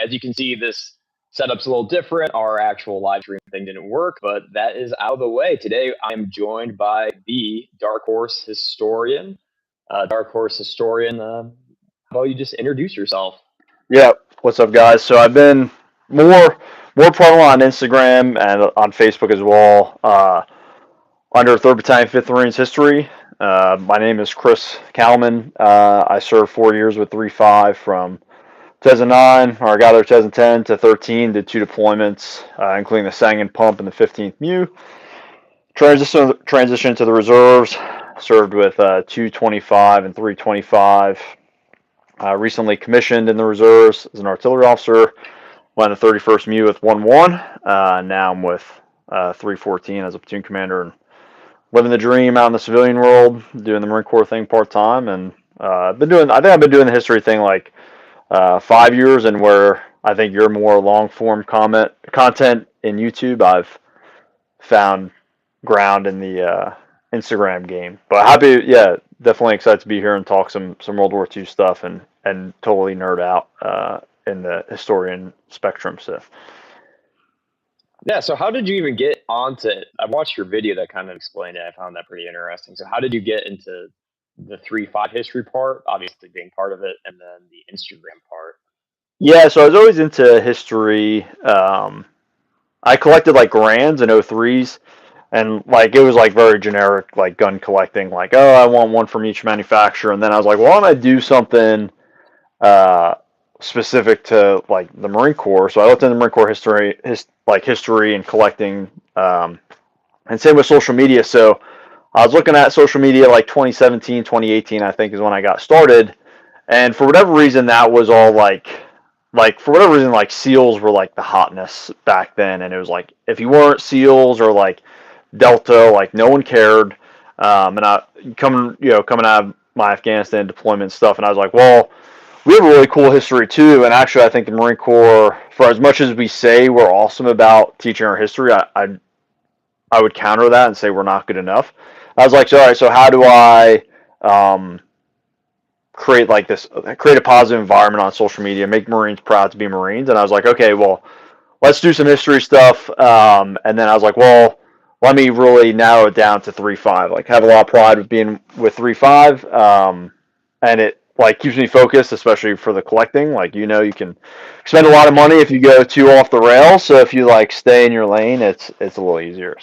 As you can see, this setup's a little different. Our actual live stream thing didn't work, but that is out of the way. Today, I'm joined by the DarkHorse Historian. DarkHorse Historian, how about you just introduce yourself? Yeah, what's up, guys? So I've been more prevalent on Instagram and on Facebook as well. Under 3rd Battalion, 5th Marines history. My name is Chris Calman. I served 4 years with 3-5 from 2009, or I got there 2010 to 13. Did 2 deployments, including the Sangan Pump and the 15th MEU. Transition to the reserves. Served with 225 and 325. Recently commissioned in the reserves as an artillery officer. Went the 31st MEU with 1-1. Now I'm with 314 as a platoon commander and living the dream out in the civilian world, doing the Marine Corps thing part time. And I think I've been doing the history thing like 5 years, and where I think you're more long form content in YouTube, I've found ground in the Instagram game. But definitely excited to be here and talk some World War II stuff and totally nerd out in the historian spectrum. So yeah, so how did you even get onto it? I watched your video that kind of explained it. I found that pretty interesting. So how did you get into the 3-5 history part, obviously being part of it, and then the Instagram part? Yeah, so I was always into history. I collected like Garands and 03s, and like it was like very generic, like gun collecting, like, oh, I want one from each manufacturer. And then I was like, well, why don't I do something specific to like the Marine Corps? So I looked into Marine Corps history and collecting, and same with social media. So I was looking at social media like 2017, 2018, I think is when I got started. And for whatever reason, that was all like for whatever reason, like SEALs were like the hotness back then. And it was like, if you weren't SEALs or like Delta, like no one cared. And I coming out of my Afghanistan deployment stuff. And I was like, well, we have a really cool history too. And actually, I think the Marine Corps, for as much as we say we're awesome about teaching our history, I would counter that and say we're not good enough. I was like, so, all right, so how do I create a positive environment on social media, make Marines proud to be Marines? And I was like, okay, well, let's do some history stuff. And then I was like, well, let me really narrow it down to 3-5. Like, have a lot of pride with being with 3-5. And it like keeps me focused, especially for the collecting. Like, you can spend a lot of money if you go too off the rails. So if you like stay in your lane, it's a little easier.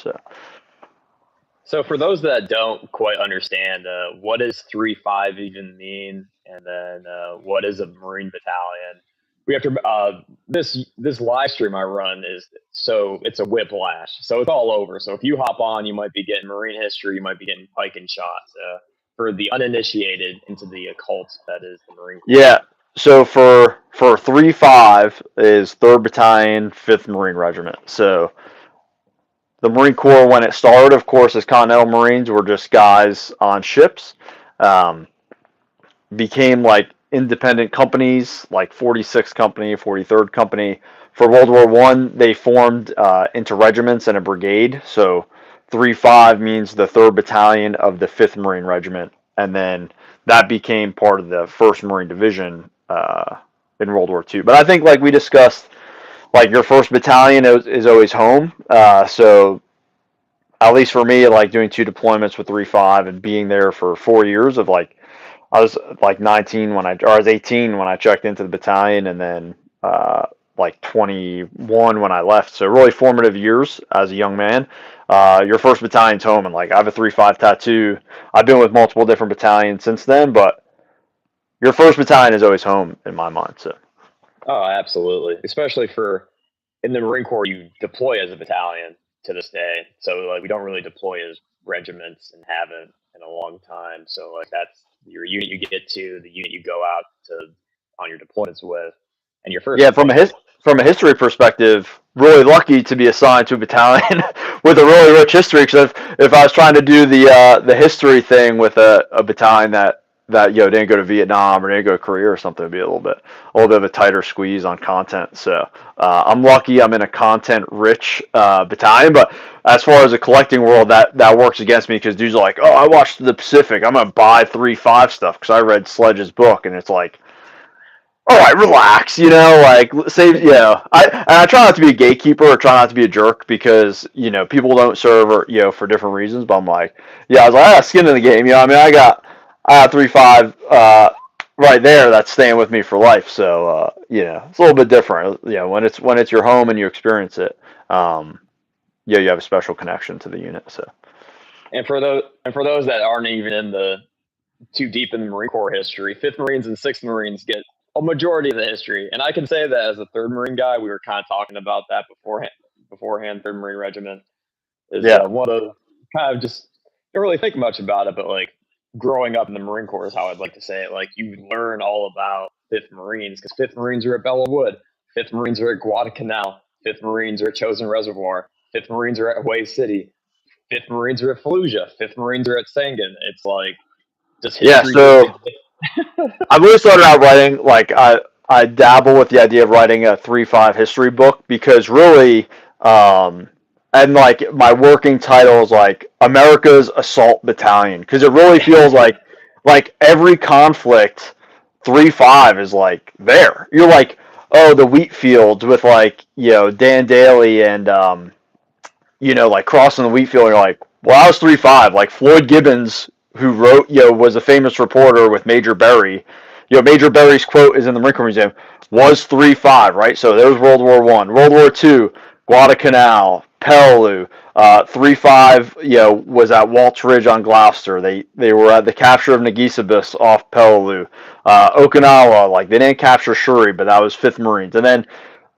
So for those that don't quite understand, what does 3-5 even mean? And then what is a Marine battalion? We have to this live stream I run it's a whiplash, so it's all over. So if you hop on, you might be getting Marine history, you might be getting pike and shots. For the uninitiated into the occult that is the Marine Corps. Yeah. So for 3-5 is 3rd Battalion, 5th Marine Regiment. So the Marine Corps, when it started, of course, as Continental Marines, were just guys on ships. Became like independent companies, like 46th Company, 43rd Company. For World War I, they formed into regiments and a brigade. So 3-5 means the 3rd Battalion of the 5th Marine Regiment. And then that became part of the 1st Marine Division in World War II. But I think, like we discussed, like your 1st Battalion is always home. So at least for me, like doing 2 deployments with 3-5 and being there for 4 years of like, I was like 19 I was 18 when I checked into the battalion, and then like 21 when I left. So really formative years as a young man. Your 1st battalion's home, and like I have a 3-5 tattoo. I've been with multiple different battalions since then, but your 1st battalion is always home in my mind. So. Oh, absolutely. Especially in the Marine Corps, you deploy as a battalion to this day. So like we don't really deploy as regiments and haven't in a long time. So like that's your unit you get to, the unit you go out to on your deployments with, and your 1st. Yeah, from a history perspective, really lucky to be assigned to a battalion with a really rich history. Because if I was trying to do the history thing with a battalion that didn't go to Vietnam or didn't go to Korea or something, it'd be a little bit of a tighter squeeze on content. So I'm lucky I'm in a content rich battalion. But as far as the collecting world, that works against me, because dudes are like, oh, I watched the Pacific, I'm gonna buy 3-5 stuff because I read Sledge's book, and it's like, all right, relax, like save, I try not to be a gatekeeper or try not to be a jerk because, people don't serve or, for different reasons, but I'm like, I was like, I got skin in the game, I mean, I got 3-5, right there that's staying with me for life, so, it's a little bit different, when it's your home and you experience it, you have a special connection to the unit, so. And for those that aren't even in the too deep in the Marine Corps history, 5th Marines and 6th Marines get a majority of the history. And I can say that as a 3rd Marine guy, we were kind of talking about that beforehand 3rd Marine Regiment is one of the kind of just don't really think much about it, but like growing up in the Marine Corps is how I'd like to say it. Like you learn all about 5th Marines because 5th Marines are at Bella Wood, 5th Marines are at Guadalcanal, 5th Marines are at Chosin Reservoir, 5th Marines are at Hawaii City, 5th Marines are at Fallujah, 5th Marines are at Sangin. It's like just history. So I've always started out writing, like I dabble with the idea of writing a 3-5 history book because really, and like my working title is like America's Assault Battalion because it really feels like every conflict 3-5 is like there. You're like, oh, the wheat fields with like, Dan Daly and, like crossing the wheat field. You're like, well, I was 3-5. Like Floyd Gibbons, who wrote, was a famous reporter with Major Berry. Major Berry's quote is in the Marine Corps Museum, was 3-5, right? So there was World War I. World War II, Guadalcanal, Peleliu. 3-5, was at Waltz Ridge on Gloucester. They were at the capture of Nagisabis off Peleliu. Okinawa, like they didn't capture Shuri, but that was 5th Marines. And then,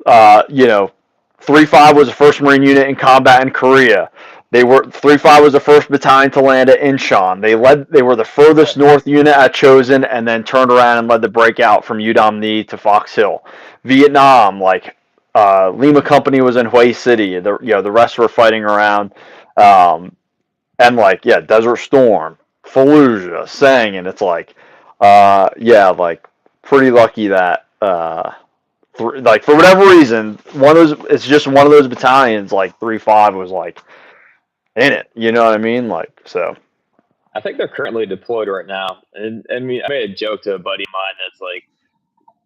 3-5 was the 1st Marine unit in combat in Korea. 3-5 was the 1st battalion to land at Incheon. They were the furthest north unit at Chosin, and then turned around and led the breakout from Udom Ni to Fox Hill. Vietnam, Lima Company was in Hue City. The rest were fighting around, and Desert Storm, Fallujah, Sangin. It's pretty lucky that. For whatever reason, it's just one of those battalions. 3-5 was in it. You know what I mean? So. I think they're currently deployed right now, and I made a joke to a buddy of mine that's like,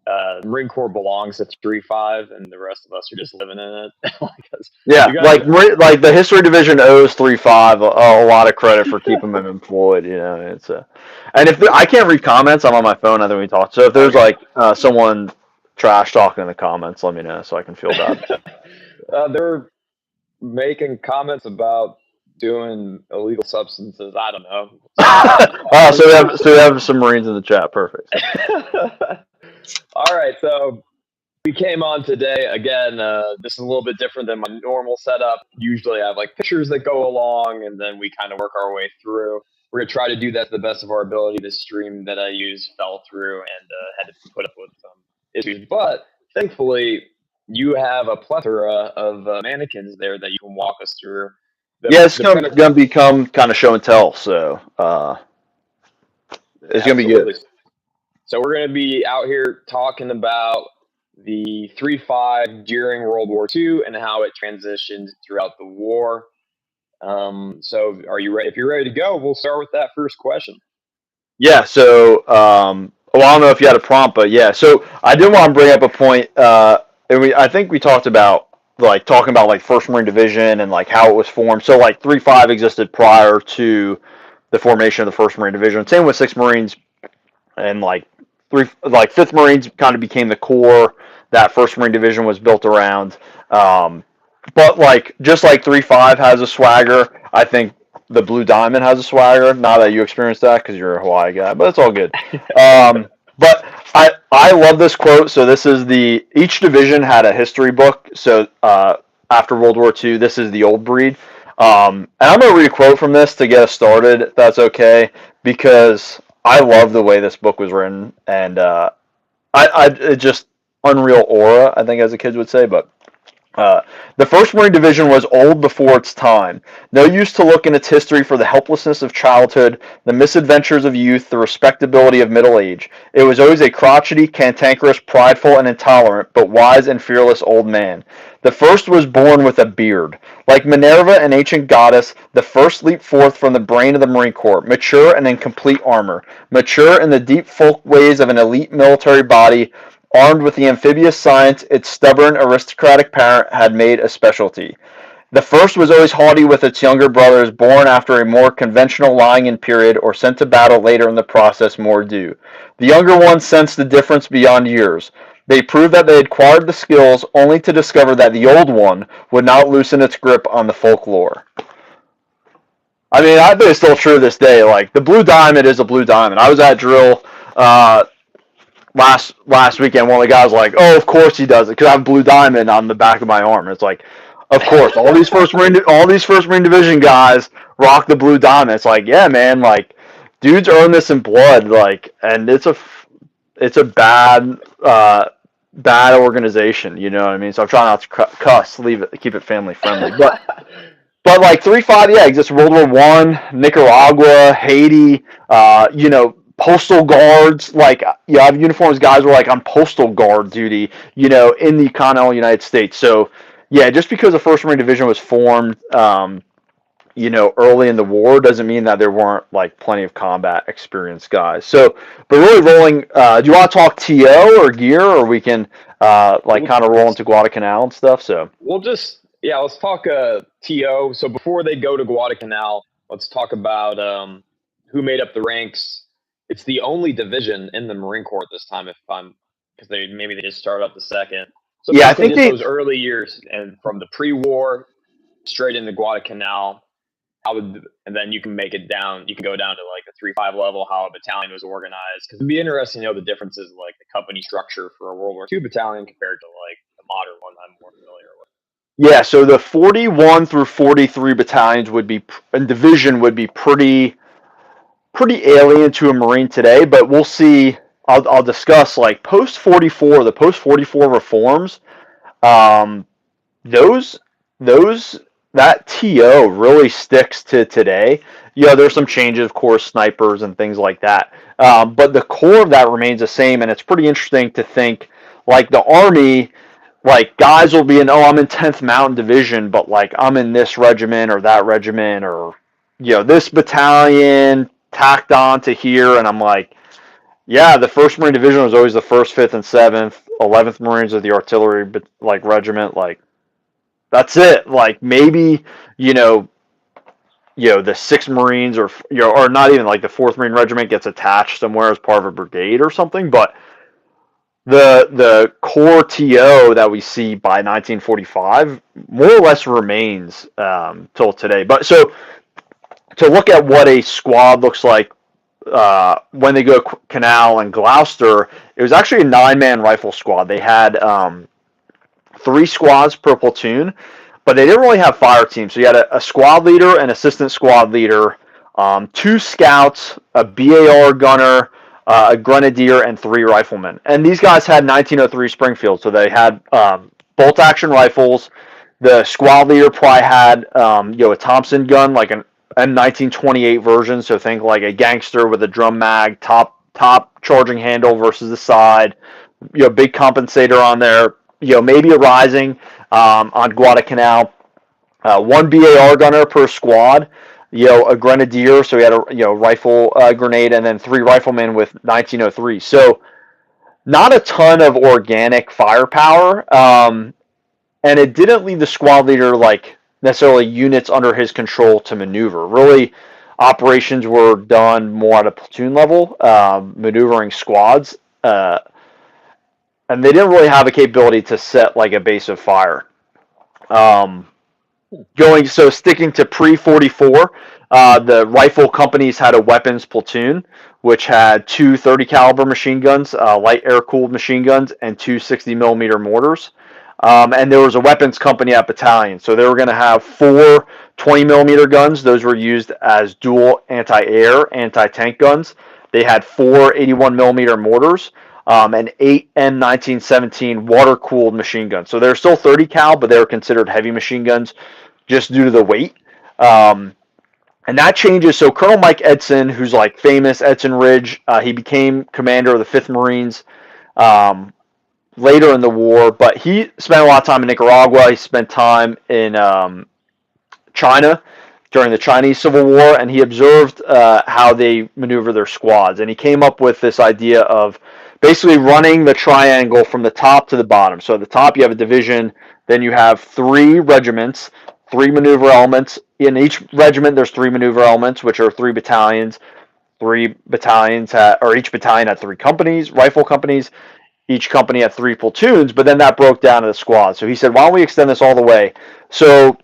the Marine Corps belongs to 3-5, and the rest of us are just living in it. The History Division owes 3-5 a lot of credit for keeping them employed. It's and if I can't read comments, I'm on my phone. I think we talked. So if there's someone trash talking in the comments, let me know so I can feel bad. They're making comments about doing illegal substances. I don't know. So we have some Marines in the chat. Perfect. All right, so we came on today again. This is a little bit different than my normal setup. Usually, I have pictures that go along, and then we kind of work our way through. We're gonna try to do that to the best of our ability. This stream that I used fell through and had to put up with some issues, but thankfully, you have a plethora of mannequins there that you can walk us through. It's going to become kind of show and tell, so it's going to be good. So we're going to be out here talking about the 3-5 during World War II and how it transitioned throughout the war. So are you ready? If you're ready to go, we'll start with that first question. Yeah, so I don't know if you had a prompt, but yeah. So I did want to bring up a point, and I think we talked about talking about 1st Marine Division and how it was formed. So 3-5 existed prior to the formation of the 1st Marine Division. Same with 6th Marines, and 5th Marines kind of became the core that 1st Marine Division was built around. But just 3-5 has a swagger, I think the Blue Diamond has a swagger. Not that you experienced that because you're a Hawaii guy, but it's all good. But I love this quote. So this is each division had a history book. So after World War II, this is the old breed. And I'm going to read a quote from this to get us started, if that's okay, because I love the way this book was written, and it just unreal aura, I think, as the kids would say. But the 1st Marine Division was old before its time. No use to look in its history for the helplessness of childhood, the misadventures of youth, the respectability of middle age. It was always a crotchety, cantankerous, prideful, and intolerant, but wise and fearless old man. The 1st was born with a beard. Like Minerva, an ancient goddess, the 1st leaped forth from the brain of the Marine Corps, mature and in complete armor, mature in the deep folk ways of an elite military body, Armed with the amphibious science its stubborn aristocratic parent had made a specialty. The first was always haughty with its younger brothers, born after a more conventional lying-in period or sent to battle later in the process more due. The younger ones sensed the difference beyond years. They proved that they had acquired the skills, only to discover that the old one would not loosen its grip on the folklore. I mean, I think it's still true to this day. Like, the blue diamond is a blue diamond. I was at drill last weekend. One of the guys was like, "Oh, of course he does it because I have blue diamond on the back of my arm." It's like, of course, all these first Marine Division guys rock the blue diamond. It's like, yeah, man, like, dudes earn this in blood, like, and it's a bad organization. You know what I mean? So I'm trying not to cuss, keep it family friendly, but like 3-5, yeah, exists World War I, Nicaragua, Haiti, postal guards. Like, you have uniforms, guys were like on postal guard duty, in the continental United States. So, yeah, just because the 1st Marine Division was formed, early in the war doesn't mean that there weren't like plenty of combat experienced guys. So, but really rolling, do you want to talk TO or gear, or we can kind of roll into Guadalcanal and stuff? So let's talk TO. So before they go to Guadalcanal, let's talk about who made up the ranks. It's the only division in the Marine Corps at this time, because they just started up the second. So yeah, I think those early years, and from the pre-war straight into Guadalcanal, and then you can make it down. You can go down to like the 3-5 level, how a battalion was organized. Because it'd be interesting to know the differences, like the company structure for a World War II battalion compared to like the modern one I'm more familiar with. Yeah, so the 41 through 43 battalions division would be pretty alien to a Marine today, but we'll see. I'll discuss like post 44, the post 44 reforms. That TO really sticks to today. There's some changes, of course, snipers and things like that. But the core of that remains the same, and it's pretty interesting to think, like, the Army, like, guys will be I'm in 10th Mountain Division, but, like, I'm in this regiment or that regiment, or, this battalion tacked on to here, and I'm like, yeah, the 1st Marine Division was always the 1st, 5th, and 7th. 11th Marines are the artillery, like, regiment, like, that's it. Like, maybe, the 6th Marines or not even like the 4th Marine Regiment gets attached somewhere as part of a brigade or something. But the core TO that we see by 1945 more or less remains till today. But so to look at what a squad looks like when they go Canal and Gloucester, it was actually a 9-man rifle squad. They had 3 squads per platoon, but they didn't really have fire teams. So you had a squad leader, an assistant squad leader, 2 scouts, a BAR gunner, a grenadier, and 3 riflemen. And these guys had 1903 Springfields, so they had bolt-action rifles. The squad leader probably had a Thompson gun, like an M1928 version. So think like a gangster with a drum mag, top charging handle versus the side. Big compensator on there. Maybe a Reising on Guadalcanal. 1 BAR gunner per squad. A grenadier, so he had a rifle grenade, and then 3 riflemen with 1903. So not a ton of organic firepower, and it didn't leave the squad leader like necessarily units under his control to maneuver. Really, operations were done more at a platoon level, maneuvering squads. And they didn't really have a capability to set like a base of fire. Sticking to pre-44, the rifle companies had a weapons platoon, which had 2 30 caliber machine guns, light air-cooled machine guns, and 2 60mm mortars. And there was a weapons company at battalion. So they were going to have 4 20mm guns. Those were used as dual anti-air, anti-tank guns. They had 4 81mm mortars. And 8 M1917 water-cooled machine guns. So they're still 30 cal, but they were considered heavy machine guns just due to the weight. And that changes. So Colonel Mike Edson, who's like famous, Edson Ridge, he became commander of the 5th Marines later in the war, but he spent a lot of time in Nicaragua. He spent time in China during the Chinese Civil War, and he observed how they maneuver their squads. And he came up with this idea of basically running the triangle from the top to the bottom. So at the top you have a division, then you have 3 regiments, 3 maneuver elements. In each regiment there's 3 maneuver elements, which are 3 battalions. 3 battalions or each battalion had 3 companies, rifle companies. Each company had 3 platoons, but then that broke down to the squad. So he said, why don't we extend this all the way? So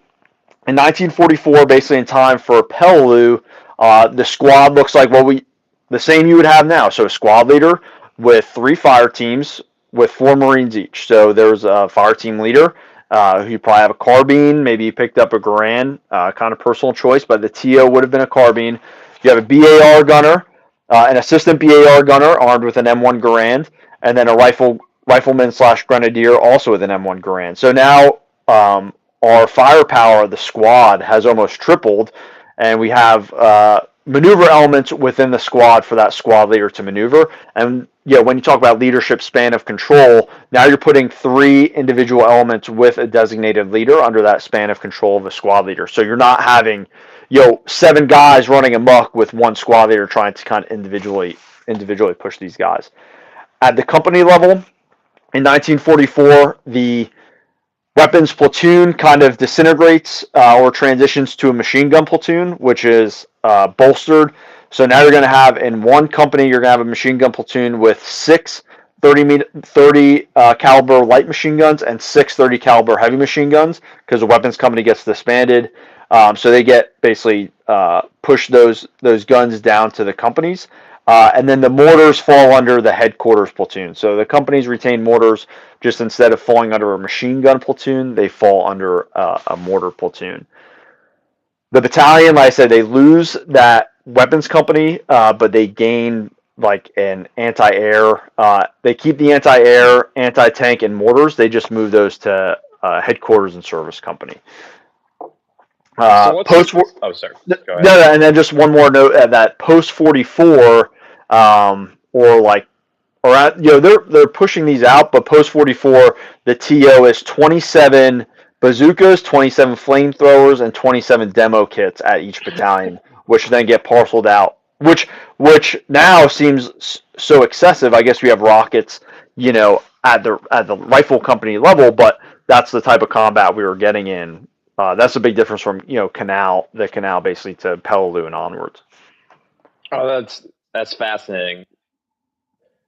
in 1944, basically in time for Peleliu, the squad looks like the same you would have now. So a squad leader with 3 fire teams with 4 Marines each. So there's a fire team leader who you probably have a carbine. Maybe you picked up a Garand, kind of personal choice, but the TO would have been a carbine. You have a BAR gunner, an assistant BAR gunner armed with an M1 Garand, and then a rifleman/grenadier also with an M1 Garand. So now our firepower of the squad has almost tripled, and we have maneuver elements within the squad for that squad leader to maneuver. And when you talk about leadership span of control, now you're putting 3 individual elements with a designated leader under that span of control of a squad leader. So you're not having 7 guys running amok with 1 squad leader trying to kind of individually push these guys. At the company level, in 1944, the weapons platoon kind of disintegrates or transitions to a machine gun platoon, which is bolstered. So now you're going to have, in one company, you're going to have a machine gun platoon with 6 30 caliber light machine guns and 6 30 caliber heavy machine guns, because the weapons company gets disbanded. So they get basically push those guns down to the companies. And then the mortars fall under the headquarters platoon. So the companies retain mortars, just instead of falling under a machine gun platoon, they fall under a mortar platoon. The battalion, like I said, they lose that weapons company, but they gain like an anti-air. They keep the anti-air, anti-tank, and mortars. They just move those to headquarters and service company. Sorry. Go ahead. No, and then just one more note that post 44, they're pushing these out, but post 44, the TO is 27 bazookas, 27 flamethrowers, and 27 demo kits at each battalion, which then get parceled out. Which now seems so excessive. I guess we have rockets, at the rifle company level, but that's the type of combat we were getting in. That's a big difference from the canal basically to Peleliu and onwards. Oh, that's fascinating.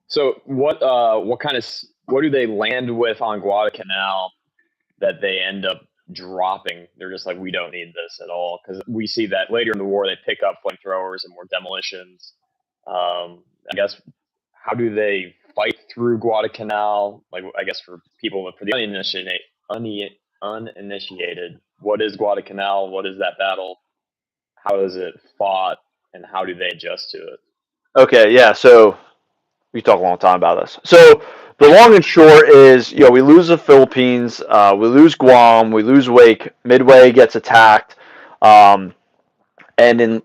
So what do they land with on Guadalcanal that they end up dropping? They're just like, we don't need this at all, because we see that later in the war they pick up flamethrowers and more demolitions. I guess, how do they fight through Guadalcanal? Like, I guess for the uninitiated, what is Guadalcanal? What is that battle? How is it fought, and how do they adjust to it? Okay, yeah. So we talk a long time about this. So the long and short is, we lose the Philippines, we lose Guam, we lose Wake. Midway gets attacked, and in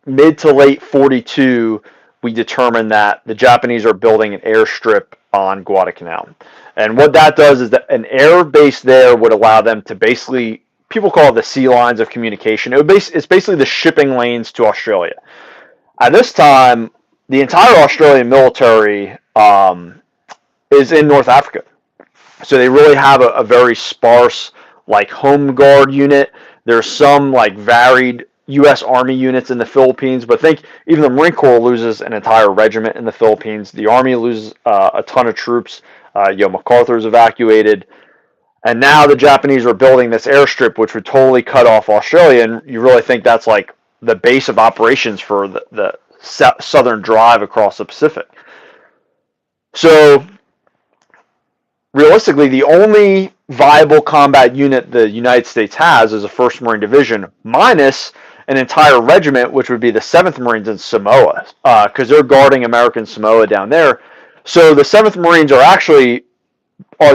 mid to late 42, we determine that the Japanese are building an airstrip on Guadalcanal. And what that does is that an air base there would allow them to basically, people call it the sea lines of communication. It's basically the shipping lanes to Australia. At this time, the entire Australian military is in North Africa. So they really have a very sparse, home guard unit. There's some, varied U.S. Army units in the Philippines, but think even the Marine Corps loses an entire regiment in the Philippines. The Army loses a ton of troops. MacArthur's evacuated. And now the Japanese are building this airstrip, which would totally cut off Australia. And you really think that's the base of operations for the southern drive across the Pacific. So realistically, the only viable combat unit the United States has is a 1st Marine Division, minus an entire regiment, which would be the 7th Marines in Samoa, because they're guarding American Samoa down there. So the 7th Marines are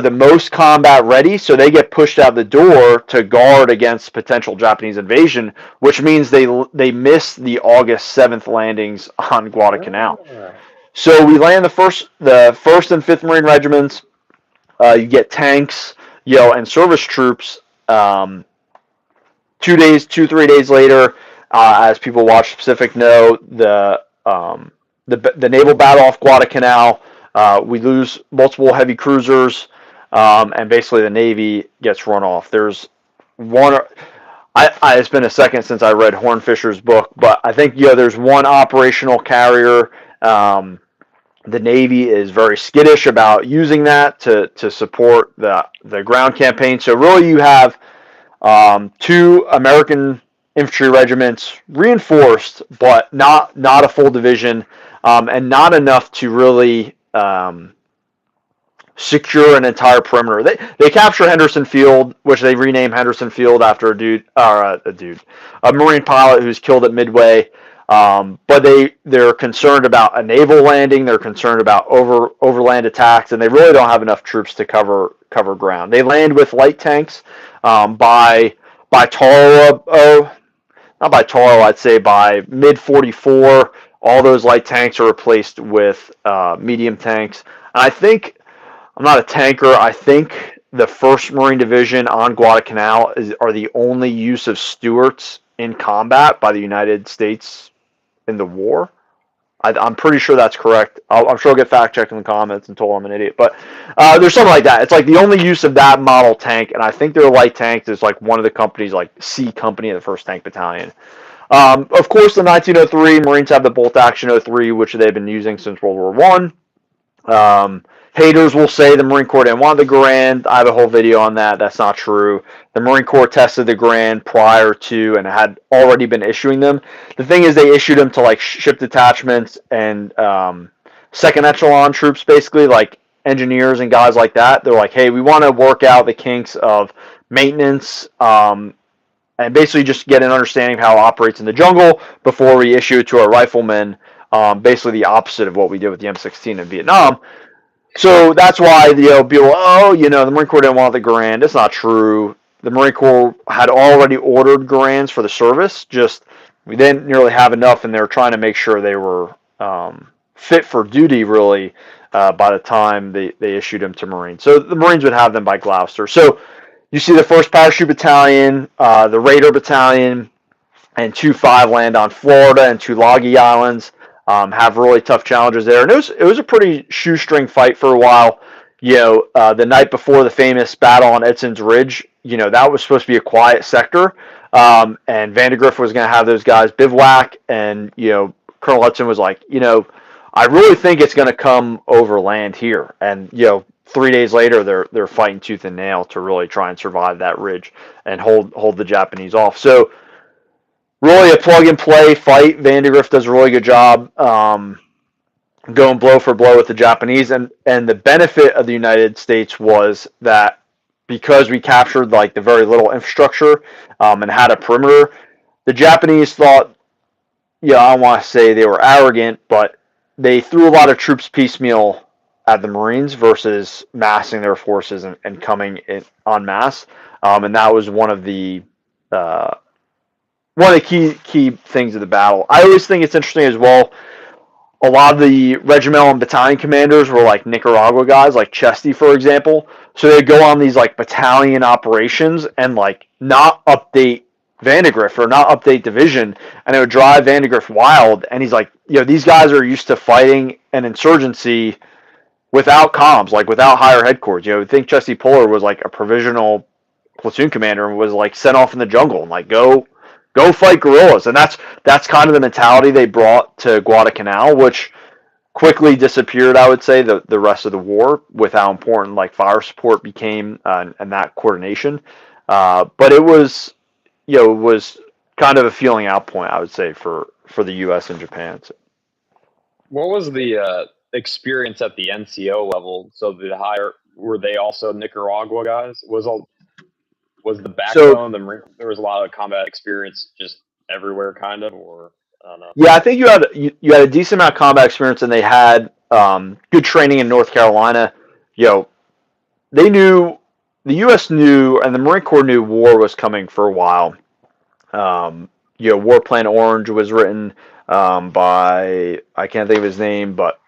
the most combat ready, so they get pushed out the door to guard against potential Japanese invasion, which means they miss the August 7th landings on Guadalcanal. So we land the 1st and 5th Marine Regiments. You get tanks, and service troops. 3 days later, as people watch the Pacific know, the naval battle off Guadalcanal. We lose multiple heavy cruisers, and basically the Navy gets run off. There's one. It's been a second since I read Hornfisher's book, but I think there's one operational carrier. The Navy is very skittish about using that to support the ground campaign. So really, you have two American infantry regiments reinforced, but not a full division, and not enough to really secure an entire perimeter. They capture Henderson Field, which they rename Henderson Field after a Marine pilot who's killed at Midway. But they're concerned about a naval landing. They're concerned about overland attacks, and they really don't have enough troops to cover ground. They land with light tanks by Taro. Not by Taro, I'd say by mid 44. All those light tanks are replaced with medium tanks. And I think, I'm not a tanker, I think the 1st Marine Division on Guadalcanal are the only use of Stuarts in combat by the United States in the war. I'm pretty sure that's correct. I'm sure I'll get fact checked in the comments and told I'm an idiot. But there's something like that. It's like the only use of that model tank, and I think their light tanks is like one of the companies, like C Company of the 1st Tank Battalion. Of course, the 1903 Marines have the bolt action 03, which they've been using since World War I. Haters will say the Marine Corps didn't want the Garand. I have a whole video on that. That's not true. The Marine Corps tested the Garand prior to and had already been issuing them. The thing is, they issued them to like ship detachments and second echelon troops, basically like engineers and guys like that. They're like, hey, we want to work out the kinks of maintenance and basically just get an understanding of how it operates in the jungle before we issue it to our riflemen. Basically the opposite of what we did with the M16 in Vietnam. So that's why people, the Marine Corps didn't want the Garand. It's not true. The Marine Corps had already ordered Garands for the service. Just we didn't nearly have enough, and they were trying to make sure they were fit for duty, really, by the time they issued them to Marines. So the Marines would have them by Gloucester. So you see the 1st Parachute Battalion, the Raider Battalion, and 2-5 land on Florida and Tulagi Islands. Have really tough challenges there, and it was a pretty shoestring fight for a while. The night before the famous battle on Edson's Ridge, that was supposed to be a quiet sector, and Vandegrift was going to have those guys bivouac, and Colonel Hudson was like, I really think it's going to come over land here, and 3 days later they're fighting tooth and nail to really try and survive that ridge and hold the Japanese off. So. Really a plug-and-play fight. Vandegrift does a really good job going blow for blow with the Japanese. And the benefit of the United States was that because we captured like the very little infrastructure and had a perimeter, the Japanese thought, I don't want to say they were arrogant, but they threw a lot of troops piecemeal at the Marines versus massing their forces and coming in en masse. And that was one of the key things of the battle. I always think it's interesting as well. A lot of the regimental and battalion commanders were like Nicaragua guys, like Chesty, for example. So they'd go on these like battalion operations and like not update Vandegrift or not update division, and it would drive Vandegrift wild. And he's like, these guys are used to fighting an insurgency without comms, like without higher headquarters. I think Chesty Puller was like a provisional platoon commander and was like sent off in the jungle and like go fight guerrillas. And that's kind of the mentality they brought to Guadalcanal, which quickly disappeared, I would say, the rest of the war with how important like fire support became and that coordination. But it was kind of a feeling out point, I would say, for the U.S. and Japan. So. What was the experience at the NCO level? So were they also Nicaragua guys? Was the backbone there was a lot of combat experience just everywhere, kind of, or I don't know. Yeah, I think you had a decent amount of combat experience, and they had good training in North Carolina. They knew, the U.S. knew, and the Marine Corps knew war was coming for a while. War Plan Orange was written by, I can't think of his name, but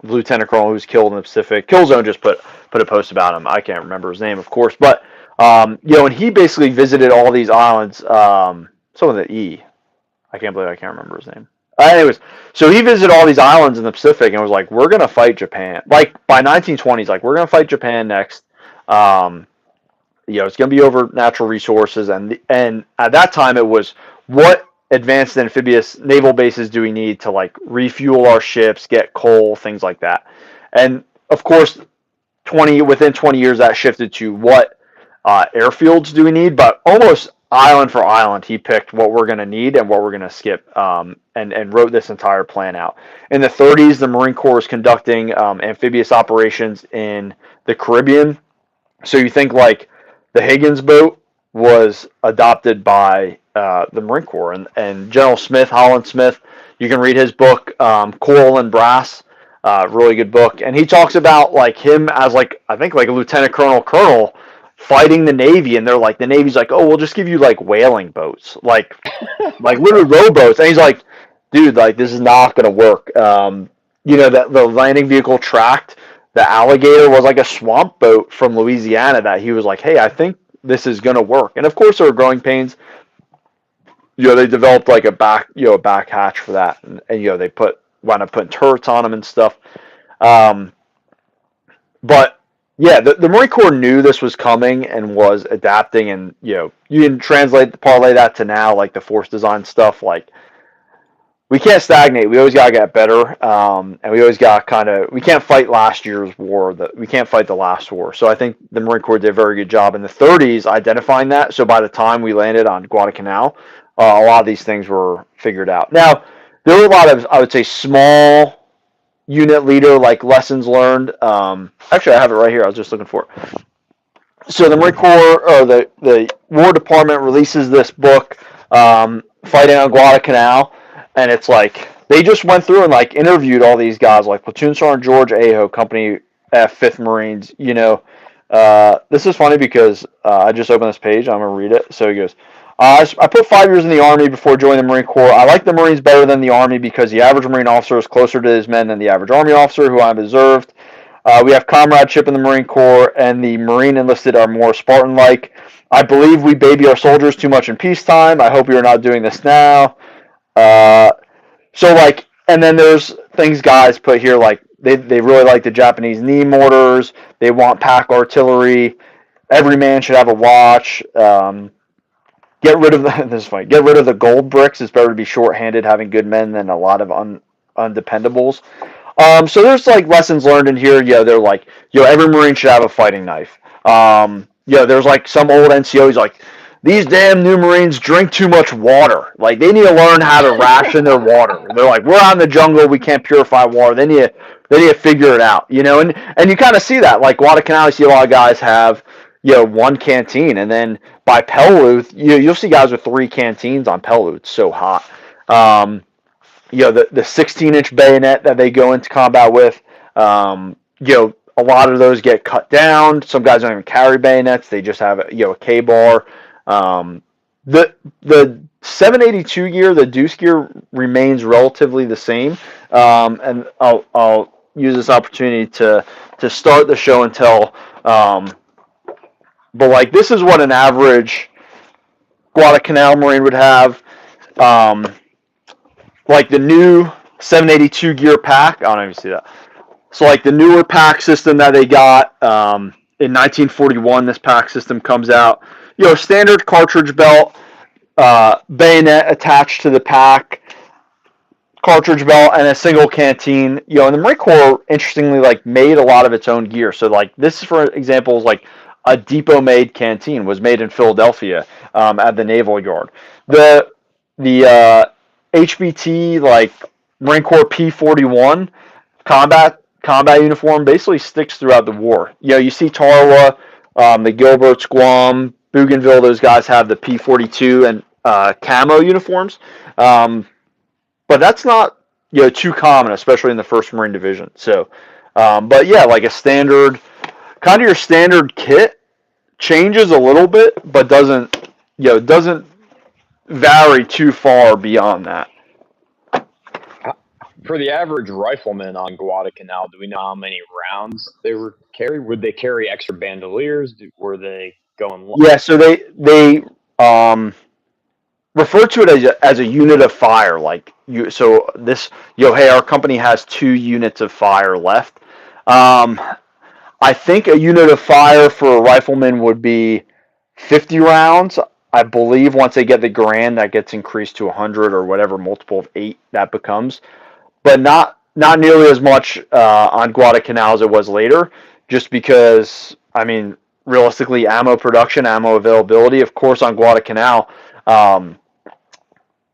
Lieutenant Colonel who was killed in the Pacific. Killzone just put a post about him. I can't remember his name, of course, but and he basically visited all these islands. Some of the E. I can't believe I can't remember his name. Anyways, so he visited all these islands in the Pacific and was like, "We're gonna fight Japan." Like by 1920s, like we're gonna fight Japan next. Um, it's gonna be over natural resources, and at that time it was what advanced amphibious naval bases do we need to like refuel our ships, get coal, things like that. And of course, within 20 years that shifted to what airfields do we need, but almost island for island he picked what we're going to need and what we're going to skip, and wrote this entire plan out. In the 30s, the Marine Corps was conducting amphibious operations in the Caribbean. So you think like the Higgins boat was adopted by the Marine Corps, and General Smith, Holland Smith, you can read his book, Coral and Brass, really good book, and he talks about like him as like I think like a lieutenant colonel fighting the Navy, and they're like the Navy's like, oh, we'll just give you like whaling boats, like literally rowboats, and he's like, dude, like this is not gonna work. That the landing vehicle tracked the Alligator was like a swamp boat from Louisiana that he was like, hey, I think this is gonna work. And of course there were growing pains. They developed like a back hatch for that, and they wound up putting turrets on them and stuff. But yeah, the Marine Corps knew this was coming and was adapting, and you can parlay that to now, like the force design stuff. Like we can't stagnate. We always gotta get better, and we always got we can't fight last year's war. We can't fight the last war. So I think the Marine Corps did a very good job in the 30s identifying that. So by the time we landed on Guadalcanal, a lot of these things were figured out. Now there were a lot of, I would say, small unit leader like lessons learned. Actually, I have it right here. I was just looking for it. So the Marine Corps or the War Department releases this book, Fighting on Guadalcanal, and it's like they just went through and like interviewed all these guys, like Platoon Sergeant George Aho, Company F, 5th Marines. This is funny because I just opened this page. I'm gonna read it. So he goes, I put 5 years in the Army before joining the Marine Corps. I like the Marines better than the Army because the average Marine officer is closer to his men than the average Army officer, who I've observed. We have comradeship in the Marine Corps, and the Marine enlisted are more Spartan-like. I believe we baby our soldiers too much in peacetime. I hope we are not doing this now. And then there's things guys put here like they really like the Japanese knee mortars. They want pack artillery. Every man should have a watch. Get rid of the gold bricks. It's better to be short-handed having good men than a lot of undependables. So there's like lessons learned in here. They're like, every Marine should have a fighting knife. There's like some old NCOs like, these damn new Marines drink too much water. Like they need to learn how to ration their water. They're like, we're out in the jungle, we can't purify water. They need to figure it out. And you kind of see that. Like Guadalcanal, you see a lot of guys have one canteen, and then by Peleliu, you'll see guys with 3 canteens on Peleliu. It's so hot. The 16-inch bayonet that they go into combat with, a lot of those get cut down. Some guys don't even carry bayonets; they just have a K-bar. The 782 gear, the Deuce gear, remains relatively the same. And I'll use this opportunity to start the show and tell. But like this is what an average Guadalcanal Marine would have. Like the new 782 gear pack. I don't even see that. So like the newer pack system that they got in 1941, this pack system comes out. Standard cartridge belt, bayonet attached to the pack, cartridge belt, and a single canteen. And the Marine Corps, interestingly, like made a lot of its own gear. So like this, for example, is like a depot-made canteen was made in Philadelphia at the Naval Yard. The HBT like Marine Corps P41 combat uniform basically sticks throughout the war. You see Tarawa, the Gilberts, Guam, Bougainville, those guys have the P42 and camo uniforms. But that's not too common, especially in the 1st Marine Division. So, but yeah, like a standard, kind of your standard kit changes a little bit, but doesn't vary too far beyond that. For the average rifleman on Guadalcanal, do we know how many rounds they were carrying? Would they carry extra bandoliers? Were they going? Yeah, so they refer to it as a unit of fire. Like so this, hey, our company has 2 units of fire left. I think a unit of fire for a rifleman would be 50 rounds. I believe once they get the Garand, that gets increased to 100 or whatever multiple of 8 that becomes. But not nearly as much on Guadalcanal as it was later, just because, I mean, realistically, ammo production, ammo availability, of course, on Guadalcanal, the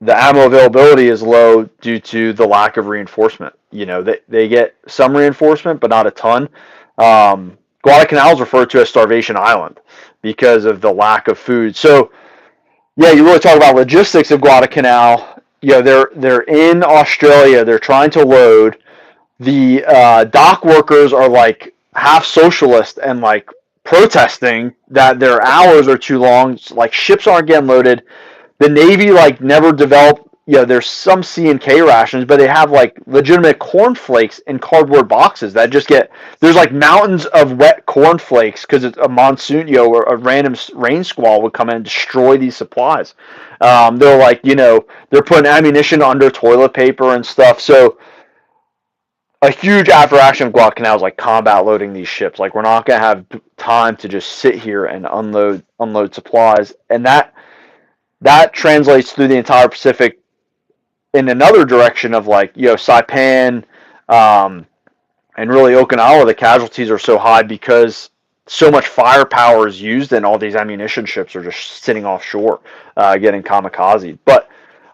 ammo availability is low due to the lack of reinforcement. They get some reinforcement, but not a ton. Guadalcanal is referred to as Starvation Island because of the lack of food. So, yeah, you really talk about logistics of Guadalcanal. They're in Australia. They're trying to load. The dock workers are like half socialist and like protesting that their hours are too long. Like ships aren't getting loaded. The Navy like never developed. There's some C and K rations, but they have like legitimate cornflakes in cardboard boxes that just get. There's like mountains of wet cornflakes because it's a monsoon, or a random rain squall would come in and destroy these supplies. They're like, they're putting ammunition under toilet paper and stuff. So a huge after action of Guadalcanal is like combat loading these ships. Like we're not gonna have time to just sit here and unload supplies, and that translates through the entire Pacific in another direction of like, Saipan, and really Okinawa. The casualties are so high because so much firepower is used and all these ammunition ships are just sitting offshore, getting kamikaze. But,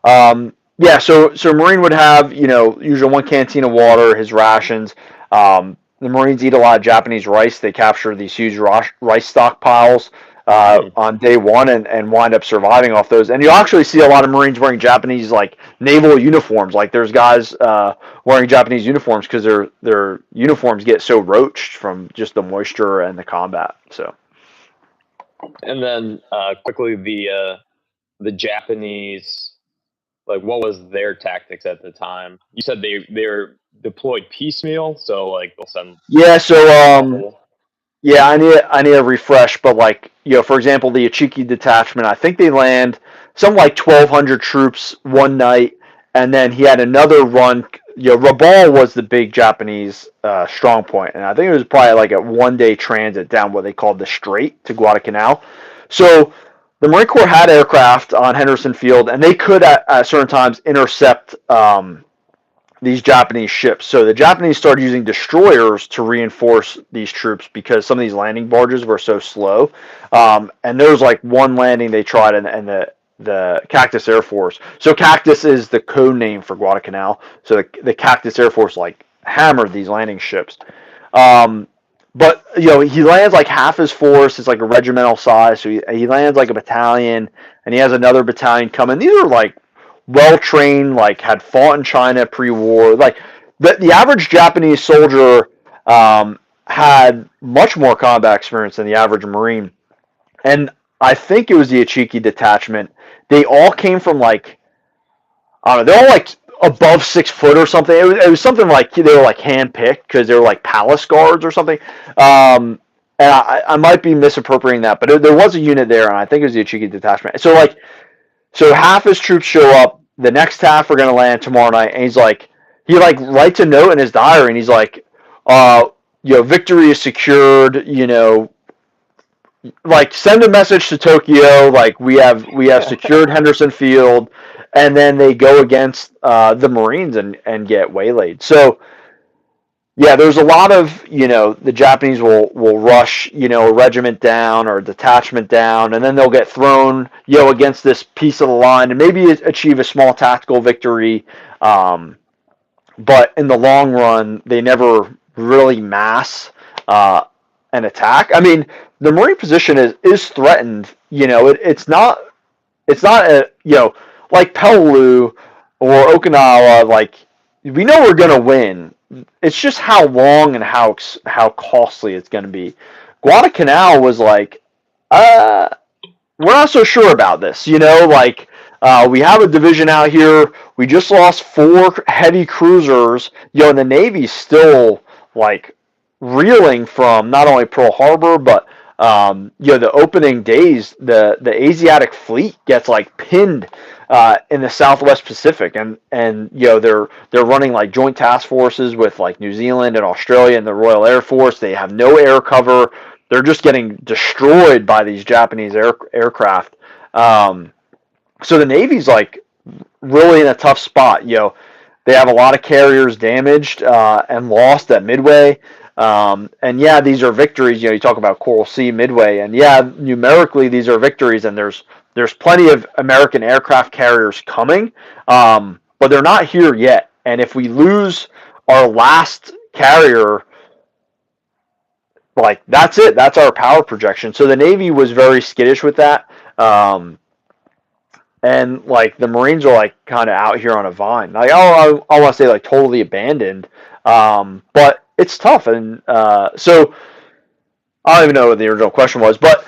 yeah, so Marine would have, usually 1 canteen of water, his rations. The Marines eat a lot of Japanese rice. They capture these huge rice stockpiles on day one and wind up surviving off those. And you actually see a lot of Marines wearing Japanese like naval uniforms. Like there's guys wearing Japanese uniforms because their uniforms get so roached from just the moisture and the combat. So. And then quickly the Japanese, like what was their tactics at the time? You said they're deployed piecemeal, so like they'll send. Yeah. So yeah, I need a refresh, but like, for example, the Achiki detachment, I think they land something like 1,200 troops one night, and then he had another run. Rabaul was the big Japanese strong point, and I think it was probably like a 1-day transit down what they called the Strait to Guadalcanal. So the Marine Corps had aircraft on Henderson Field, and they could at certain times intercept these Japanese ships. So the Japanese started using destroyers to reinforce these troops because some of these landing barges were so slow. And there was like one landing they tried, and the Cactus Air Force. So Cactus is the code name for Guadalcanal. So the Cactus Air Force like hammered these landing ships. But he lands like half his force. It's like a regimental size. So he lands like a battalion, and he has another battalion coming. These are like well trained, like had fought in China pre-war. Like the average Japanese soldier had much more combat experience than the average Marine. And I think it was the Achiki detachment. They all came from like, I don't know, they're all like above 6 foot or something. It was something like they were like hand-picked because they were like palace guards or something. And I might be misappropriating that, but there was a unit there, and I think it was the Achiki detachment. So half his troops show up. The next half are going to land tomorrow night, and he writes a note in his diary, and he's like, victory is secured. Like send a message to Tokyo, like we have secured Henderson Field, and then they go against the Marines and get waylaid. So. Yeah, there's a lot of, the Japanese will rush, a regiment down or a detachment down, and then they'll get thrown, against this piece of the line and maybe achieve a small tactical victory. But in the long run, they never really mass an attack. I mean, the Marine position is threatened. It's not a, like Peleliu or Okinawa, like, we know we're going to win. It's just how long and how costly it's going to be. Guadalcanal was like, we're not so sure about this. We have a division out here. We just lost 4 heavy cruisers. And the Navy's still like reeling from not only Pearl Harbor, but The opening days, the Asiatic fleet gets like pinned in the Southwest Pacific, and they're running like joint task forces with like New Zealand and Australia and the Royal Air Force. They have no air cover. They're just getting destroyed by these Japanese aircraft. So the Navy's like really in a tough spot. They have a lot of carriers damaged and lost at Midway. And yeah, these are victories. You talk about Coral Sea, Midway, and yeah, numerically these are victories. And there's plenty of American aircraft carriers coming, but they're not here yet. And if we lose our last carrier, like that's it. That's our power projection. So the Navy was very skittish with that. And like the Marines are like kind of out here on a vine. Like I want to say like totally abandoned, but it's tough. And so I don't even know what the original question was, but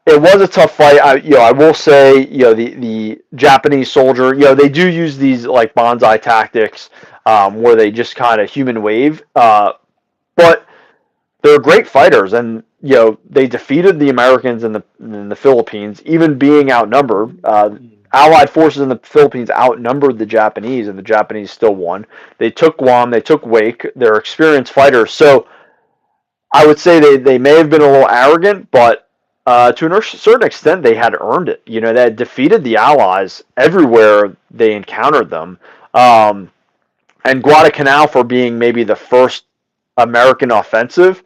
it was a tough fight. I will say the Japanese soldier, they do use these like bonsai tactics where they just kind of human wave, but they're great fighters, and they defeated the Americans in the Philippines, even being outnumbered. Allied forces in the Philippines outnumbered the Japanese, and the Japanese still won. They took Guam, they took Wake. They're experienced fighters, so I would say they may have been a little arrogant, but to a certain extent, they had earned it. They had defeated the Allies everywhere they encountered them, and Guadalcanal for being maybe the first American offensive.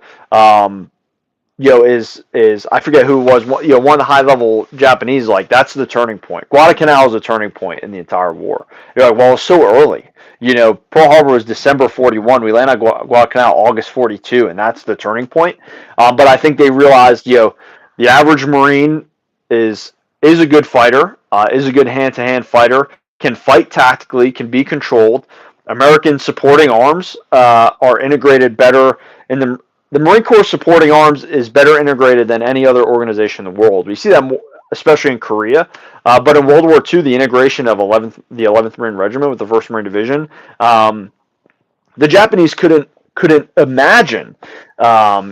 Is I forget who it was. One of the high level Japanese, like that's the turning point. Guadalcanal is a turning point in the entire war. You're like, well, it's so early. Pearl Harbor was December 41. We land on Guadalcanal August 42, and that's the turning point. But I think they realized, the average Marine is a good fighter, is a good hand-to-hand fighter, can fight tactically, can be controlled. American supporting arms are integrated better in the Marine Corps supporting arms is better integrated than any other organization in the world. We see that more, especially in Korea, but in World War II, the integration of the 11th Marine Regiment with the 1st Marine Division, the Japanese couldn't imagine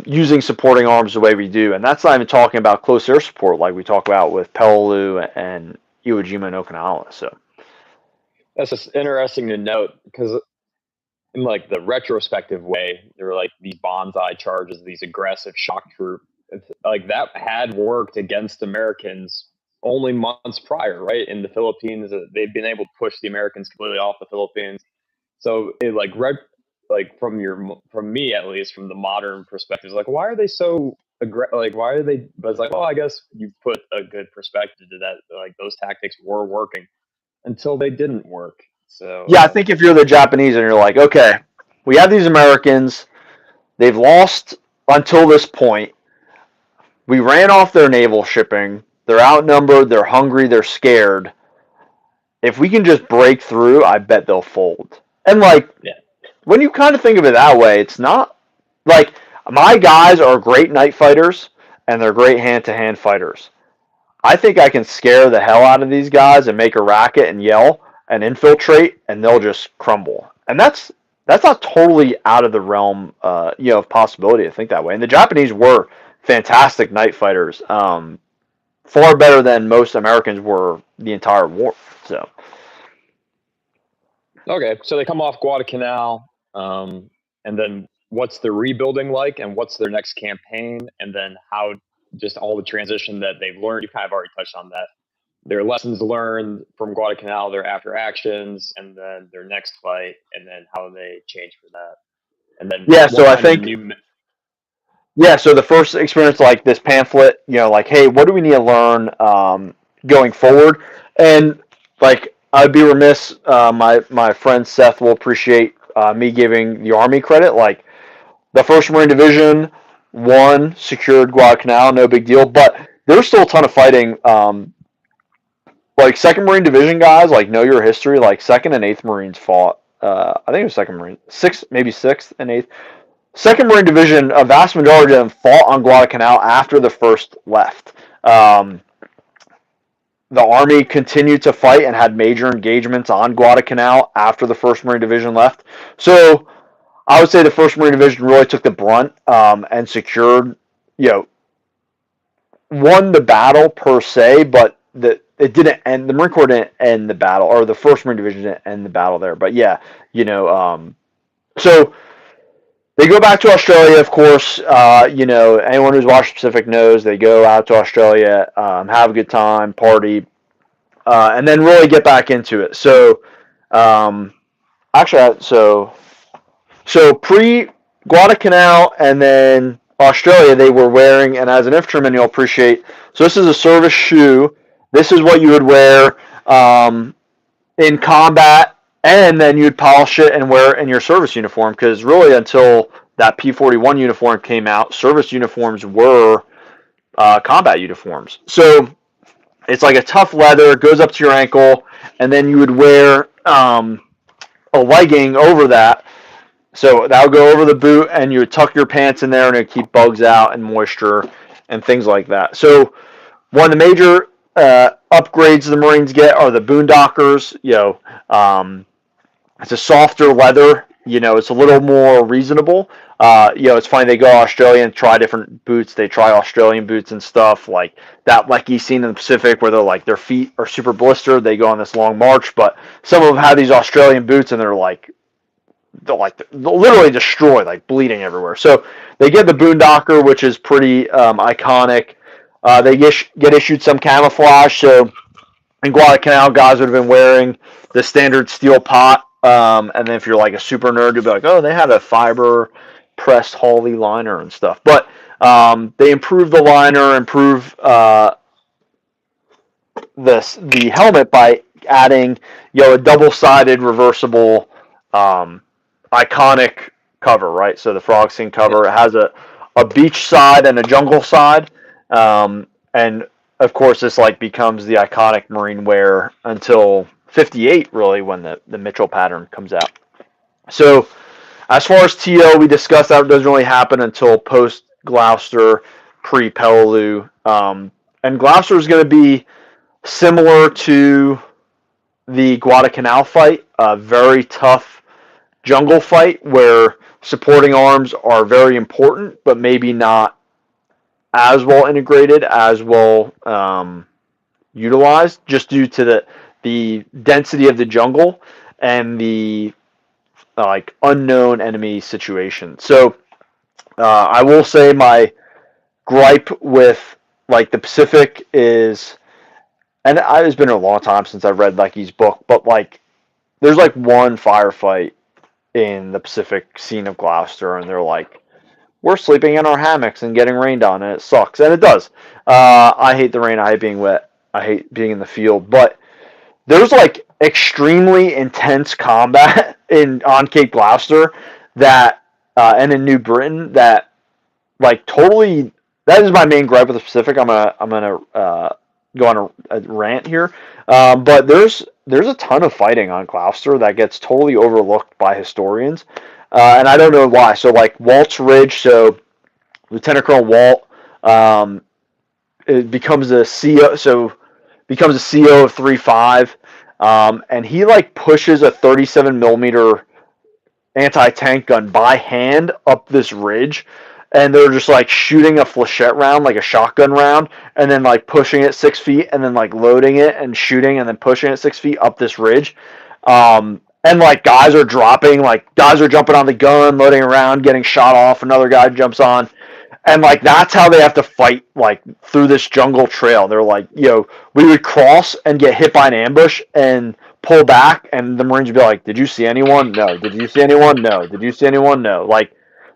using supporting arms the way we do, and that's not even talking about close air support like we talk about with Peleliu and Iwo Jima and Okinawa. So that's just interesting to note because in like the retrospective way, there were like these bonsai charges, these aggressive shock troop, like that had worked against Americans only months prior, right? In the Philippines, they've been able to push the Americans completely off the Philippines. So it like from me at least, from the modern perspective, like why are they so like why are they? But it's like, well, I guess you put a good perspective to that. Like those tactics were working until they didn't work. So yeah, I think if you're the Japanese and you're like, okay, we have these Americans, they've lost until this point. We ran off their naval shipping. They're outnumbered. They're hungry. They're scared. If we can just break through, I bet they'll fold. And when you kind of think of it that way, it's not like my guys are great night fighters and they're great hand-to-hand fighters. I think I can scare the hell out of these guys and make a racket and yell and infiltrate, and they'll just crumble. And that's not totally out of the realm, of possibility to think that way. And the Japanese were fantastic night fighters, far better than most Americans were the entire war. So, okay, so they come off Guadalcanal, and then what's the rebuilding like, and what's their next campaign, and then how just all the transition that they've learned. You kind of already touched on that. Their lessons learned from Guadalcanal, their after actions, and then their next fight, and then how they change for that. And then yeah, so I think so the first experience, like this pamphlet, like, hey, what do we need to learn going forward? And like, I'd be remiss, my friend Seth will appreciate me giving the Army credit. Like, the 1st Marine Division won, secured Guadalcanal, no big deal, but there was still a ton of fighting. Like 2nd Marine Division guys, like know your history. Like 2nd and 8th Marines fought. I think it was 2nd Marine, 6th, maybe 6th and 8th. 2nd Marine Division, a vast majority of them fought on Guadalcanal after the 1st left. The Army continued to fight and had major engagements on Guadalcanal after the 1st Marine Division left. So I would say the 1st Marine Division really took the brunt and secured, won the battle per se, but it didn't end. The Marine Corps didn't end the battle, or the First Marine Division didn't end the battle there. But yeah, so they go back to Australia, of course. Anyone who's watched Pacific knows they go out to Australia, have a good time, party, and then really get back into it. So, so pre Guadalcanal and then Australia, they were wearing, and as an infantryman, you'll appreciate. So this is a service shoe. This is what you would wear in combat, and then you'd polish it and wear it in your service uniform. Because really, until that P41 uniform came out, service uniforms were combat uniforms. So it's like a tough leather, goes up to your ankle, and then you would wear a legging over that. So that would go over the boot, and you would tuck your pants in there, and it would keep bugs out and moisture and things like that. So one of the major upgrades the Marines get are the boondockers. It's a softer leather. It's a little more reasonable. It's funny, they go to Australia and try different boots. They try Australian boots and stuff like that. Like you seen in the Pacific, where they're like their feet are super blistered. They go on this long march, but some of them have these Australian boots, and they'll literally destroy, like bleeding everywhere. So they get the boondocker, which is pretty iconic. They get issued some camouflage. So in Guadalcanal, guys would have been wearing the standard steel pot. And then if you're like a super nerd, you'll be like, oh, they had a fiber pressed Hawley liner and stuff. But they improve the liner, improve the helmet by adding a double-sided reversible iconic cover, right? So the Frogskin cover, it has a beach side and a jungle side, and of course this becomes the iconic Marine wear until 58, really, when the Mitchell pattern comes out. So as far as TO, we discussed that doesn't really happen until post Gloucester, pre Peleliu, and Gloucester is going to be similar to the Guadalcanal fight, a very tough jungle fight where supporting arms are very important, but maybe not as well integrated, as well utilized, just due to the density of the jungle and the unknown enemy situation. So I will say my gripe with the Pacific is, and it's been a long time since I've read Lecky's book, but there's one firefight in the Pacific scene of Gloucester, and they're like, we're sleeping in our hammocks and getting rained on, and it sucks, and it does. I hate the rain. I hate being wet. I hate being in the field, but there's extremely intense combat on Cape Gloucester that and in New Britain that totally, that is my main gripe with the Pacific. I'm gonna go on a rant here, but there's a ton of fighting on Gloucester that gets totally overlooked by historians, and I don't know why. So Walt's Ridge, so Lieutenant Colonel Walt it becomes a CO, becomes a CO of 3.5, and he pushes a 37 millimeter anti-tank gun by hand up this ridge, and they're just shooting a flechette round, like a shotgun round, and then pushing it 6 feet, and then loading it and shooting, and then pushing it 6 feet up this ridge. And guys are dropping, guys are jumping on the gun, loading around, getting shot off. Another guy jumps on, and that's how they have to fight through this jungle trail. They're we would cross and get hit by an ambush and pull back, and the Marines would be like, did you see anyone? No. Did you see anyone? No. Did you see anyone? No.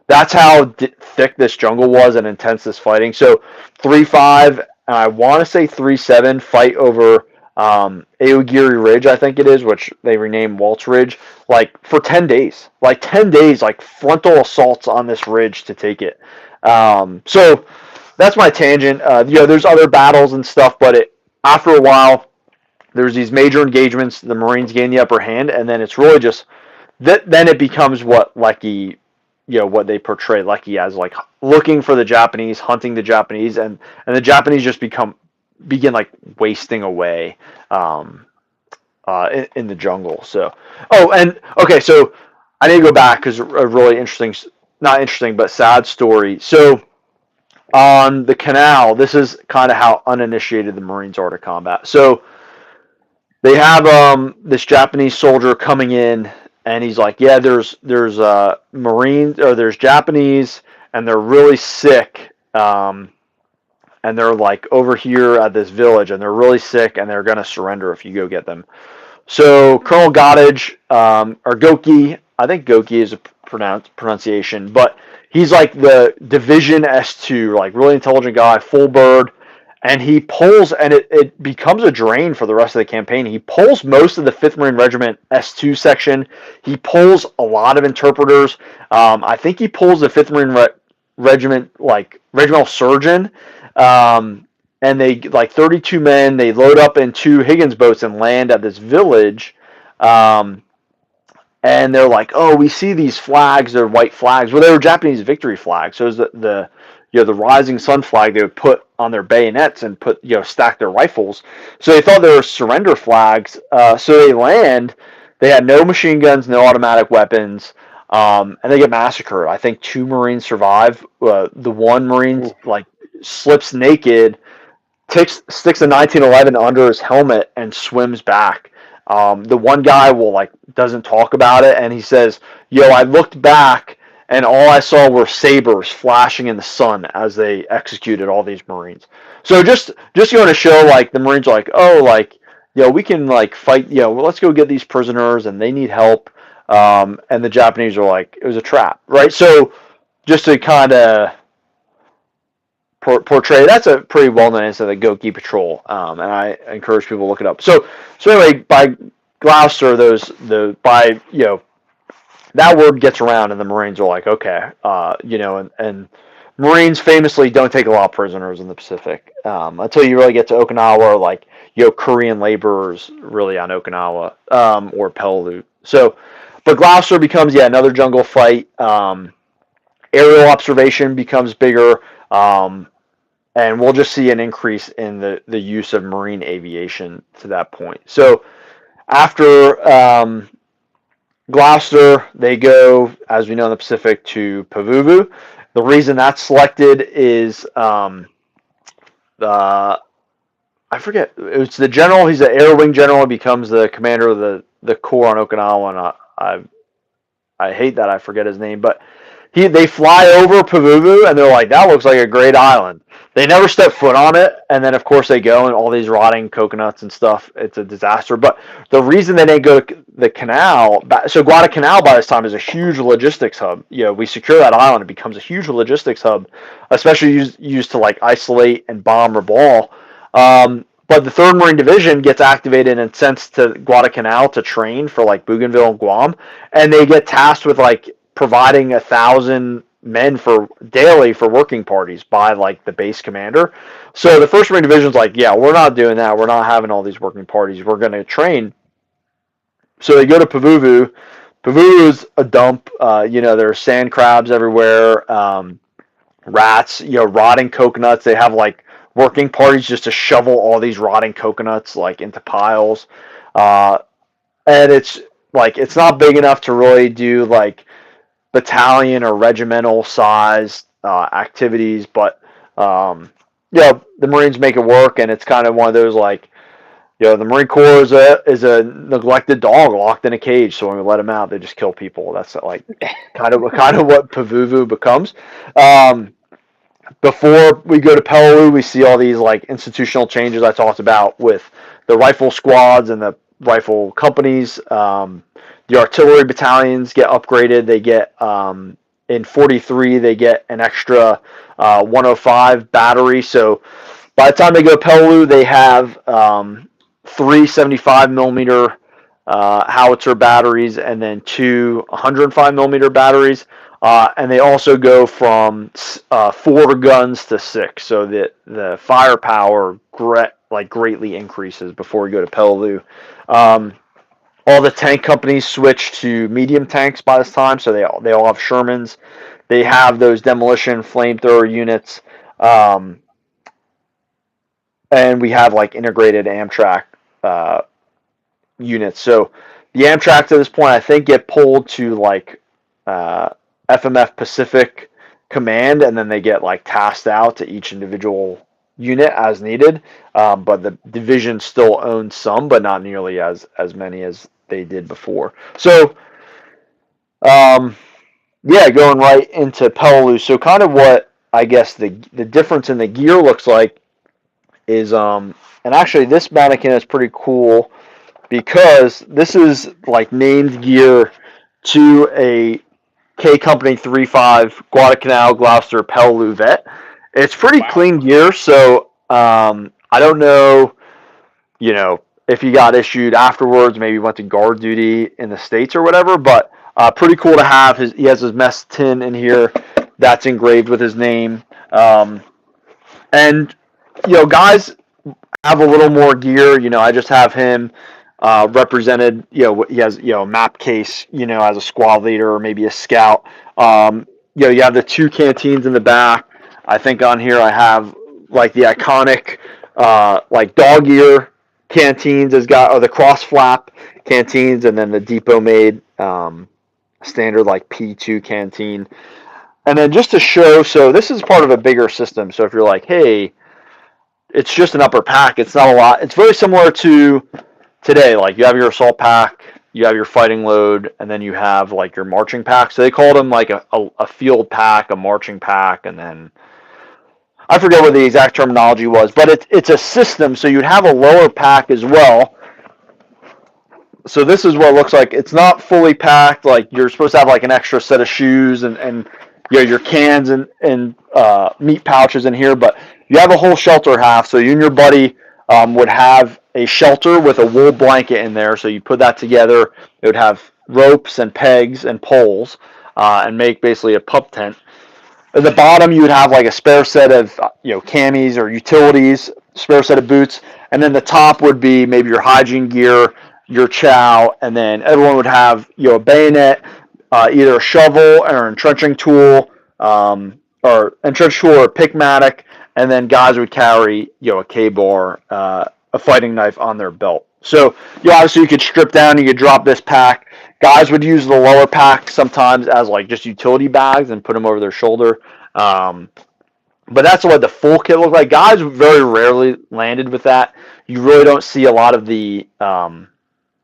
That's how thick this jungle was and intense this fighting. So 3.5, I want to say 3.7 fight over Aogiri Ridge, I think it is, which they renamed Walt's Ridge, for 10 days. 10 days, frontal assaults on this ridge to take it. So that's my tangent. There's other battles and stuff, but after a while, there's these major engagements, the Marines gain the upper hand, and then it's really just, then it becomes what Lecky, what they portray Lecky as, looking for the Japanese, hunting the Japanese, and the Japanese just begin wasting away in the jungle. So, so I need to go back because a really interesting, not interesting, but sad story. So on the canal, this is kind of how uninitiated the Marines are to combat. So they have this Japanese soldier coming in, and he's like, yeah, there's Marines, or there's Japanese, and they're really sick, and they're like over here at this village, and they're really sick, and they're gonna surrender if you go get them. So Colonel Goddage, or Goki, I think Goki is a pronunciation, but he's like the Division S2, like really intelligent guy, full bird, and he pulls, and it becomes a drain for the rest of the campaign. He pulls most of the 5th Marine Regiment S2 section. He pulls a lot of interpreters. I think he pulls the 5th Marine Regiment, like regimental surgeon. And they, like 32 men, they load up in 2 Higgins boats and land at this village. And they're like, oh, we see these flags, they're white flags. Well, they were Japanese victory flags. So it was the the rising sun flag they would put on their bayonets and put, stack their rifles. So they thought they were surrender flags. So they land. They had no machine guns, no automatic weapons, and they get massacred. I think 2 Marines survive. The one Marine slips naked, sticks a 1911 under his helmet, and swims back. The one guy doesn't talk about it, and he says, "Yo, I looked back, and all I saw were sabers flashing in the sun as they executed all these Marines." So just going to show, the Marines are like, "Oh, we can fight. Well, let's go get these prisoners, and they need help." And the Japanese are like, "It was a trap," right? So just to kind of portray, that's a pretty well-known incident, the Goki Patrol, and I encourage people to look it up. So anyway, by Gloucester, that word gets around, and the Marines are like, okay, and Marines famously don't take a lot of prisoners in the Pacific until you really get to Okinawa, Korean laborers really on Okinawa, or Peleliu. So, but Gloucester becomes another jungle fight. Aerial observation becomes bigger. And we'll just see an increase in the use of marine aviation to that point. So after Gloucester, they go, as we know in the Pacific, to Pavuvu. The reason that's selected is I forget. It's the general. He's an air wing general. He becomes the commander of the Corps on Okinawa, and I hate that I forget his name, but they fly over Pavuvu, and they're like, that looks like a great island. They never step foot on it, and then of course they go, and all these rotting coconuts and stuff. It's a disaster. But the reason they didn't go to the canal, so Guadalcanal by this time is a huge logistics hub. We secure that island, it becomes a huge logistics hub, especially used to isolate and bomb Rabaul. But the 3rd Marine Division gets activated and sent to Guadalcanal to train for Bougainville and Guam, and they get tasked with providing 1,000 men daily for working parties by the base commander. So the 1st Marine Division's we're not doing that. We're not having all these working parties. We're going to train. So they go to Pavuvu. Pavuvu is a dump. There are sand crabs everywhere, rats, rotting coconuts. They have working parties just to shovel all these rotting coconuts into piles. And it's it's not big enough to really do battalion or regimental size activities, but the Marines make it work, and it's kind of one of those the Marine Corps is a neglected dog locked in a cage. So when we let them out, they just kill people. That's kind of what Pavuvu becomes. Before we go to Peleliu, we see all these institutional changes I talked about with the rifle squads and the rifle companies. The artillery battalions get upgraded. They get, in 43, they get an extra 105 battery. So by the time they go to Peleliu, they have 3 75mm howitzer batteries, and then 2 105mm batteries. And they also go from 4 guns to 6. So the firepower greatly increases before we go to Peleliu. All the tank companies switch to medium tanks by this time, so they all have Shermans. They have those demolition flamethrower units, and we have integrated Amtrak units. So the Amtrak to this point, I think, get pulled to FMF Pacific command, and then they get like tasked out to each individual unit as needed. But the division still owns some, but not nearly as many as they did before. So, yeah, going right into Peleliu. So, kind of what I guess the difference in the gear looks like is, and actually this mannequin is pretty cool because this is like named gear to a K Company 3.5 Guadalcanal Gloucester Peleliu vet. It's pretty Wow. clean gear, so I don't know, if he got issued afterwards, maybe went to guard duty in the States or whatever, but pretty cool to have. He has his mess tin in here that's engraved with his name. And, guys have a little more gear. I just have him represented. He has a map case. As a squad leader or maybe a scout. You have the 2 canteens in the back. I think on here I have like the iconic like dog ear canteens or the cross flap canteens, and then the depot made standard like P2 canteen. And then just to show, so this is part of a bigger system. So if you're like, hey, it's just an upper pack, it's not a lot. It's very similar to today. Like you have your assault pack, you have your fighting load, and then you have like your marching pack. So they called them like a field pack, a marching pack, and then I forget what the exact terminology was, but it's a system. So you'd have a lower pack as well. So this is what it looks like. It's not fully packed. Like you're supposed to have like an extra set of shoes and your cans and meat pouches in here, but you have a whole shelter half. So you and your buddy would have a shelter with a wool blanket in there. So you put that together. It would have ropes and pegs and poles and make basically a pup tent. At the bottom, you would have like a spare set of camis or utilities, spare set of boots, and then the top would be maybe your hygiene gear, your chow, and then everyone would have a bayonet, either a shovel or an entrenching tool, or a pickmatic, and then guys would carry a K-bar, a fighting knife on their belt. So obviously you could strip down, you could drop this pack. Guys would use the lower pack sometimes as like just utility bags and put them over their shoulder. But that's what the full kit looked like. Guys very rarely landed with that. You really don't see a lot of the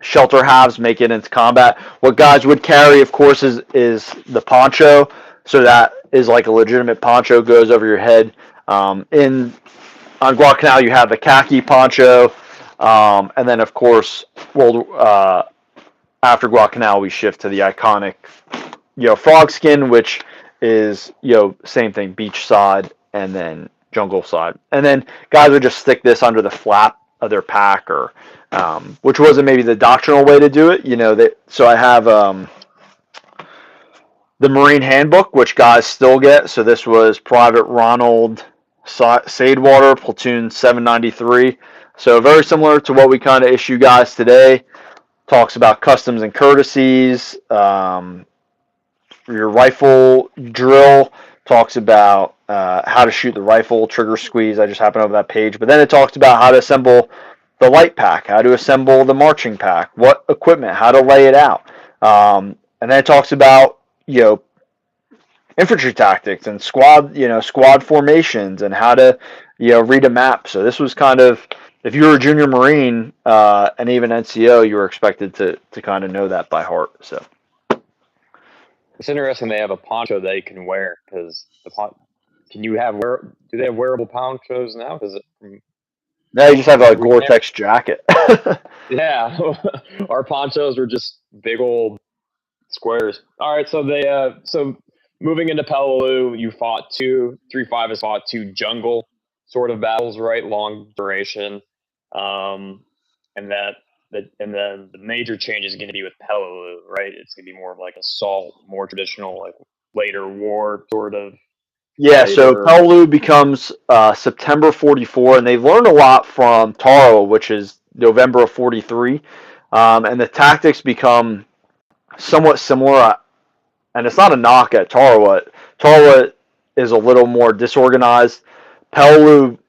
shelter halves make it into combat. What guys would carry, of course, is the poncho. So that is like a legitimate poncho, goes over your head. On Guadalcanal, you have the khaki poncho. And then, of course, after Guadalcanal, we shift to the iconic, Frogskin, which is, same thing, beach side and then jungle side. And then guys would just stick this under the flap of their pack, or which wasn't maybe the doctrinal way to do it. So I have the Marine Handbook, which guys still get. So this was Private Ronald Sadewater, Platoon 793. So very similar to what we kind of issue guys today. Talks about customs and courtesies. Your rifle drill talks about how to shoot the rifle, trigger squeeze. I just happened over that page. But then it talks about how to assemble the light pack, how to assemble the marching pack, what equipment, how to lay it out. And then it talks about, infantry tactics and squad formations and how to, read a map. So this was kind of, if you were a junior Marine and even NCO, you were expected to kind of know that by heart. So it's interesting they have a poncho that you can wear, because do they have wearable ponchos now? Because now you just have a Gore-Tex jacket. Yeah, our ponchos were just big old squares. All right, so moving into Peleliu, you fought 3.5 has fought 2 jungle sort of battles, right? Long duration. And then the major change is going to be with Peleliu, right? It's going to be more of like assault, more traditional, like later war sort of. Yeah, so Peleliu becomes September 44, and they've learned a lot from Tarawa, which is November of 43. And the tactics become somewhat similar, and it's not a knock at Tarawa. Tarawa is a little more disorganized. Peleliu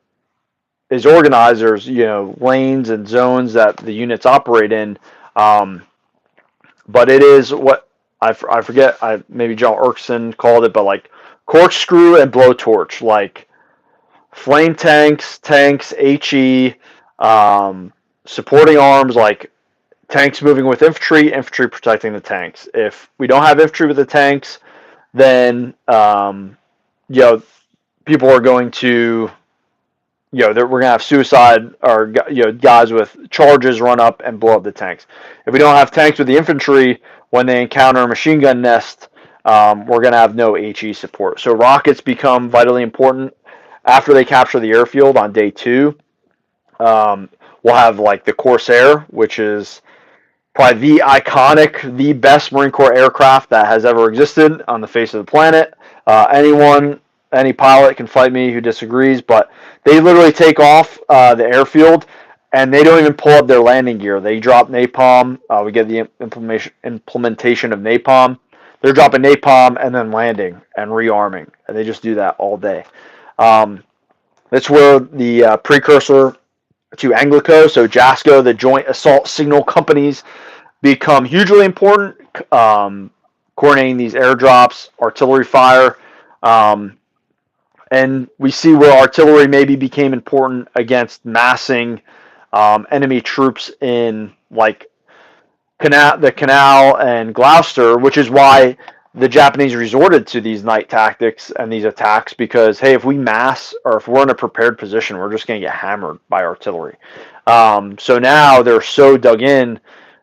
is organized. There's lanes and zones that the units operate in, but it is what I forget. Maybe John Erkson called it, but like corkscrew and blowtorch, like flame tanks, HE, supporting arms, like tanks moving with infantry protecting the tanks. If we don't have infantry with the tanks, then people are going to we're going to have suicide or guys with charges run up and blow up the tanks. If we don't have tanks with the infantry, when they encounter a machine gun nest, we're going to have no HE support. So rockets become vitally important after they capture the airfield on day 2. We'll have like the Corsair, which is probably the best Marine Corps aircraft that has ever existed on the face of the planet. Any pilot can fight me who disagrees, but they literally take off the airfield and they don't even pull up their landing gear. They drop napalm. We get the implementation of napalm. They're dropping napalm and then landing and rearming, and they just do that all day. That's where the precursor to Anglico, so JASCO, the Joint Assault Signal Companies, become hugely important, coordinating these airdrops, artillery fire, and we see where artillery maybe became important against massing enemy troops in like the Canal and Gloucester, which is why the Japanese resorted to these night tactics and these attacks, because hey, if we mass or if we're in a prepared position, we're just going to get hammered by artillery. So now they're so dug in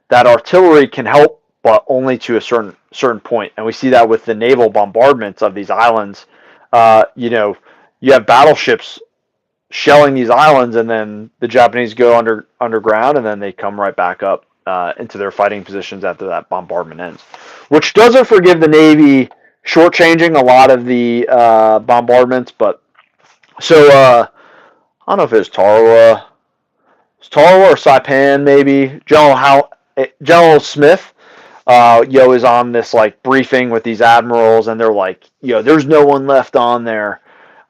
that artillery can help, but only to a certain point. And we see that with the naval bombardments of these islands. You have battleships shelling these islands, and then the Japanese go underground, and then they come right back up into their fighting positions after that bombardment ends, which doesn't forgive the Navy shortchanging a lot of the bombardments. But so I don't know if it was Tarawa or Saipan, maybe. General Smith is on this like briefing with these admirals, and they're like, there's no one left on there.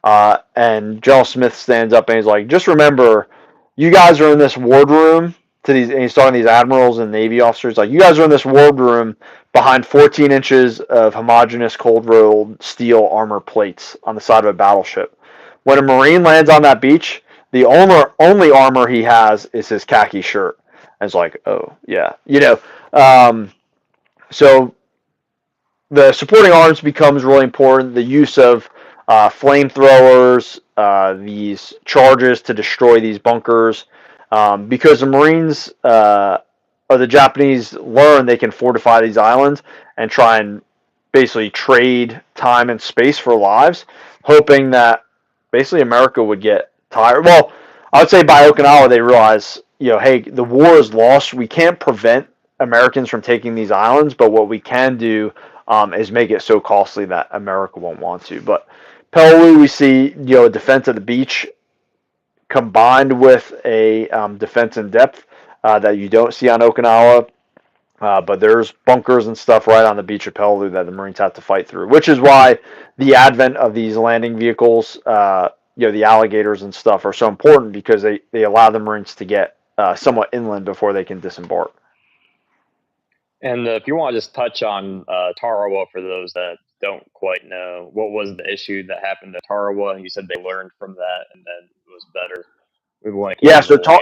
And General Smith stands up and he's like, just remember, you guys are in this wardroom to these, and he's talking to these admirals and Navy officers, like, you guys are in this wardroom behind 14 inches of homogeneous cold-rolled steel armor plates on the side of a battleship. When a Marine lands on that beach, the only armor he has is his khaki shirt. And it's like, oh, yeah. So the supporting arms becomes really important. The use of flamethrowers, these charges to destroy these bunkers, because the Marines or the Japanese learn they can fortify these islands and try and basically trade time and space for lives, hoping that basically America would get tired. Well, I would say by Okinawa they realize, hey, the war is lost. We can't prevent Americans from taking these islands, but what we can do is make it so costly that America won't want to. But Peleliu, we see a defense of the beach combined with a defense in depth that you don't see on Okinawa. But there's bunkers and stuff right on the beach of Peleliu that the Marines have to fight through, which is why the advent of these landing vehicles, the alligators and stuff, are so important, because they allow the Marines to get somewhat inland before they can disembark. And if you want to just touch on Tarawa for those that don't quite know, what was the issue that happened to Tarawa? And you said they learned from that and then it was better.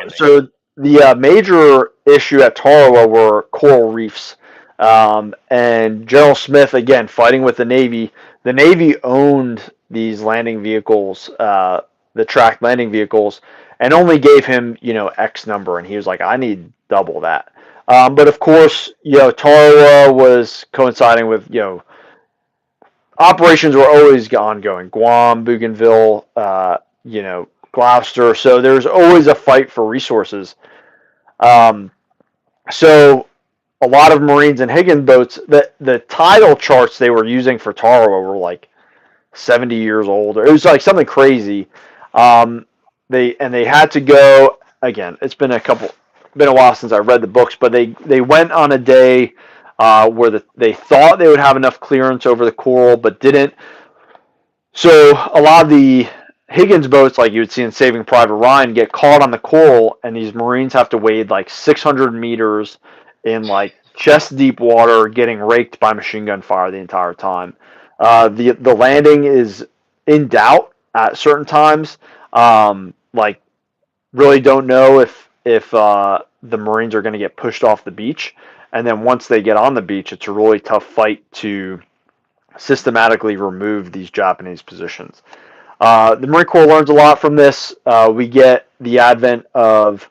So the major issue at Tarawa were coral reefs. And General Smith, again, fighting with the Navy. The Navy owned these landing vehicles, the tracked landing vehicles, and only gave him, X number. And he was like, I need double that. But of course, Tarawa was coinciding with, operations were always ongoing. Guam, Bougainville, Gloucester. So there's always a fight for resources. So a lot of Marines and Higgins boats, the tidal charts they were using for Tarawa were like 70 years old. It was like something crazy. They had to go, again, it's been a while since I read the books, but they went on a day where they thought they would have enough clearance over the coral, but didn't. So a lot of the Higgins boats, like you would see in Saving Private Ryan, get caught on the coral, and these Marines have to wade like 600 meters in like chest deep water, getting raked by machine gun fire the entire time. The landing is in doubt at certain times. Like really don't know if the Marines are going to get pushed off the beach, and then once they get on the beach, it's a really tough fight to systematically remove these Japanese positions. The Marine Corps learns a lot from this. We get the advent of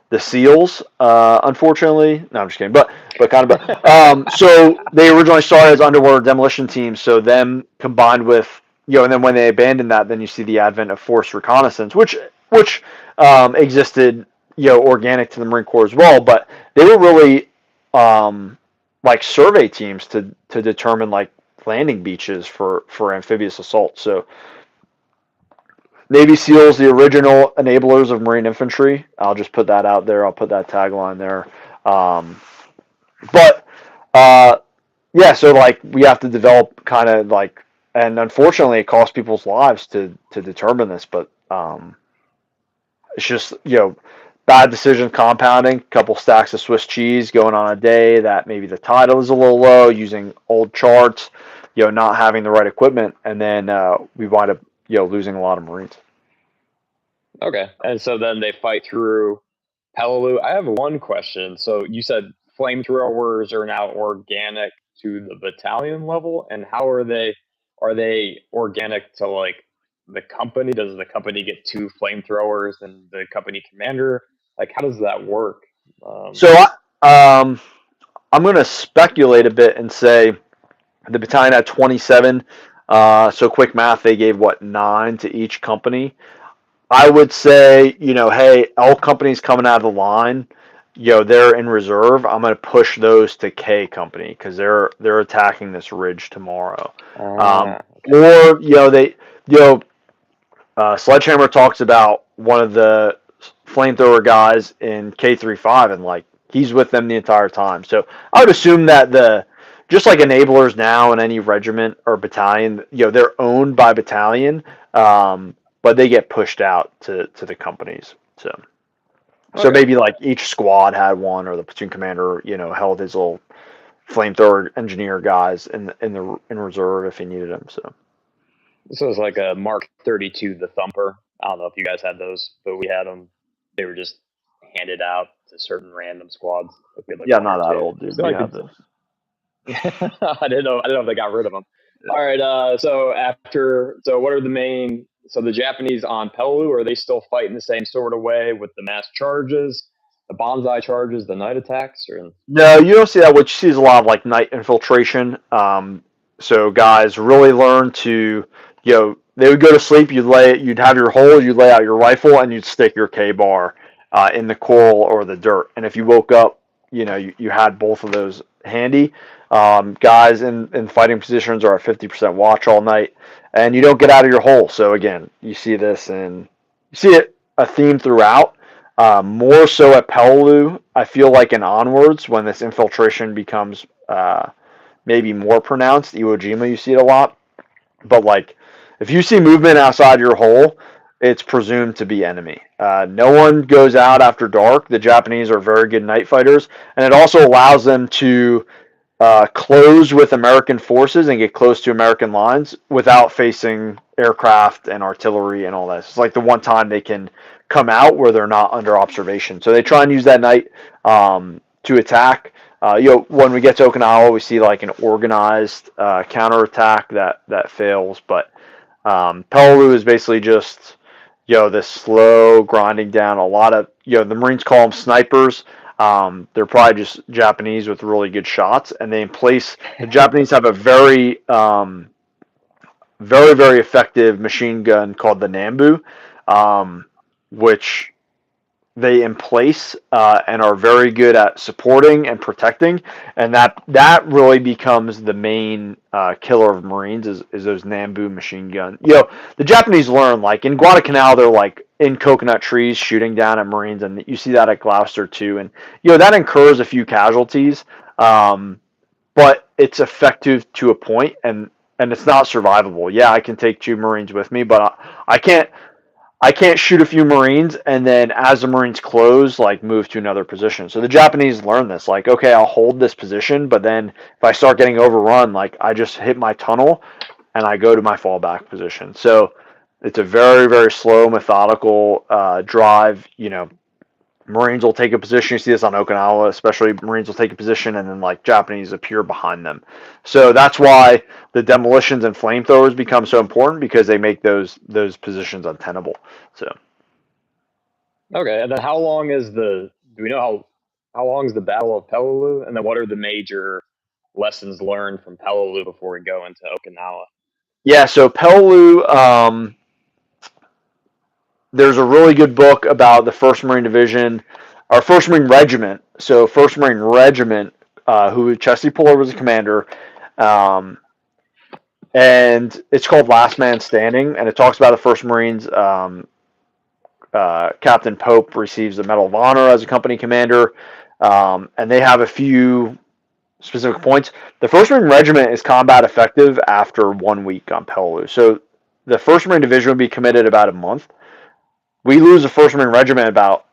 the SEALs, unfortunately. No, I'm just kidding. But kind of. So they originally started as underwater demolition teams. So them combined with and then when they abandoned that, then you see the advent of forced reconnaissance, which existed organic to the Marine Corps as well. But they were really like survey teams to determine like landing beaches for amphibious assault. So Navy SEALs, the original enablers of Marine Infantry. I'll just put that out there. I'll put that tagline there. Yeah, so like we have to develop kind of like, and unfortunately it costs people's lives to determine this, but it's just, bad decision compounding, couple stacks of Swiss cheese going on a day that maybe the tidal is a little low, using old charts, not having the right equipment, and then we wind up losing a lot of Marines. Okay, and so then they fight through Peleliu. I have one question. So you said flamethrowers are now organic to the battalion level, and how are they? Are they organic to like the company? Does the company get 2 flamethrowers and the company commander? Like, how does that work? So I'm going to speculate a bit and say the battalion had 27. So quick math, they gave 9 to each company. I would say, hey, all companies coming out of the line, they're in reserve. I'm going to push those to K company because they're attacking this ridge tomorrow. Or Sledgehammer talks about one of the flamethrower guys in K35, and like he's with them the entire time. So I would assume that just like enablers now in any regiment or battalion, they're owned by battalion, but they get pushed out to the companies. So maybe like each squad had one, or the platoon commander, held his little flamethrower engineer guys in reserve if he needed them. So this was like a Mark 32, the Thumper. I don't know if you guys had those, but we had them. They were just handed out to certain random squads. Like not that old, dude. We have those. I didn't know if they got rid of them. Yeah. All right. So what are the main? So the Japanese on Peleliu, are they still fighting the same sort of way with the mass charges, the bonsai charges, the night attacks? Or no, you don't see that. What you see is a lot of like night infiltration. So guys really learn to, they would go to sleep. You'd have your hole. You'd lay out your rifle, and you'd stick your K-bar in the coral or the dirt. And if you woke up, you had both of those handy. Guys in fighting positions are at 50% watch all night, and you don't get out of your hole. So again, you see this, and you see it a theme throughout. More so at Peleliu, I feel like in onwards, when this infiltration becomes maybe more pronounced. Iwo Jima, you see it a lot. But like, if you see movement outside your hole, it's presumed to be enemy. No one goes out after dark. The Japanese are very good night fighters, and it also allows them to close with American forces and get close to American lines without facing aircraft and artillery and all that. It's like the one time they can come out where they're not under observation. So they try and use that night to attack. When we get to Okinawa, we see like an organized counterattack that fails. But Peleliu is basically just this slow grinding down. A lot of the Marines call them snipers. They're probably just Japanese with really good shots, and the Japanese have a very, very, very effective machine gun called the Nambu, which they emplace and are very good at supporting and protecting, and that really becomes the main killer of Marines is those Nambu machine gun. The Japanese learn, like in Guadalcanal, they're like in coconut trees shooting down at Marines, and you see that at Gloucester too, and that incurs a few casualties, but it's effective to a point, and it's not survivable. Yeah, I can take 2 Marines with me, but I can't shoot a few Marines and then as the Marines close, like move to another position. So the Japanese learn this, like, okay, I'll hold this position, but then if I start getting overrun, like I just hit my tunnel and I go to my fallback position. So it's a very, very slow, methodical drive. Marines will take a position. You see this on Okinawa, especially. Marines will take a position, and then like Japanese appear behind them. So that's why the demolitions and flamethrowers become so important, because they make those positions untenable. So Okay, and then how long is do we know how long is the Battle of Peleliu, and then what are the major lessons learned from Peleliu before we go into Okinawa? yeah, so Peleliu, there's a really good book about the 1st Marine Division, our 1st Marine Regiment. So 1st Marine Regiment, who Chesley Puller was a commander, and it's called Last Man Standing, and it talks about the 1st Marines. Captain Pope receives the Medal of Honor as a company commander, and they have a few specific points. The 1st Marine Regiment is combat effective after 1 week on Peleliu. So the 1st Marine Division would be committed about a month. We lose the 1st Marine Regiment about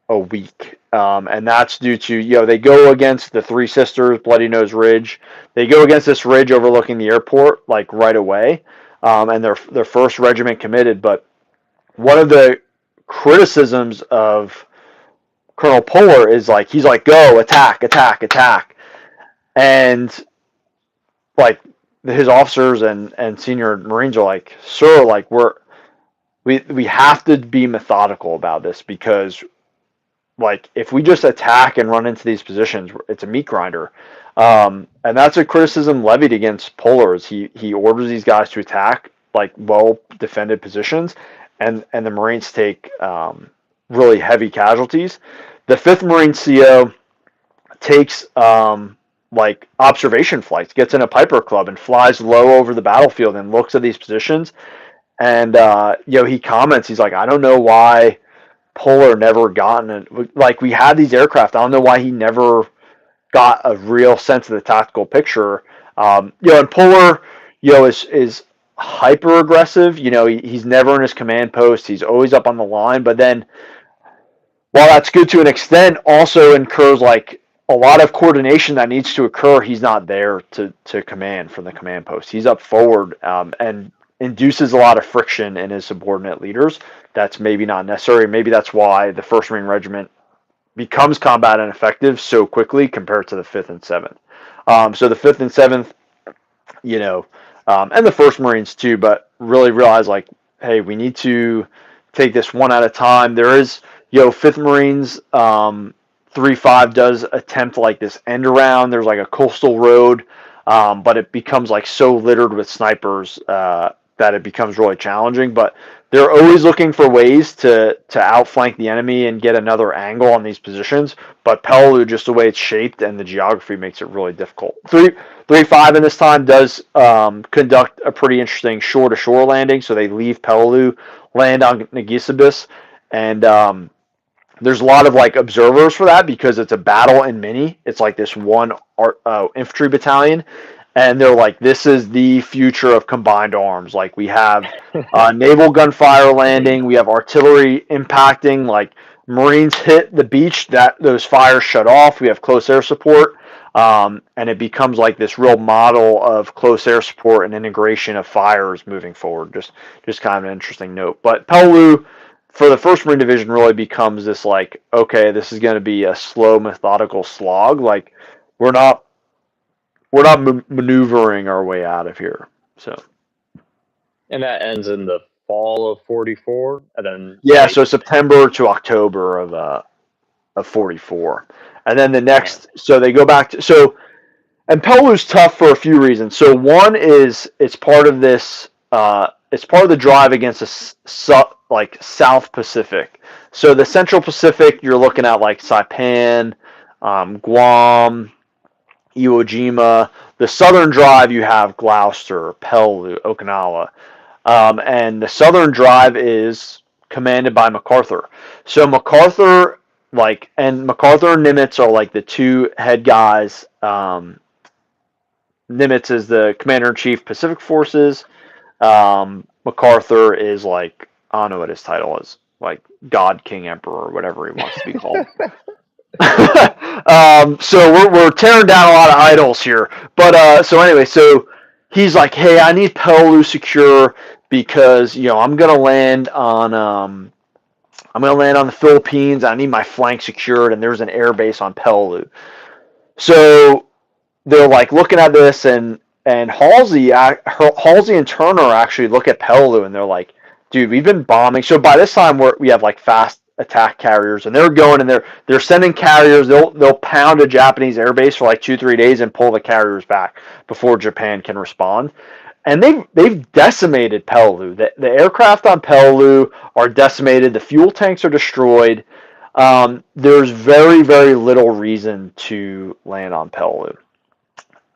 a week, and that's due to, they go against the Three Sisters, Bloody Nose Ridge. They go against this ridge overlooking the airport like right away, and their 1st regiment committed. But one of the criticisms of Colonel Puller is like, he's like, go, attack, attack, attack. And like his officers and senior Marines are like, sir, like we have to be methodical about this, because like if we just attack and run into these positions, it's a meat grinder. And that's a criticism levied against Puller, is he orders these guys to attack like well defended positions, and the Marines take really heavy casualties. The 5th Marine CO takes like observation flights, gets in a Piper Club and flies low over the battlefield and looks at these positions. And he comments, he's like, I don't know why Puller never gotten it. Like, we had these aircraft, I don't know why he never got a real sense of the tactical picture. And Puller, is hyper aggressive. He's never in his command post. He's always up on the line. But then, while that's good to an extent, also incurs like a lot of coordination that needs to occur. He's not there to command from the command post. He's up forward, and induces a lot of friction in his subordinate leaders. That's maybe not necessary. Maybe that's why the 1st Marine Regiment becomes combat ineffective so quickly compared to the 5th and 7th. So the 5th and 7th, and the 1st Marines too, but really realize like, hey, we need to take this one at a time. There is, 5th Marines, 3-5 does attempt like this end around. There's like a coastal road, but it becomes like so littered with snipers that it becomes really challenging. But they're always looking for ways to outflank the enemy and get another angle on these positions. But Peleliu, just the way it's shaped and the geography, makes it really difficult. 3-5 in this time does conduct a pretty interesting shore-to-shore landing. So they leave Peleliu, land on Nagisabis, and there's a lot of like observers for that, because it's a battle in mini. It's like this one infantry battalion, and they're like, this is the future of combined arms. Like, we have naval gunfire landing, we have artillery impacting, like Marines hit the beach, that those fires shut off. We have close air support, and it becomes like this real model of close air support and integration of fires moving forward. Just kind of an interesting note. But Peleliu, for the 1st Marine Division, really becomes this like, okay, this is going to be a slow, methodical slog. Like, we're not maneuvering our way out of here. So, And that ends in the fall of 44, and then so September to October of 44, and then the next. So they go back to and Peleliu's tough for a few reasons. So one is it's part of this. It's part of the drive against the South Pacific. So the Central Pacific, you're looking at like Saipan, Guam, Iwo Jima. The Southern Drive, you have Gloucester, Peleliu, Okinawa. And the Southern Drive is commanded by MacArthur. So MacArthur, and MacArthur and Nimitz are like the two head guys. Nimitz is the Commander-in-Chief, Pacific Forces. MacArthur is like, I don't know what his title is, like God, King, Emperor, or whatever he wants to be called. So we're tearing down a lot of idols here. But so anyway, so he's like, hey, I need Peleliu secure because I'm gonna land on the Philippines. I need my flank secured, and there's an air base on Peleliu. So they're like looking at this, and Halsey and Turner actually look at Peleliu, and they're like, dude, we've been bombing. So by this time we have like fast attack carriers, and they're going and they're sending carriers. They'll pound a Japanese airbase for like 2-3 days and pull the carriers back before Japan can respond. And they've decimated Peleliu. The aircraft on Peleliu are decimated. The fuel tanks are destroyed. There's very, very little reason to land on Peleliu.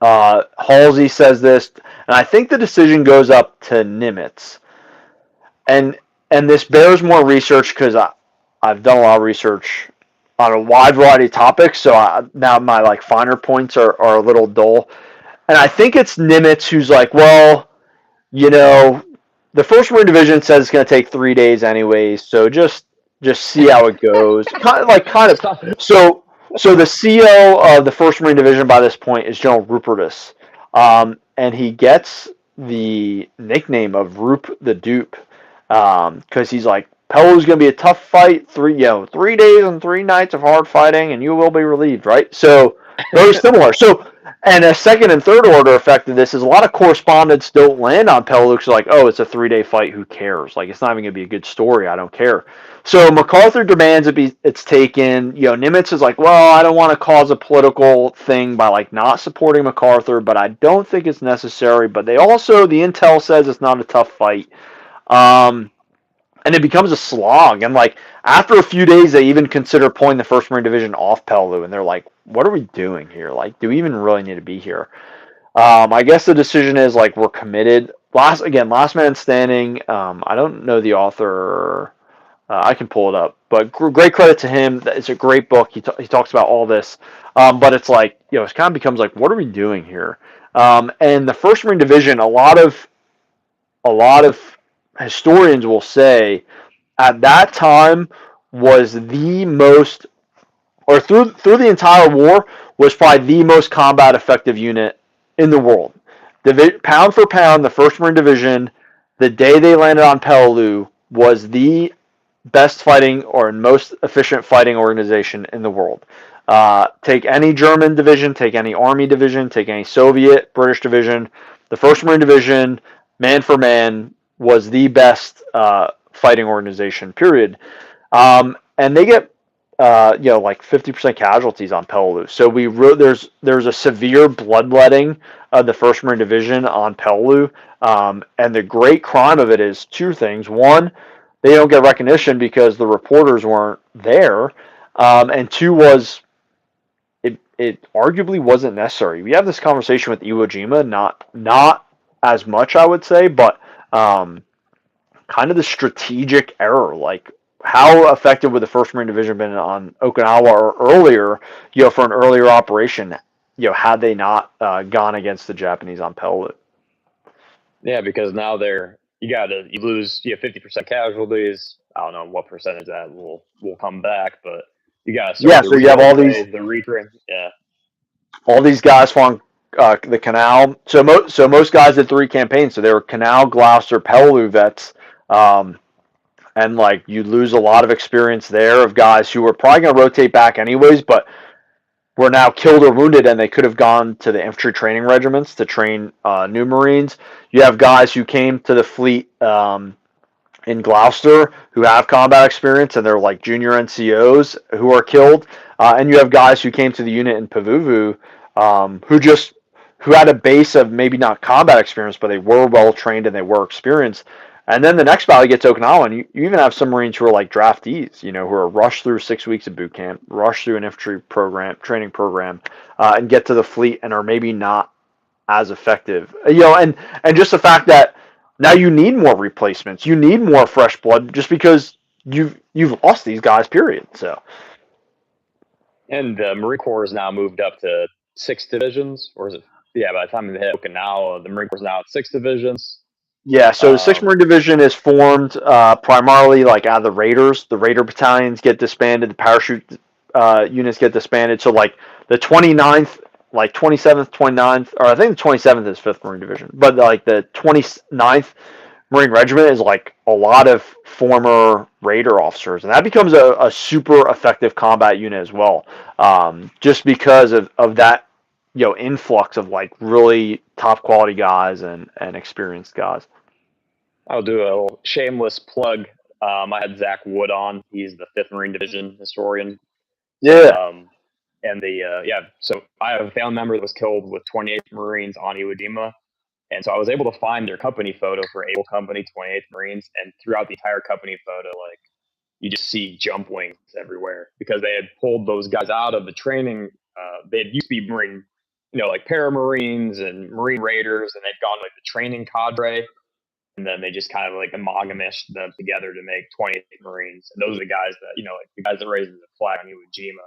Halsey says this, and I think the decision goes up to Nimitz. And this bears more research because I've done a lot of research on a wide variety of topics, so now my like finer points are a little dull. And I think it's Nimitz who's like, well, the 1st Marine Division says it's going to take 3 days anyways, so just see how it goes. So the CO of the 1st Marine Division by this point is General Rupertus, and he gets the nickname of Rupe the Dupe because he's like, Peleliu's going to be a tough fight. 3 days and 3 nights of hard fighting, and you will be relieved, right? So very similar. So, and a second and third order effect of this is a lot of correspondents don't land on Peleliu because like, oh, it's a 3-day fight. Who cares? Like, it's not even going to be a good story. I don't care. So MacArthur demands it's taken. Nimitz is like, well, I don't want to cause a political thing by like not supporting MacArthur, but I don't think it's necessary. But the intel says it's not a tough fight. And it becomes a slog. And like after a few days, they even consider pulling the 1st Marine Division off Peleliu, and they're like, what are we doing here? Like, do we even really need to be here? I guess the decision is like we're committed. Last man standing. I don't know the author. I can pull it up, but great credit to him. It's a great book. He talks about all this, but it's like it kind of becomes like, what are we doing here? And the 1st Marine Division, a lot of historians will say at that time was the most, or through the entire war, was probably the most combat effective unit in the world. Pound for pound, the 1st Marine Division, the day they landed on Peleliu, was the best fighting or most efficient fighting organization in the world. Take any German division, take any Army division, take any Soviet, British division, the 1st Marine Division, man for man, was the best fighting organization, period. And they get like 50% casualties on Peleliu. So there's a severe bloodletting of the 1st Marine Division on Peleliu. And the great crime of it is 2 things. One, they don't get recognition because the reporters weren't there. And 2 was it arguably wasn't necessary. We have this conversation with Iwo Jima, not as much, I would say, but kind of the strategic error. Like, how effective would the 1st Marine Division been on Okinawa or earlier, for an earlier operation, had they not gone against the Japanese on Peleliu? Yeah, because now you lose 50% casualties. I don't know what percentage that will come back, but you got to so you have all these the retrain. Yeah, all these guys from the Canal. So most guys did 3 campaigns. So they were Canal, Gloucester, Peleliu vets. And like you lose a lot of experience there of guys who were probably going to rotate back anyways, but were now killed or wounded, and they could have gone to the infantry training regiments to train new Marines. You have guys who came to the fleet in Gloucester who have combat experience, and they're like junior NCOs who are killed. And you have guys who came to the unit in Pavuvu who had a base of maybe not combat experience, but they were well trained and they were experienced. And then the next battle gets Okinawa, and you even have some Marines who are like draftees, who are rushed through 6 weeks of boot camp, rushed through an infantry training program, and get to the fleet and are maybe not as effective. And just the fact that now you need more replacements, you need more fresh blood, just because you've lost these guys, period. So. And the Marine Corps is now moved up to 6 divisions, or is it? Yeah, by the time they hit Okinawa, the Marine Corps is now at 6 divisions. Yeah, so the 6th Marine Division is formed primarily like out of the Raiders. The Raider battalions get disbanded, the parachute units get disbanded. So like the 29th like 27th, 29th, or I think the 27th is 5th Marine Division, but like the 29th Marine Regiment is like a lot of former Raider officers, and that becomes a super effective combat unit as well, just because of that, influx of like really top quality guys and experienced guys. I'll do a little shameless plug. I had Zach Wood on. He's the 5th Marine Division historian. Yeah. So I have a family member that was killed with 28th Marines on Iwo Jima. And so I was able to find their company photo for Able Company, 28th Marines. And throughout the entire company photo, like, you just see jump wings everywhere because they had pulled those guys out of the training. They had used to be Marine, like Paramarines and Marine Raiders, and they'd gone like the training cadre. And then they just kind of like amalgamished them together to make 28th Marines. And those are the guys that, like the guys that raised the flag on Iwo Jima.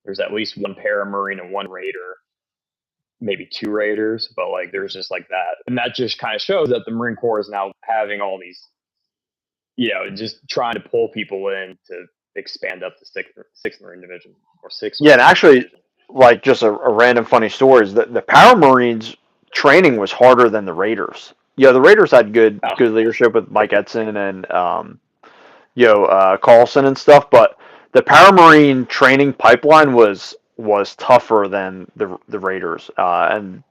There's at least one Paramarine and one Raider, maybe 2 Raiders, but like there's just like that. And that just kind of shows that the Marine Corps is now having all these, just trying to pull people in to expand up the 6th Marine Division or 6th. Yeah, and actually, like just a random funny story is that the Paramarines training was harder than the Raiders. The Raiders had good leadership with Mike Edson and Carlson and stuff, but the Paramarine training pipeline was tougher than the Raiders, and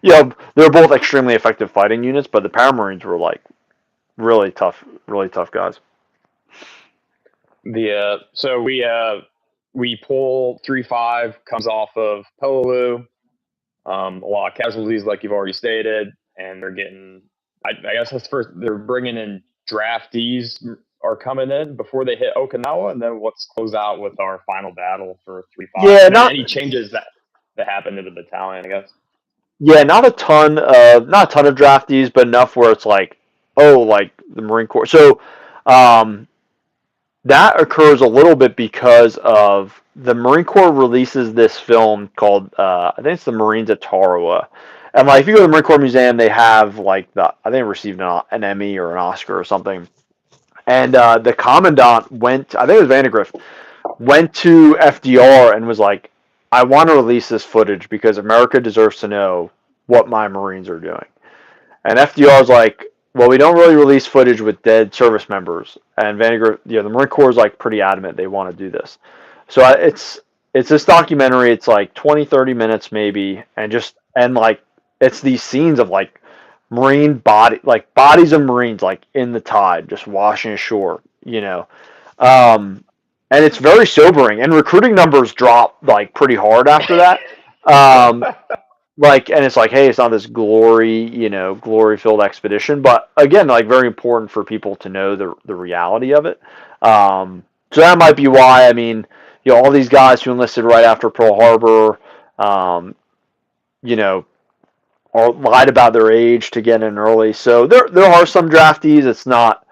they're both extremely effective fighting units, but the Paramarines were like really tough guys. So we pull 3-5, comes off of Peleliu, a lot of casualties like you've already stated, and they're getting, I guess that's first, they're bringing in draftees are coming in before they hit Okinawa, and then let's close out with our final battle for 3-5. Yeah, any changes that happened to the battalion, I guess. Yeah, not a ton of draftees, but enough where it's like, like the Marine Corps. So that occurs a little bit because of the Marine Corps releases this film called I think it's the Marines at Tarawa. And like if you go to the Marine Corps Museum, they have like I think it received an Emmy or an Oscar or something. And the commandant went, I think it was Vandegrift, went to FDR and was like, I want to release this footage because America deserves to know what my Marines are doing. And FDR is like, well, we don't really release footage with dead service members. And Vandegrift, the Marine Corps is like pretty adamant they want to do this. So it's this documentary. It's like 20, 30 minutes maybe. And like, it's these scenes of like Marine bodies of Marines like in the tide, just washing ashore, and it's very sobering, and recruiting numbers drop like pretty hard after that. And it's like, hey, it's not this glory-filled expedition, but again, like very important for people to know the reality of it. So that might be why. I mean, all these guys who enlisted right after Pearl Harbor, or lied about their age to get in early. So there are some draftees. It's not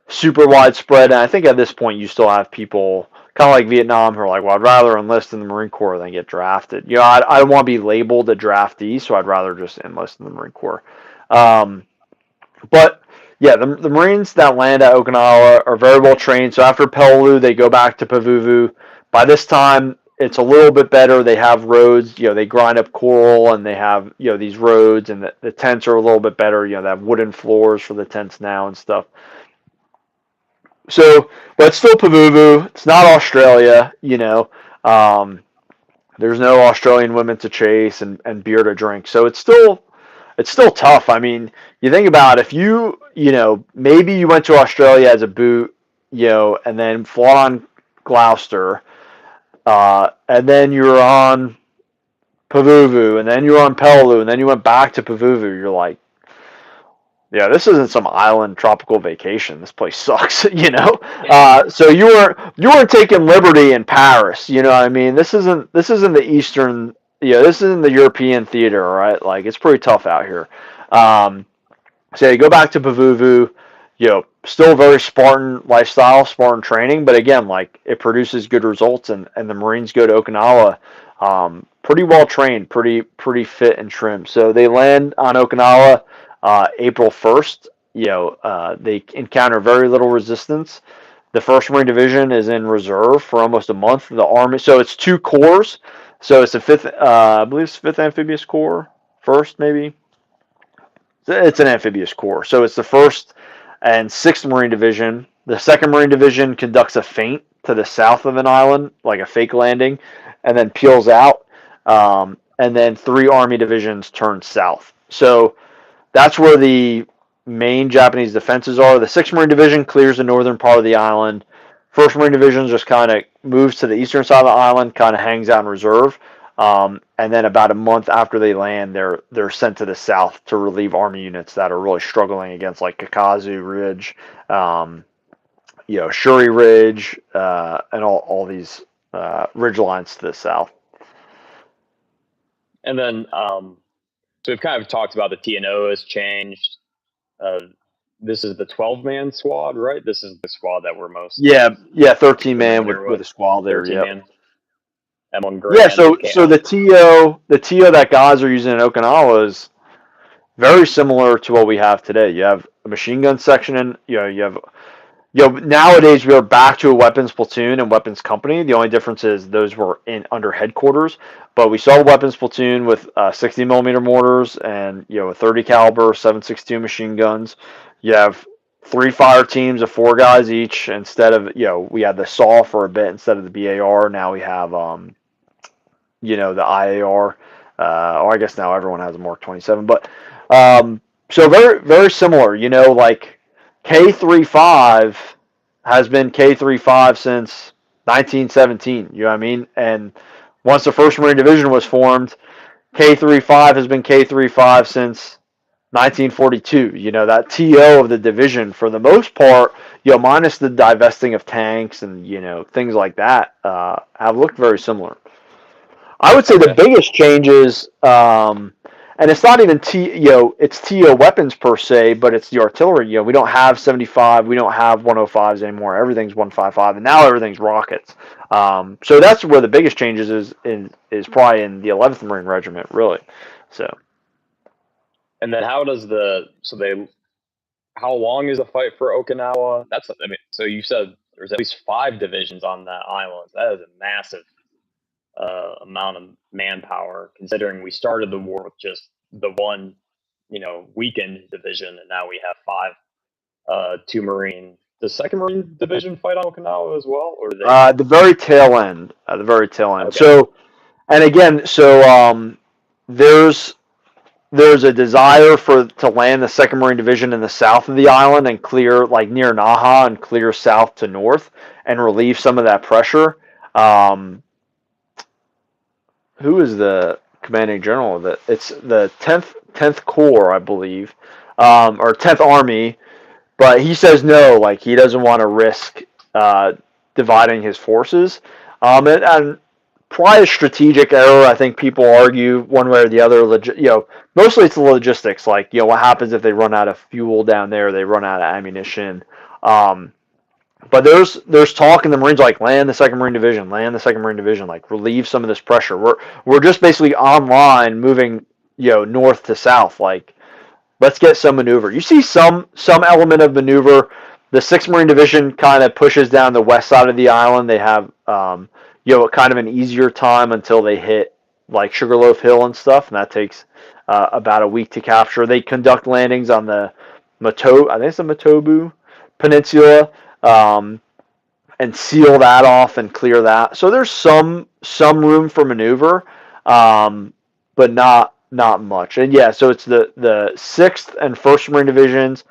super widespread, and I think at this point you still have people kind of like Vietnam who are like, well, I'd rather enlist in the Marine Corps than get drafted. I don't want to be labeled a draftee, so I'd rather just enlist in the Marine Corps. But yeah, the Marines that land at Okinawa are very well trained. So after Peleliu, they go back to Pavuvu. By this time, it's a little bit better. They have roads. They grind up coral, and they have these roads, and the tents are a little bit better. They have wooden floors for the tents now and stuff. So, but it's still Pavuvu. It's not Australia. There's no Australian women to chase and beer to drink. So it's still tough. I mean, you think about if maybe you went to Australia as a boot, and then fought on Gloucester, and then you were on Pavuvu, and then you were on Peleliu, and then you went back to Pavuvu. You're like, yeah, this isn't some island tropical vacation. This place sucks, So you weren't taking liberty in Paris, you know what I mean? This isn't the Eastern, this isn't the European theater, right? Like it's pretty tough out here. So you go back to Pavuvu, still very Spartan lifestyle, Spartan training, but again, like it produces good results, and the Marines go to Okinawa, pretty well trained, pretty fit and trim. So they land on Okinawa. April 1st, they encounter very little resistance. The 1st Marine Division is in reserve for almost a month. The Army, so it's 2 corps. So it's the fifth, I believe it's fifth amphibious corps, first maybe. It's an amphibious corps. So it's the first and sixth Marine Division. The second Marine Division conducts a feint to the south of an island, like a fake landing, and then peels out. And then three Army divisions turn south. So that's where the main Japanese defenses are. The 6th Marine Division clears the northern part of the island. 1st Marine Division just kind of moves to the eastern side of the island, kind of hangs out in reserve. And then about a month after they land, they're sent to the south to relieve Army units that are really struggling against like Kakazu Ridge, Shuri Ridge, and all these ridge lines to the south. And then, so we've kind of talked about the TNO has changed. This is the 12-man squad, right? This is the squad that we're most 13-man with a squad there. Yeah. M1 Garand. Yeah, so the TO that guys are using in Okinawa is very similar to what we have today. You have a machine gun section, and nowadays we are back to a weapons platoon and weapons company. The only difference is those were under headquarters, but we saw a weapons platoon with 60 millimeter mortars and a 30 caliber 7.62 machine guns. You have 3 fire teams of 4 guys each instead of we had the SAW for a bit instead of the BAR. Now we have the IAR. Or I guess now everyone has a Mark 27, but so very very similar. Like K35 has been K35 since 1917. You know what I mean? And once the 1st Marine Division was formed, K35 has been K35 since 1942. That TO of the division, for the most part, minus the divesting of tanks and things like that, have looked very similar. I would say the biggest changes, and it's not even it's TO weapons per se, but it's the artillery. We don't have 75, we don't have 105s anymore. Everything's 155, and now everything's rockets. So that's where the biggest changes is probably in the 11th Marine Regiment, really. So. And then how long is the fight for Okinawa? So you said there's at least 5 divisions on that island. That is a massive amount of manpower, considering we started the war with just the one, weakened division, and now we have 5, 2 Marine. Does 2nd Marine Division fight on Okinawa as well, or the very tail end? Okay. So, and again, there's a desire to land the 2nd Marine Division in the south of the island and clear, like near Naha, and clear south to north and relieve some of that pressure. Who is the commanding general of it? It's the 10th Corps, I believe, or 10th Army. But he says no, like he doesn't want to risk dividing his forces. And probably a strategic error. I think people argue one way or the other. Mostly it's the logistics. Like, what happens if they run out of fuel down there? They run out of ammunition. But there's talk in the Marines, like, land the 2nd Marine Division, like relieve some of this pressure. We're just basically online moving, north to south. Like, let's get some maneuver. You see some element of maneuver. The 6th Marine Division kind of pushes down the west side of the island. They have kind of an easier time until they hit like Sugarloaf Hill and stuff, and that takes about a week to capture. They conduct landings on the Matobu Peninsula, and seal that off and clear that. So there's some room for maneuver, but not much. And so it's the 6th and 1st Marine Divisions.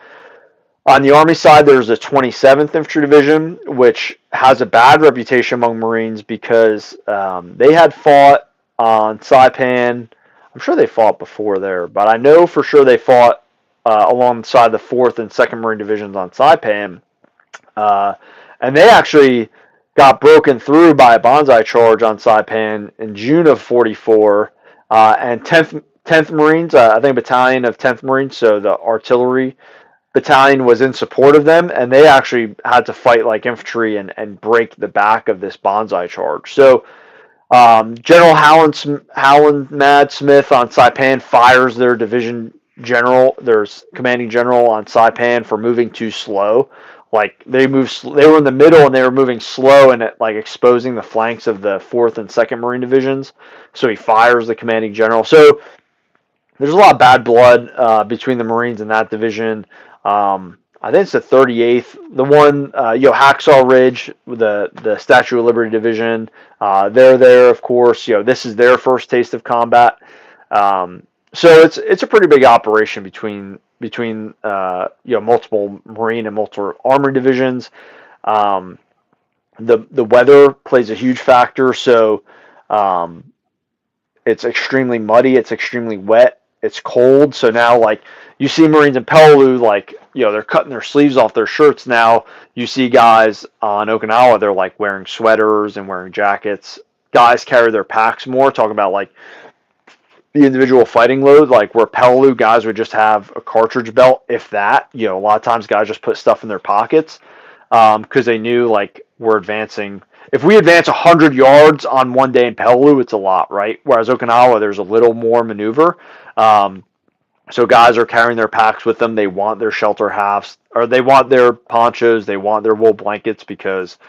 On the Army side, there's the 27th Infantry Division, which has a bad reputation among Marines because they had fought on Saipan. I'm sure they fought before there, but I know for sure they fought alongside the 4th and 2nd Marine Divisions on Saipan. And they actually got broken through by a banzai charge on Saipan in June of 44. And 10th Marines, I think a battalion of 10th Marines, so the artillery battalion was in support of them, and they actually had to fight like infantry and break the back of this banzai charge. So General Howland Mad Smith on Saipan fires their division general, their commanding general on Saipan for moving too slow. like they were in the middle and they were moving slow and like exposing the flanks of the 4th and 2nd Marine Divisions. So he fires the commanding general. So there's a lot of bad blood between the Marines in that division. I think it's the 38th, the one, Hacksaw Ridge, the Statue of Liberty Division. They're there, of course. This is their first taste of combat. So it's a pretty big operation between multiple Marine and multiple Armored divisions. The weather plays a huge factor. So it's extremely muddy. It's extremely wet. It's cold. So now, like, you see Marines in Peleliu, like, they're cutting their sleeves off their shirts. Now you see guys on Okinawa, they're like wearing sweaters and wearing jackets. Guys carry their packs more, talking about like the individual fighting load, like where Peleliu guys would just have a cartridge belt, if that. A lot of times guys just put stuff in their pockets because they knew, like, we're advancing. If we advance 100 yards on one day in Peleliu, it's a lot, right? Whereas Okinawa, there's a little more maneuver. So guys are carrying their packs with them. They want their shelter halves, or they want their ponchos, they want their wool blankets because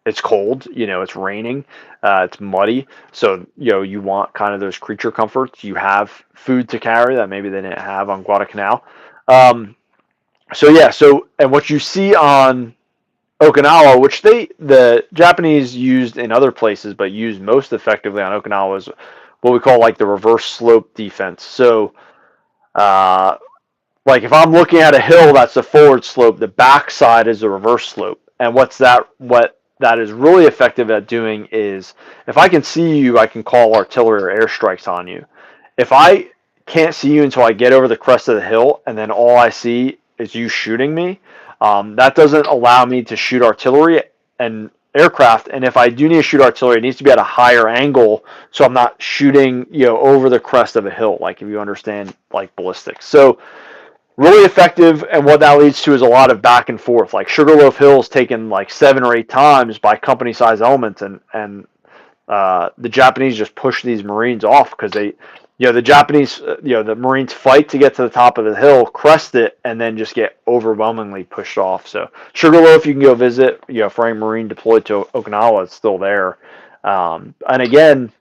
it's cold, it's raining, it's muddy. So, you want kind of those creature comforts. You have food to carry that maybe they didn't have on Guadalcanal. And what you see on Okinawa, which the Japanese used in other places, but used most effectively on Okinawa, is what we call like the reverse slope defense. So, like if I'm looking at a hill, that's the forward slope. The back side is the reverse slope. And what that is really effective at doing is, if I can see you, I can call artillery or airstrikes on you. If I can't see you until I get over the crest of the hill, and then all I see is you shooting me, that doesn't allow me to shoot artillery and aircraft. And if I do need to shoot artillery, it needs to be at a higher angle, so I'm not shooting, over the crest of a hill, like if you understand like ballistics. So really effective, and what that leads to is a lot of back and forth. Like Sugarloaf Hill's taken like 7 or 8 times by company-sized elements, and the Japanese just push these Marines off because the Japanese, the Marines fight to get to the top of the hill, crest it, and then just get overwhelmingly pushed off. So Sugarloaf, you can go visit. For any Marine deployed to Okinawa, it's still there. And again,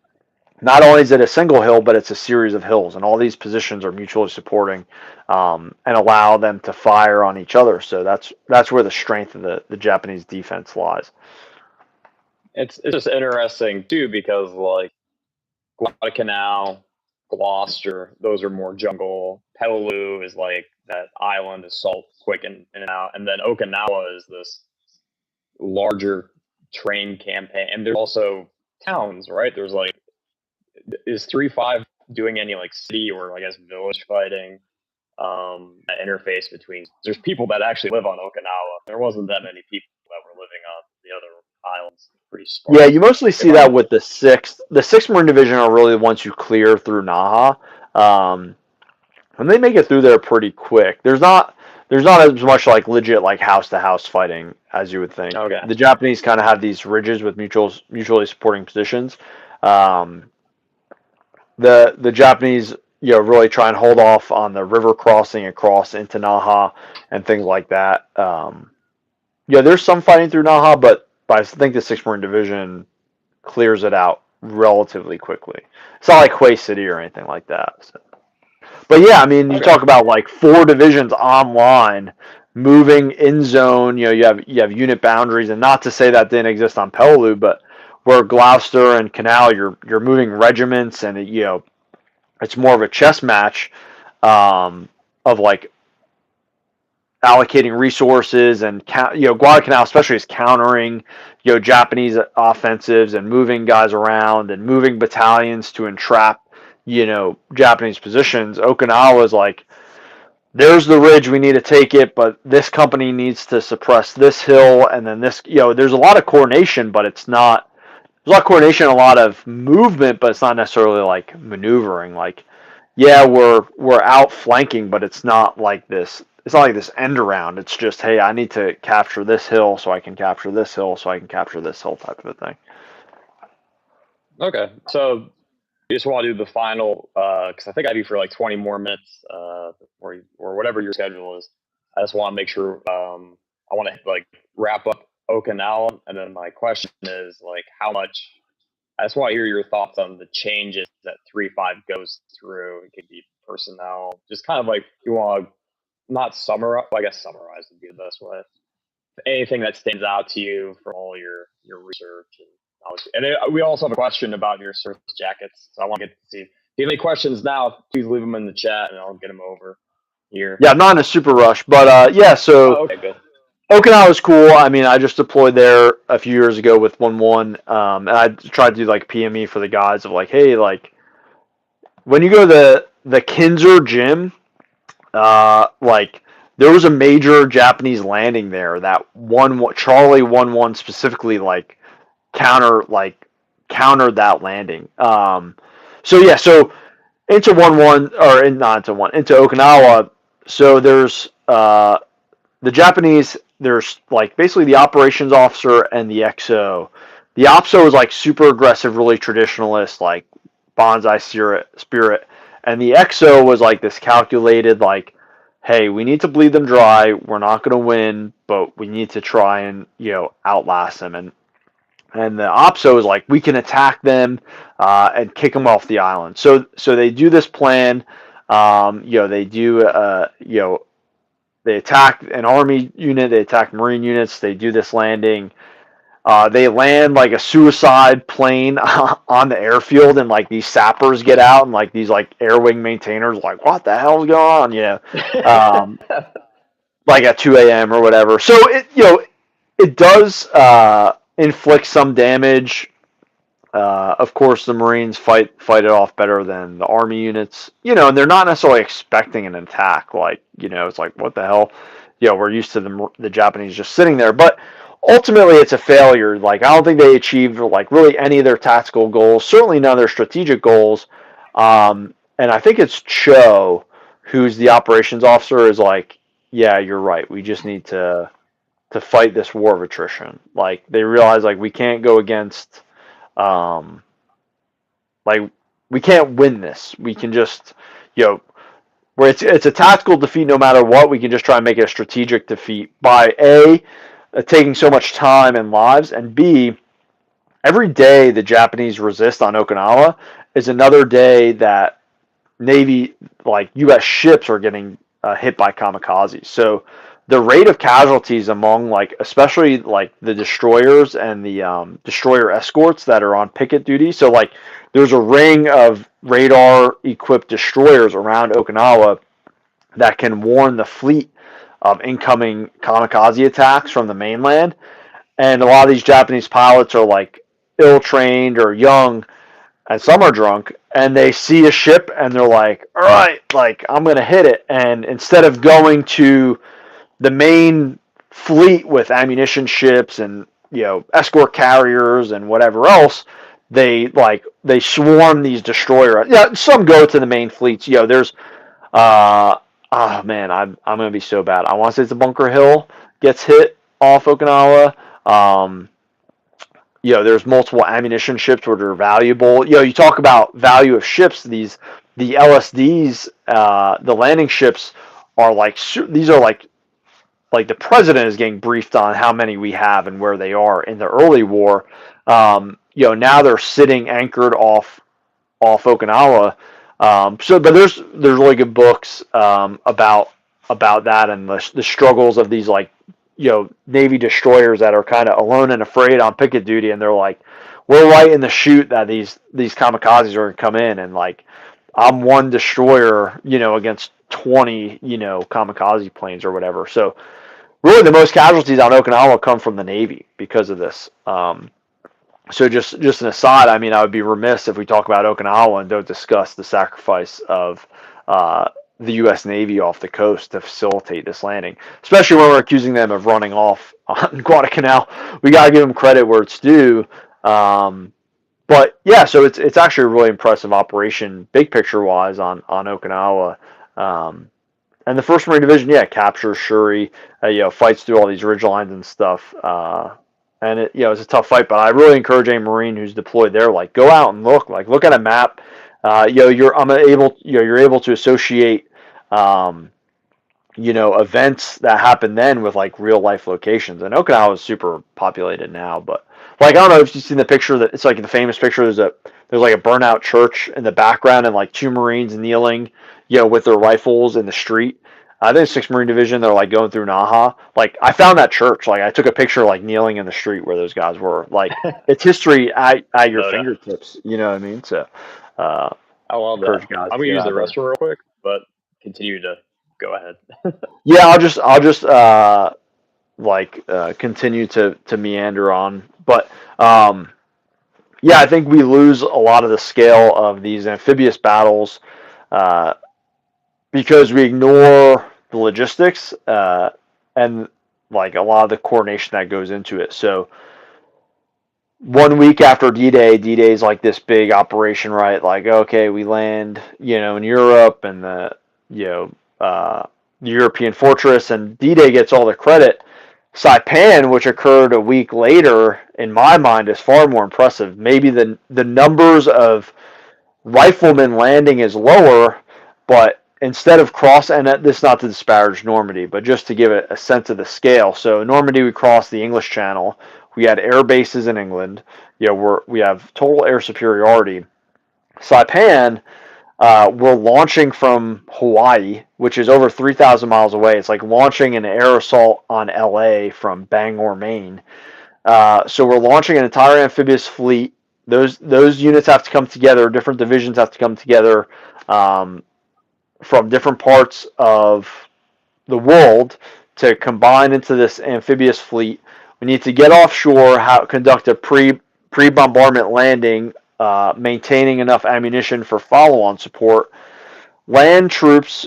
not only is it a single hill, but it's a series of hills, and all these positions are mutually supporting and allow them to fire on each other. So that's where the strength of the Japanese defense lies. It's just interesting too, because like Guadalcanal, Gloucester, those are more jungle. Peleliu is like that island is salt, quick in and out, and then Okinawa is this larger train campaign. And there's also towns, right? There's like, is 3-5 doing any like city or I guess village fighting? Interface between, there's people that actually live on Okinawa. There wasn't that many people that were living on the other islands. Pretty sparse. Yeah, you mostly see that with the 6th Marine Division are really the ones who clear through Naha, and they make it through there pretty quick. There's not as much like legit like house to house fighting as you would think. Okay. The Japanese kind of have these ridges with mutually supporting positions. The Japanese, really try and hold off on the river crossing across into Naha and things like that. There's some fighting through Naha, but I think the 6th Marine Division clears it out relatively quickly. It's not like Hue City or anything like that. So. But yeah, I mean, you talk about like 4 divisions online, moving in zone. You have unit boundaries, and not to say that didn't exist on Peleliu, but where Gloucester and Canal, you're moving regiments, and it's more of a chess match of like allocating resources, and Guadalcanal especially is countering Japanese offensives and moving guys around and moving battalions to entrap Japanese positions. Okinawa is like, there's the ridge, we need to take it, but this company needs to suppress this hill, and then this, there's a lot of coordination, but it's not, there's a lot of coordination, a lot of movement, but it's not necessarily like maneuvering. Like, yeah, we're outflanking, but it's not like this. It's not like this end around. It's just, hey, I need to capture this hill so I can capture this hill so I can capture this hill type of a thing. Okay, so you just want to do the final, because I think I do for like 20 more minutes, or whatever your schedule is. I just want to make sure. I want to like wrap up Okinawa, and then my question is like, how much? I just want to hear your thoughts on the changes that 3.5 goes through. It could be personnel, just kind of like you want to not summarize. Well, I guess summarize would be the best way. Anything that stands out to you from all your research and knowledge. And we also have a question about your service jackets. So I want to get to see if you have any questions now. Please leave them in the chat, and I'll get them over here. Yeah, I'm not in a super rush, but yeah. So Oh, okay, good. Okinawa was cool. I mean, I just deployed there a few years ago with 1-1, and I tried to do like PME for the guys of like, hey, like when you go to the Kinzer gym, like there was a major Japanese landing there that Charlie 1-1 specifically like countered that landing. So yeah, so into 1-1 or not into one into Okinawa. So there's the Japanese. There's like basically the operations officer and the XO. The OPSO is like super aggressive, really traditionalist, like bonsai spirit, and the XO was like this calculated, like, hey, we need to bleed them dry. We're not going to win, but we need to try and outlast them. And the OPSO is like, we can attack them and kick them off the island. So they do this plan. They do they attack an army unit. They attack marine units. They do this landing. They land like a suicide plane on the airfield, and like these sappers get out, and like these like air wing maintainers like, what the hell's going on? Like at 2 a.m. or whatever. So it does inflict some damage. Of course, the Marines fight it off better than the Army units, and they're not necessarily expecting an attack. Like, it's like, what the hell? We're used to the Japanese just sitting there. But ultimately, it's a failure. Like, I don't think they achieved like really any of their tactical goals. Certainly none of their strategic goals. And I think it's Cho, who's the operations officer, is like, yeah, you're right. We just need to fight this war of attrition. Like, they realize like we can't go against. Like, we can't win this. We can just, where it's a tactical defeat no matter what. We can just try and make it a strategic defeat by taking so much time and lives, and B, every day the Japanese resist on Okinawa is another day that Navy, like U.S. ships, are getting hit by kamikazes. So the rate of casualties among like especially like the destroyers and the destroyer escorts that are on picket duty. So like there's a ring of radar equipped destroyers around Okinawa that can warn the fleet of incoming kamikaze attacks from the mainland. And a lot of these Japanese pilots are like ill trained or young, and some are drunk, and they see a ship and they're like, all right, like I'm gonna hit it. And instead of going to the main fleet with ammunition ships and escort carriers and whatever else, they swarm these destroyers. Yeah, some go to the main fleets. There's oh man, I'm gonna be so bad. I want to say it's a Bunker Hill gets hit off Okinawa. There's multiple ammunition ships which are valuable. You talk about value of ships. The LSDs, the landing ships are like these are like the president is getting briefed on how many we have and where they are in the early war. Now they're sitting anchored off Okinawa. But there's really good books about that and the struggles of these like Navy destroyers that are kind of alone and afraid on picket duty, and they're like, we're right in the chute that these kamikazes are going to come in, and like I'm one destroyer, against 20 kamikaze planes or whatever. So really the most casualties on Okinawa come from the Navy because of this. So just an aside, I mean, I would be remiss if we talk about Okinawa and don't discuss the sacrifice of the U.S. Navy off the coast to facilitate this landing, especially when we're accusing them of running off on Guadalcanal. We got to give them credit where it's due. But yeah, so it's actually a really impressive operation, big picture wise, on Okinawa. And the 1st Marine Division, yeah, captures Shuri, fights through all these ridge lines and stuff. And it's a tough fight, but I really encourage a Marine who's deployed there, like, go out and look at a map. You're able to associate events that happened then with like real life locations. And Okinawa is super populated now, but like I don't know if you've seen the picture that it's like the famous picture. There's like a burnout church in the background and like two Marines kneeling, with their rifles in the street. I think 6th Marine Division. They're like going through Naha. Like I found that church. Like I took a picture like kneeling in the street where those guys were. Like it's history at your fingertips. You know what I mean? So I love encourage that. guys I'm to gonna get use the out there. restroom real quick, but continue to go ahead. Yeah, I'll just continue to meander on. But yeah, I think we lose a lot of the scale of these amphibious battles uh, because we ignore the logistics and like a lot of the coordination that goes into it. So 1 week after D-Day, D-Day is like this big operation, right? Like, okay, we land, in Europe and the European fortress, and D-Day gets all the credit. Saipan, which occurred a week later, in my mind, is far more impressive. Maybe the numbers of riflemen landing is lower, but instead of and this not to disparage Normandy, but just to give it a sense of the scale. So Normandy, we crossed the English Channel. We had air bases in England. We have total air superiority. Saipan, we're launching from Hawaii, which is over 3,000 miles away. It's like launching an air assault on LA from Bangor, Maine. So we're launching an entire amphibious fleet. Those units have to come together. Different divisions have to come together from different parts of the world to combine into this amphibious fleet. We need to get offshore, conduct a pre-bombardment landing, maintaining enough ammunition for follow-on support, land troops,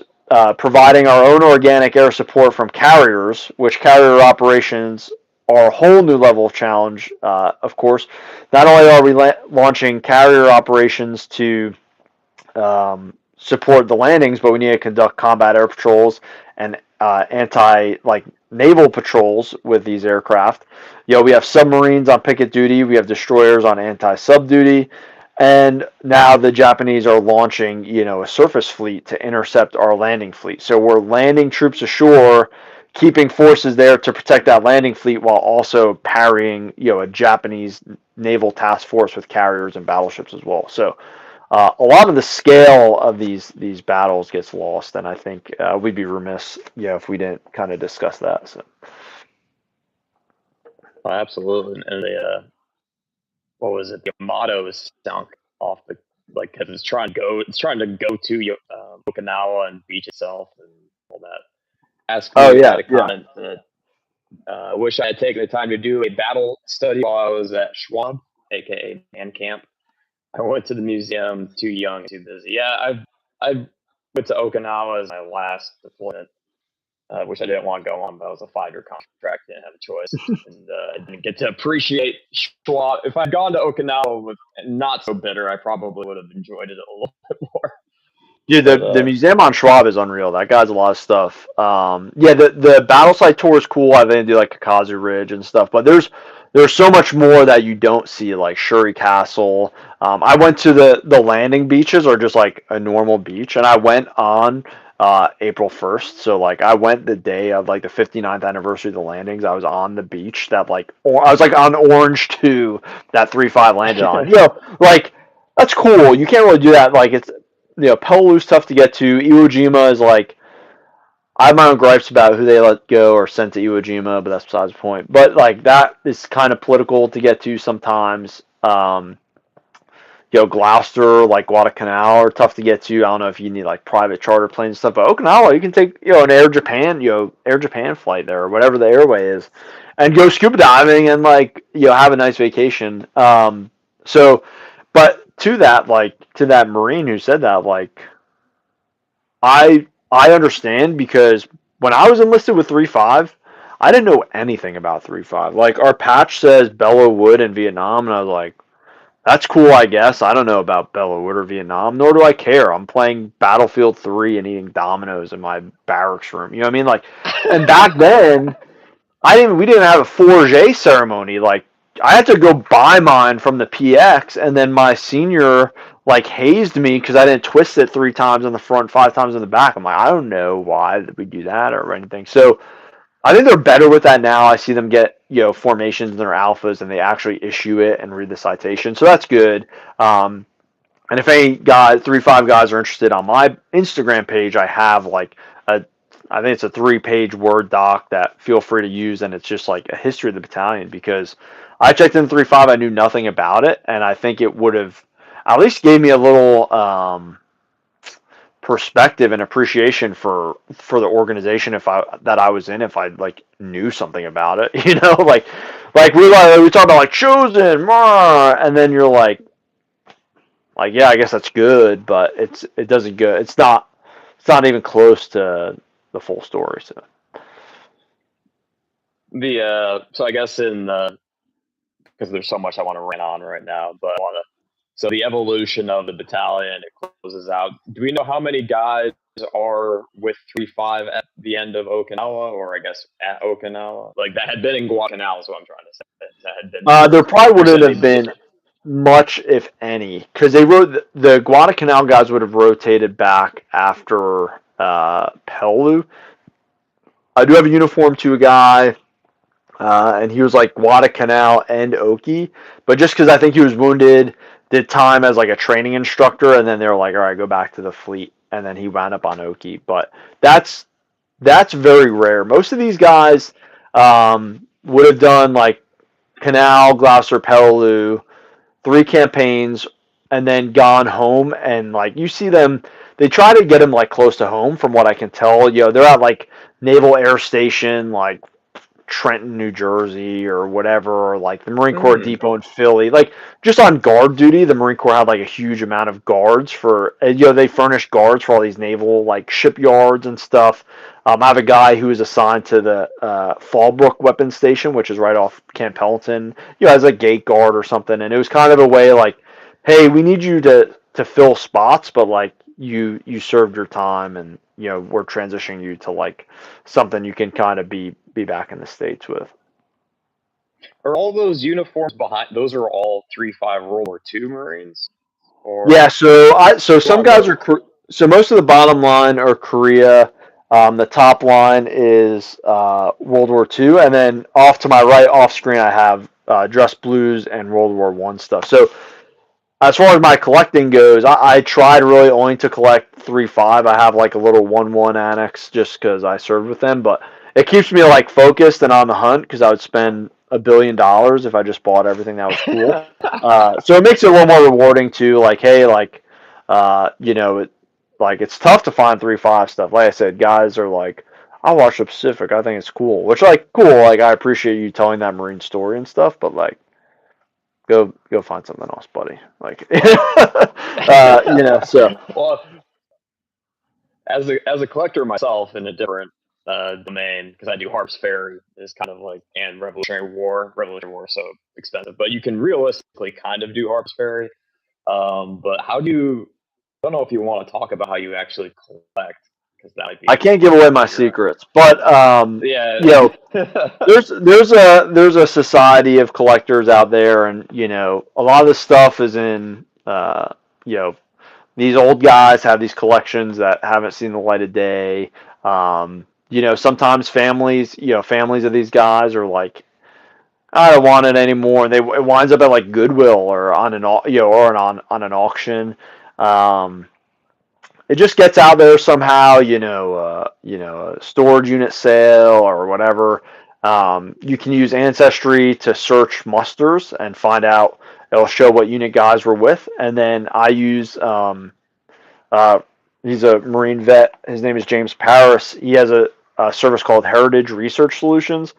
providing our own organic air support from carriers, which carrier operations are a whole new level of challenge, of course. Not only are we launching carrier operations to support the landings, but we need to conduct combat air patrols and naval patrols with these aircraft. We have submarines on picket duty, we have destroyers on anti-sub duty, and now the Japanese are launching, a surface fleet to intercept our landing fleet. So we're landing troops ashore, keeping forces there to protect that landing fleet while also parrying, a Japanese naval task force with carriers and battleships as well. So a lot of the scale of these battles gets lost, and I think we'd be remiss, if we didn't kind of discuss that. So. Absolutely, and the what was it? The motto is sunk off the because it's trying to go to Okinawa and beach itself and all that. Ask me had a comment that wish I had taken the time to do a battle study while I was at Schwab, aka Man Camp. I went to the museum too young, too busy. Yeah, I went to Okinawa as my last deployment, which I didn't want to go on, but it was a 5-year contract, didn't have a choice, and I didn't get to appreciate Schwab. If I'd gone to Okinawa with not so bitter, I probably would have enjoyed it a little bit more. Dude, the museum on Schwab is unreal. That guy's a lot of stuff. The battle site tour is cool. I think do like Kakazu Ridge and stuff, but there's so much more that you don't see, like Shuri Castle. I went to the landing beaches, or just like a normal beach, and I went on April 1st. So like I went the day of like the 59th anniversary of the landings. I was on the beach that I was like on Orange 2 that 3-5 landed on. Like that's cool. You can't really do that. Like it's. Peleliu's tough to get to. Iwo Jima is like, I have my own gripes about who they let go or sent to Iwo Jima, but that's besides the point. But like that is kind of political to get to sometimes. Gloucester, like Guadalcanal, are tough to get to. I don't know if you need like private charter planes and stuff, but Okinawa, you can take an Air Japan flight there or whatever the airway is, and go scuba diving and have a nice vacation. But to that Marine who said that, I understand, because when I was enlisted with 3.5, I didn't know anything about 3.5. Like our patch says Bellow Wood in Vietnam, and I was like, that's cool, I guess. I don't know about Bellow Wood or Vietnam, nor do I care. I'm playing Battlefield 3 and eating Dominoes in my barracks room. You know what I mean? And back then, we didn't have a Fourragère ceremony. Like I had to go buy mine from the PX, and then my senior like hazed me because I didn't twist it 3 times in the front, 5 times in the back. I'm like, I don't know why did we do that or anything. So I think they're better with that now. I see them get formations in their alphas, and they actually issue it and read the citation, so that's good. And if any guys, 3.5 guys, are interested, on my Instagram page, I have like I think it's a 3-page Word doc that feel free to use, and it's just like a history of the battalion, because I checked in 3.5, I knew nothing about it, and I think it would have at least gave me a little perspective and appreciation for the organization that I was in, if I like knew something about it, like we talk about like chosen, and then you're like yeah, I guess that's good, but it doesn't go. It's not even close to the full story. So so I guess because there's so much I want to rant on right now, but I want to. So the evolution of the battalion, it closes out. Do we know how many guys are with 3.5 at the end of Okinawa, or I guess at Okinawa? Like that had been in Guadalcanal is what I'm trying to say. That had been there probably wouldn't have been much, if any, because they wrote the Guadalcanal guys would have rotated back after Peleliu. I do have a uniform to a guy, and he was like Guadalcanal and Oki, but just because I think he was wounded, did time as like a training instructor, and then they were like, all right, go back to the fleet, and then he wound up on Oki. But that's very rare. Most of these guys would have done like Canal, Gloucester, Peleliu, 3 campaigns, and then gone home. And like you see them, they try to get them like close to home, from what I can tell. They're at like Naval Air Station, like Trenton, New Jersey, or whatever, or like the Marine Corps Depot in Philly, like just on guard duty. The Marine Corps had like a huge amount of guards for, they furnished guards for all these naval like shipyards and stuff. I have a guy who was assigned to the Fallbrook Weapons Station, which is right off Camp Pendleton, as a gate guard or something. And it was kind of a way like, hey, we need you to fill spots, but like you served your time, and we're transitioning you to like something you can kind of be back in the States with. Are all those uniforms behind? Those are all 3.5 World War II Marines. Or yeah, so some guys are so most of the bottom line are Korea. The top line is World War II, and then off to my right, off screen, I have Dress Blues and World War I stuff. So as far as my collecting goes, I tried really only to collect 3.5. I have like a little 1.1 annex just because I served with them, but it keeps me like focused and on the hunt, because I would spend $1 billion if I just bought everything that was cool. So it makes it a little more rewarding too. Like, hey, like, like it's tough to find 3.5 stuff. Like I said, guys are like, I watch the Pacific. I think it's cool, which like cool. Like I appreciate you telling that Marine story and stuff, but like, go find something else, buddy. Like, So. Well, as a collector myself in a different domain, because I do Harp's Ferry, is kind of like, and Revolutionary War, so expensive, but you can realistically kind of do Harp's Ferry. But how do you? I don't know if you want to talk about how you actually collect, because that might be. I can't give away my secrets, but yeah. there's a society of collectors out there, and a lot of the stuff is in these old guys have these collections that haven't seen the light of day. Sometimes families of these guys are like, I don't want it anymore, and it winds up at like Goodwill or on an on an auction. It just gets out there somehow, a storage unit sale or whatever. You can use Ancestry to search musters and find out. It'll show what unit guys were with, and then I use. He's a Marine vet. His name is James Paris. He has a service called Heritage Research Solutions,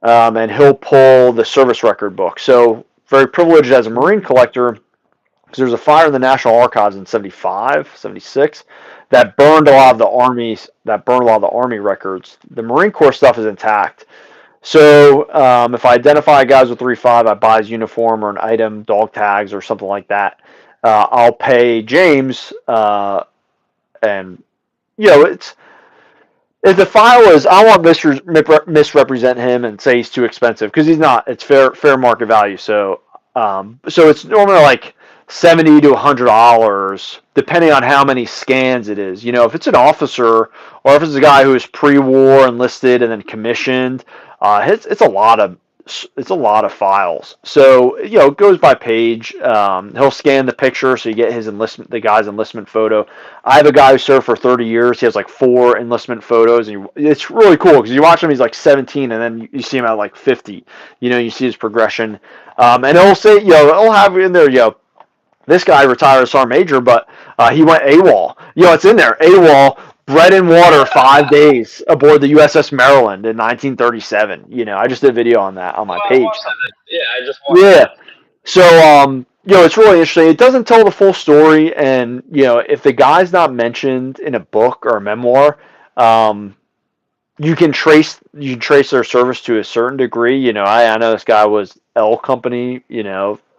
and he'll pull the service record book. So very privileged as a Marine collector, because there was a fire in the National Archives in 75, 76 that burned a lot of the Army records. The Marine Corps stuff is intact. So if I identify guys with 3.5, I buy his uniform or an item, dog tags or something like that. I'll pay James, and it's if the file is, I want misrepresent him and say he's too expensive because he's not. It's fair market value. So so it's normally like $70 to $100 depending on how many scans it is. If it's an officer or if it's a guy who is pre-war enlisted and then commissioned, it's a lot of files. So it goes by page. He'll scan the picture so you get the guy's enlistment photo. I have a guy who served for 30 years. He has like 4 enlistment photos, and it's really cool because you watch him. He's like 17, and then you see him at like 50. You see his progression, and it'll say, it'll have in there, this guy retired as sergeant major, but he went AWOL. It's in there. AWOL, bread and water, 5 days aboard the USS Maryland in 1937. I just did a video on that on my page. I just watched Yeah. So, it's really interesting. It doesn't tell the full story, and if the guy's not mentioned in a book or a memoir, you can trace their service to a certain degree. I know this guy was L Company.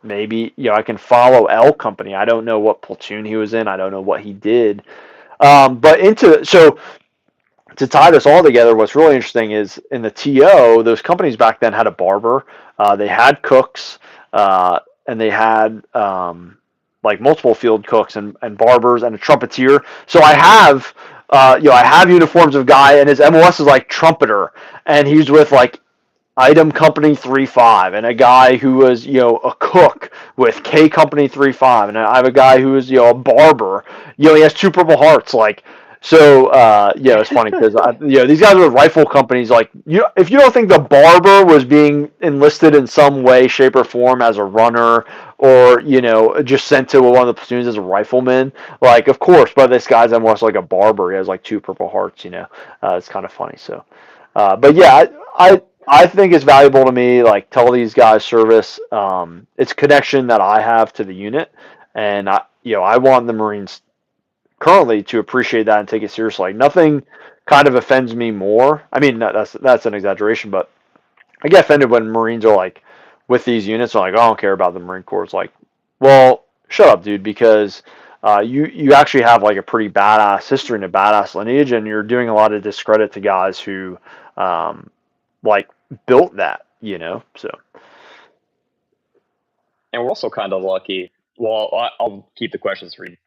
Maybe I can follow L Company. I don't know what platoon he was in. I don't know what he did. But so to tie this all together, what's really interesting is in the TO, those companies back then had a barber. They had cooks, and they had like multiple field cooks and barbers and a trumpeter. So I have uniforms of guy, and his MOS is like trumpeter, and he's with like Item Company 3-5, and a guy who was, a cook with K Company 3-5, and I have a guy who is, a barber. He has 2 Purple Hearts, like. So, it's funny because, these guys were rifle companies. Like, if you don't think the barber was being enlisted in some way, shape, or form as a runner, or just sent to one of the platoons as a rifleman, like, of course. But this guy's almost like a barber. He has like 2 Purple Hearts. It's kind of funny. So, but yeah, I think it's valuable to me, like, tell these guys service. It's a connection that I have to the unit, and I want the Marines currently to appreciate that and take it seriously. Like, nothing kind of offends me more. I mean, that's an exaggeration, but I get offended when Marines are like with these units. I'm like, I don't care about the Marine Corps. It's like, well, shut up, dude, because you actually have like a pretty badass history and a badass lineage, and you're doing a lot of discredit to guys who like built that, so. And we're also kind of lucky. Well, I'll keep the questions for you.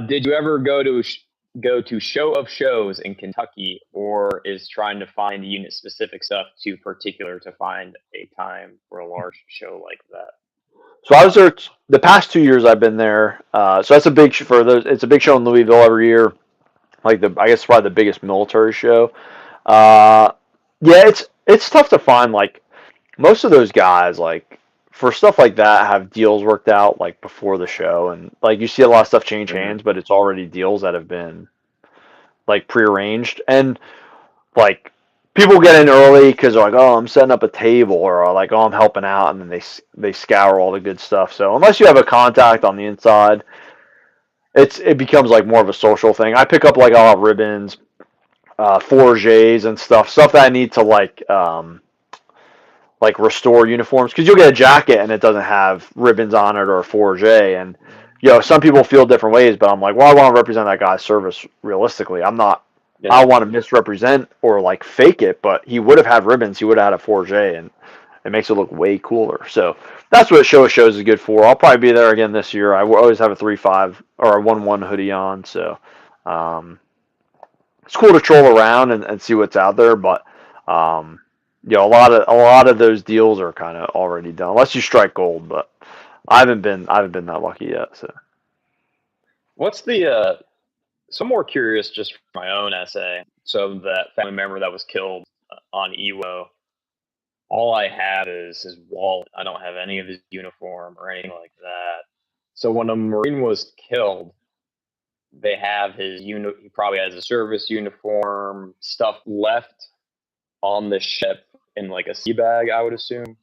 Did you ever go to show of shows in Kentucky, or is trying to find unit specific stuff too particular to find a time for a large show like that? So I was there the past 2 years. I've been there. So that's a big for those. It's a big show in Louisville every year. Like I guess probably the biggest military show. Yeah, it's tough to find. Like most of those guys, like for stuff like that, have deals worked out like before the show, and like you see a lot of stuff change hands, but it's already deals that have been like prearranged, and like people get in early because they're like, oh, I'm setting up a table, or like, oh, I'm helping out, and then they scour all the good stuff. So unless you have a contact on the inside, it becomes like more of a social thing. I pick up like all ribbons, fourgés and stuff that I need to like restore uniforms, because you'll get a jacket and it doesn't have ribbons on it or a fourgé, and some people feel different ways, but I'm like, well, I want to represent that guy's service realistically. I'm not. Yeah. I want to misrepresent or like fake it, but he would have had ribbons. He would have had a fourgé, and it makes it look way cooler. So that's what shows is good for. I'll probably be there again this year. I always have a 3-5 or a 1-1 hoodie on, so it's cool to troll around and see what's out there. But a lot of those deals are kind of already done, unless you strike gold. But I haven't been that lucky yet. So what's the so I'm more curious just for my own essay. So that family member that was killed on EWO, all I have is his wallet. I don't have any of his uniform or anything like that. So when a Marine was killed, they have his he probably has a service uniform, stuff left on the ship in like a sea bag, I would assume.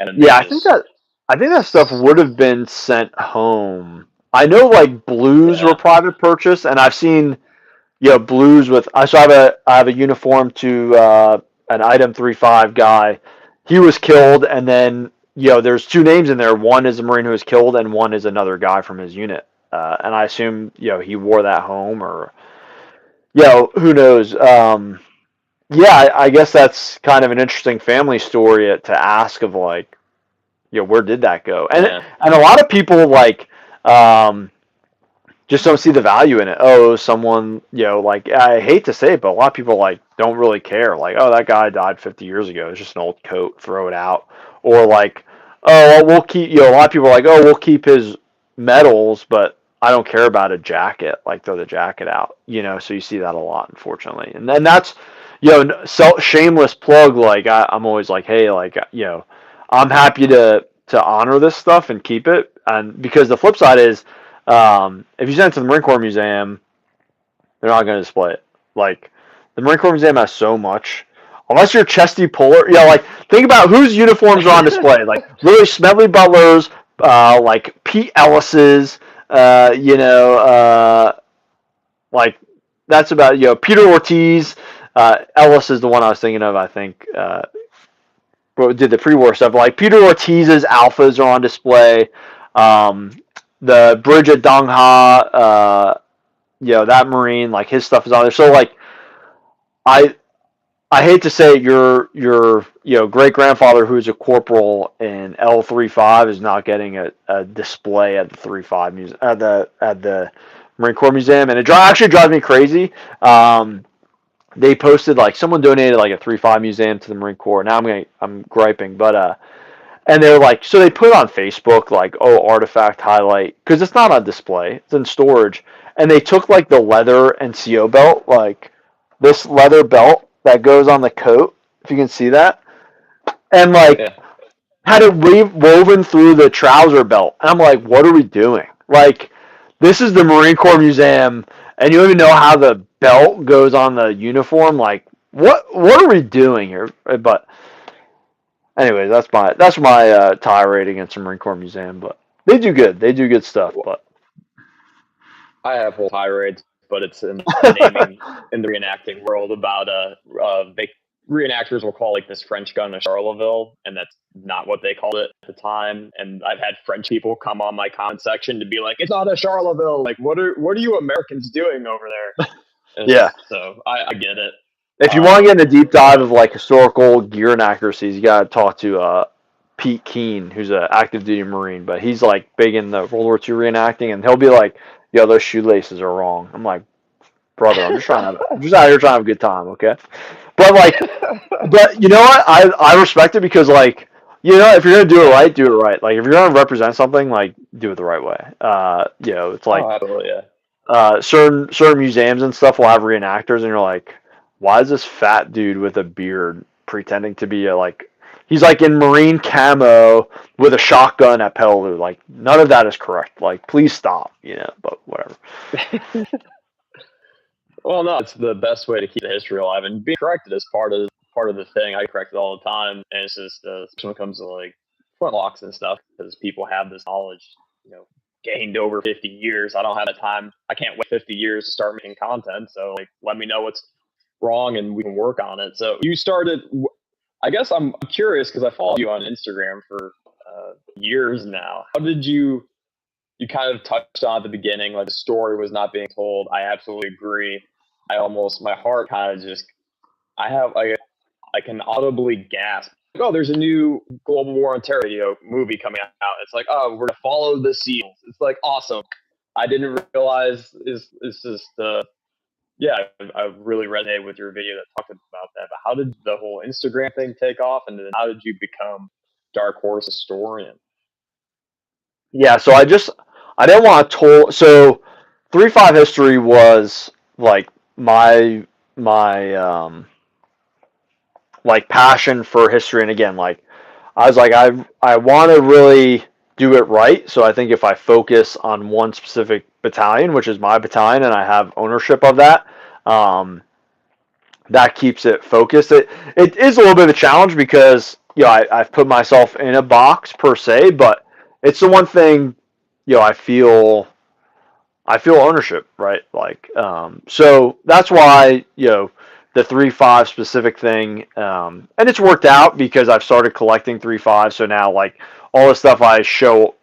And yeah, I think that stuff would have been sent home. I know like blues were private purchase, and I've seen blues with. So I have a uniform to an Item 3-5 guy. He was killed, and then there's 2 names in there. One is a Marine who was killed, and one is another guy from his unit. And I assume he wore that home, or who knows? I guess that's kind of an interesting family story to ask of like, where did that go? And a lot of people like just don't see the value in it. Oh, someone, like I hate to say it, but a lot of people like don't really care. Like, oh, that guy died 50 years ago. It's just an old coat. Throw it out. Or like, oh, we'll keep. A lot of people are like, oh, we'll keep his medals, but I don't care about a jacket. Like, throw the jacket out. So you see that a lot, unfortunately. And then that's, shameless plug. Like, I'm always like, hey, like, I'm happy to honor this stuff and keep it. And because the flip side is, if you send it to the Marine Corps Museum, they're not going to display it. Like, the Marine Corps Museum has so much. Unless you're Chesty Puller, like, think about whose uniforms are on display. Like, really Smedley Butlers, like Pete Ellis's, like, that's about, Peter Ortiz. Ellis is the one I was thinking of, I think, did the pre-war stuff. Like, Peter Ortiz's alphas are on display. The bridge at Dongha, that Marine, like, his stuff is on there. So, like, I hate to say it, your great grandfather who's a corporal in L35 is not getting a display at the 35 museum at the Marine Corps Museum, and it actually drives me crazy. They posted, like, someone donated like a 35 museum to the Marine Corps. Now I'm griping, but and they're like, so they put on Facebook, like, oh, artifact highlight, because it's not on display, it's in storage. And they took, like, the leather NCO belt, like, this leather belt that goes on the coat, if you can see that, and, like, had it woven through the trouser belt. And I'm like, what are we doing? Like, this is the Marine Corps Museum, and you don't even know how the belt goes on the uniform. Like, what are we doing here? But anyways, that's my tirade against the Marine Corps Museum, but they do good stuff. But I have whole tirades, but it's in the naming in the reenacting world about reenactors will call, like, this French gun a Charleville, and that's not what they called it at the time. And I've had French people come on my comment section to be like, it's not a Charleville. Like, what are you Americans doing over there? Yeah. So I get it. If you want to get in a deep dive of, like, historical gear inaccuracies, you got to talk to Pete Keene, who's an active duty Marine, but he's, like, big in the World War II reenacting, and he'll be like, yo, those shoelaces are wrong. I'm like, brother, I'm just out here trying to have a good time, okay? But, like, but you know what? I respect it because, like, if you're gonna do it right, do it right. Like, if you're gonna represent something, like, do it the right way. It's like, certain museums and stuff will have reenactors, and you're like, why is this fat dude with a beard pretending to be he's like in Marine camo with a shotgun at Peleliu? Like, none of that is correct. Like, please stop, but whatever. Well, no, it's the best way to keep the history alive, and being corrected is part of the thing. I correct it all the time, and it's just when it comes to, like, flintlocks and stuff, because people have this knowledge, gained over 50 years. I don't have the time. I can't wait 50 years to start making content. So, like, let me know what's wrong and we can work on it. So you started. I guess I'm curious because I followed you on Instagram for years now. How did you kind of touched on at the beginning, like, the story was not being told. I absolutely agree. My heart kind of just, I can audibly gasp. Like, oh, there's a new Global War on Terror movie coming out. It's like, oh, we're gonna follow the SEALs. It's like, awesome. I didn't realize it's just I really resonated with your video that talked about that. But how did the whole Instagram thing take off, and then how did you become DarkHorse Historian? Yeah, so I didn't want to so 3.5 history was, like, my like, passion for history. And again, like, I was like, I want to really do it right. So I think if I focus on one specific battalion, which is my battalion, and I have ownership of that, that keeps it focused. It is a little bit of a challenge because, I've put myself in a box per se, but it's the one thing, I feel ownership, right? Like, so that's why, the 3.5 specific thing, and it's worked out because I've started collecting 3.5. So now, like, all the stuff I show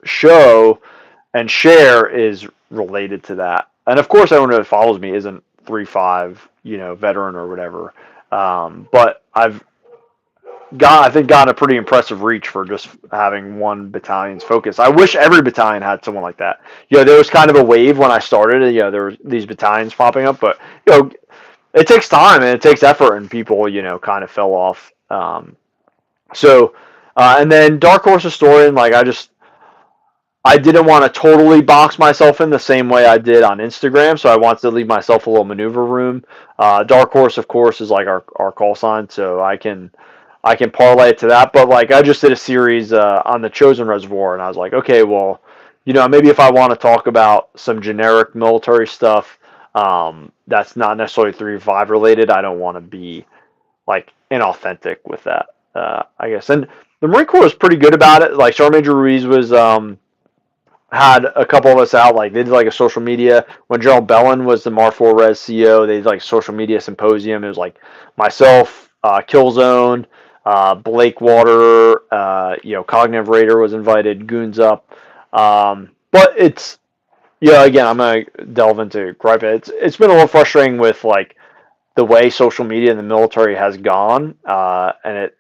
and share is related to that. And of course, everyone that follows me isn't 3.5, veteran or whatever. But I think gotten a pretty impressive reach for just having one battalion's focus. I wish every battalion had someone like that. There was kind of a wave when I started. There were these battalions popping up, but it takes time and it takes effort, and people kind of fell off. And then DarkHorse Historian, like I didn't want to totally box myself in the same way I did on Instagram, so I wanted to leave myself a little maneuver room. DarkHorse, of course, is like our call sign, so I can parlay it to that. But like I just did a series on the Chosen Reservoir, and I was like, okay, well, maybe if I want to talk about some generic military stuff, that's not necessarily 3.5 related, I don't want to be like inauthentic with that, I guess. And the Marine Corps was pretty good about it. Like Sergeant Major Ruiz was had a couple of us out. Like they did like a social media when General Bellin was the Mar4 Res CEO. They did like a social media symposium. It was like myself, Killzone, Blakewater, Cognitive Raider was invited, Goons Up. But it's again, I'm gonna delve into gripe. It's been a little frustrating with like the way social media in the military has gone, and it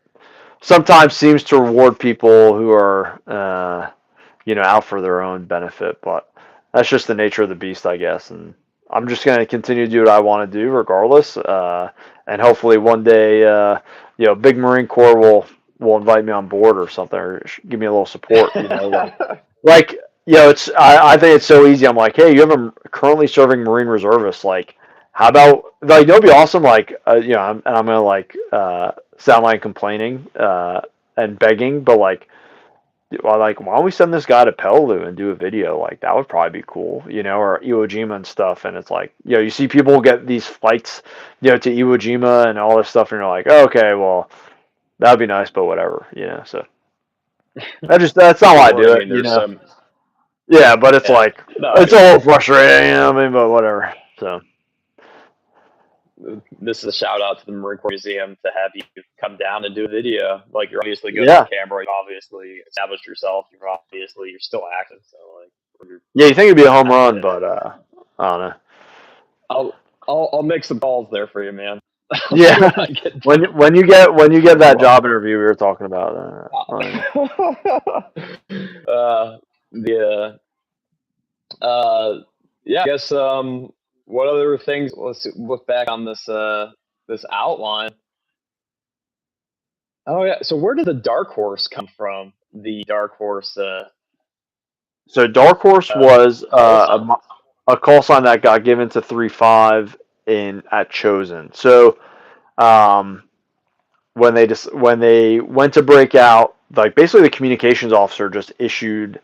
sometimes seems to reward people who are out for their own benefit, but that's just the nature of the beast, I guess. And I'm just going to continue to do what I want to do regardless. And hopefully one day, Big Marine Corps will invite me on board or something, or give me a little support, I think it's so easy. I'm like, hey, you have a currently serving Marine reservist. Like, how about, like, it'll be awesome. Like, I'm going to like, sound like complaining, and begging, but like, why don't we send this guy to Peleliu and do a video? Like that would probably be cool, or Iwo Jima and stuff. And it's like, you see people get these flights, to Iwo Jima and all this stuff, and you're like, oh, okay, well, that'd be nice, but whatever, So that's not why I do it, Yeah, but it's like it's a little frustrating, but whatever. So this is a shout out to the Marine Corps Museum to have you come down and do a video. Like you're obviously good on camera. You obviously established yourself. You're still active. So like, you think it'd be a home run, but I don't know. I'll make some calls there for you, man. Yeah, when you get that job interview we were talking about. Yeah. I guess what other things? Let's look back on this this outline. Oh yeah. So where did the DarkHorse come from? The DarkHorse. So DarkHorse was a call sign that got given to 3.5 at Chosen. So when they went to break out, like basically the communications officer just issued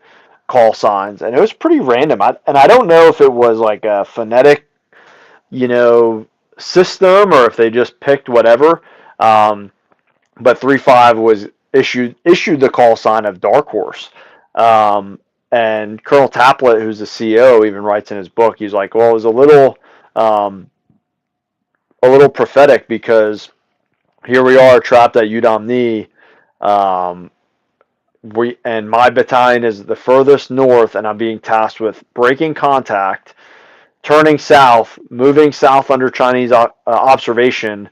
call signs, and it was pretty random. I don't know if it was like a phonetic, system, or if they just picked whatever. But 3.5 was issued the call sign of DarkHorse. And Colonel Taplett, who's the CEO, even writes in his book, he's like, well, it was a little prophetic because here we are trapped at Udom and my battalion is the furthest north, and I'm being tasked with breaking contact, turning south, moving south under Chinese observation,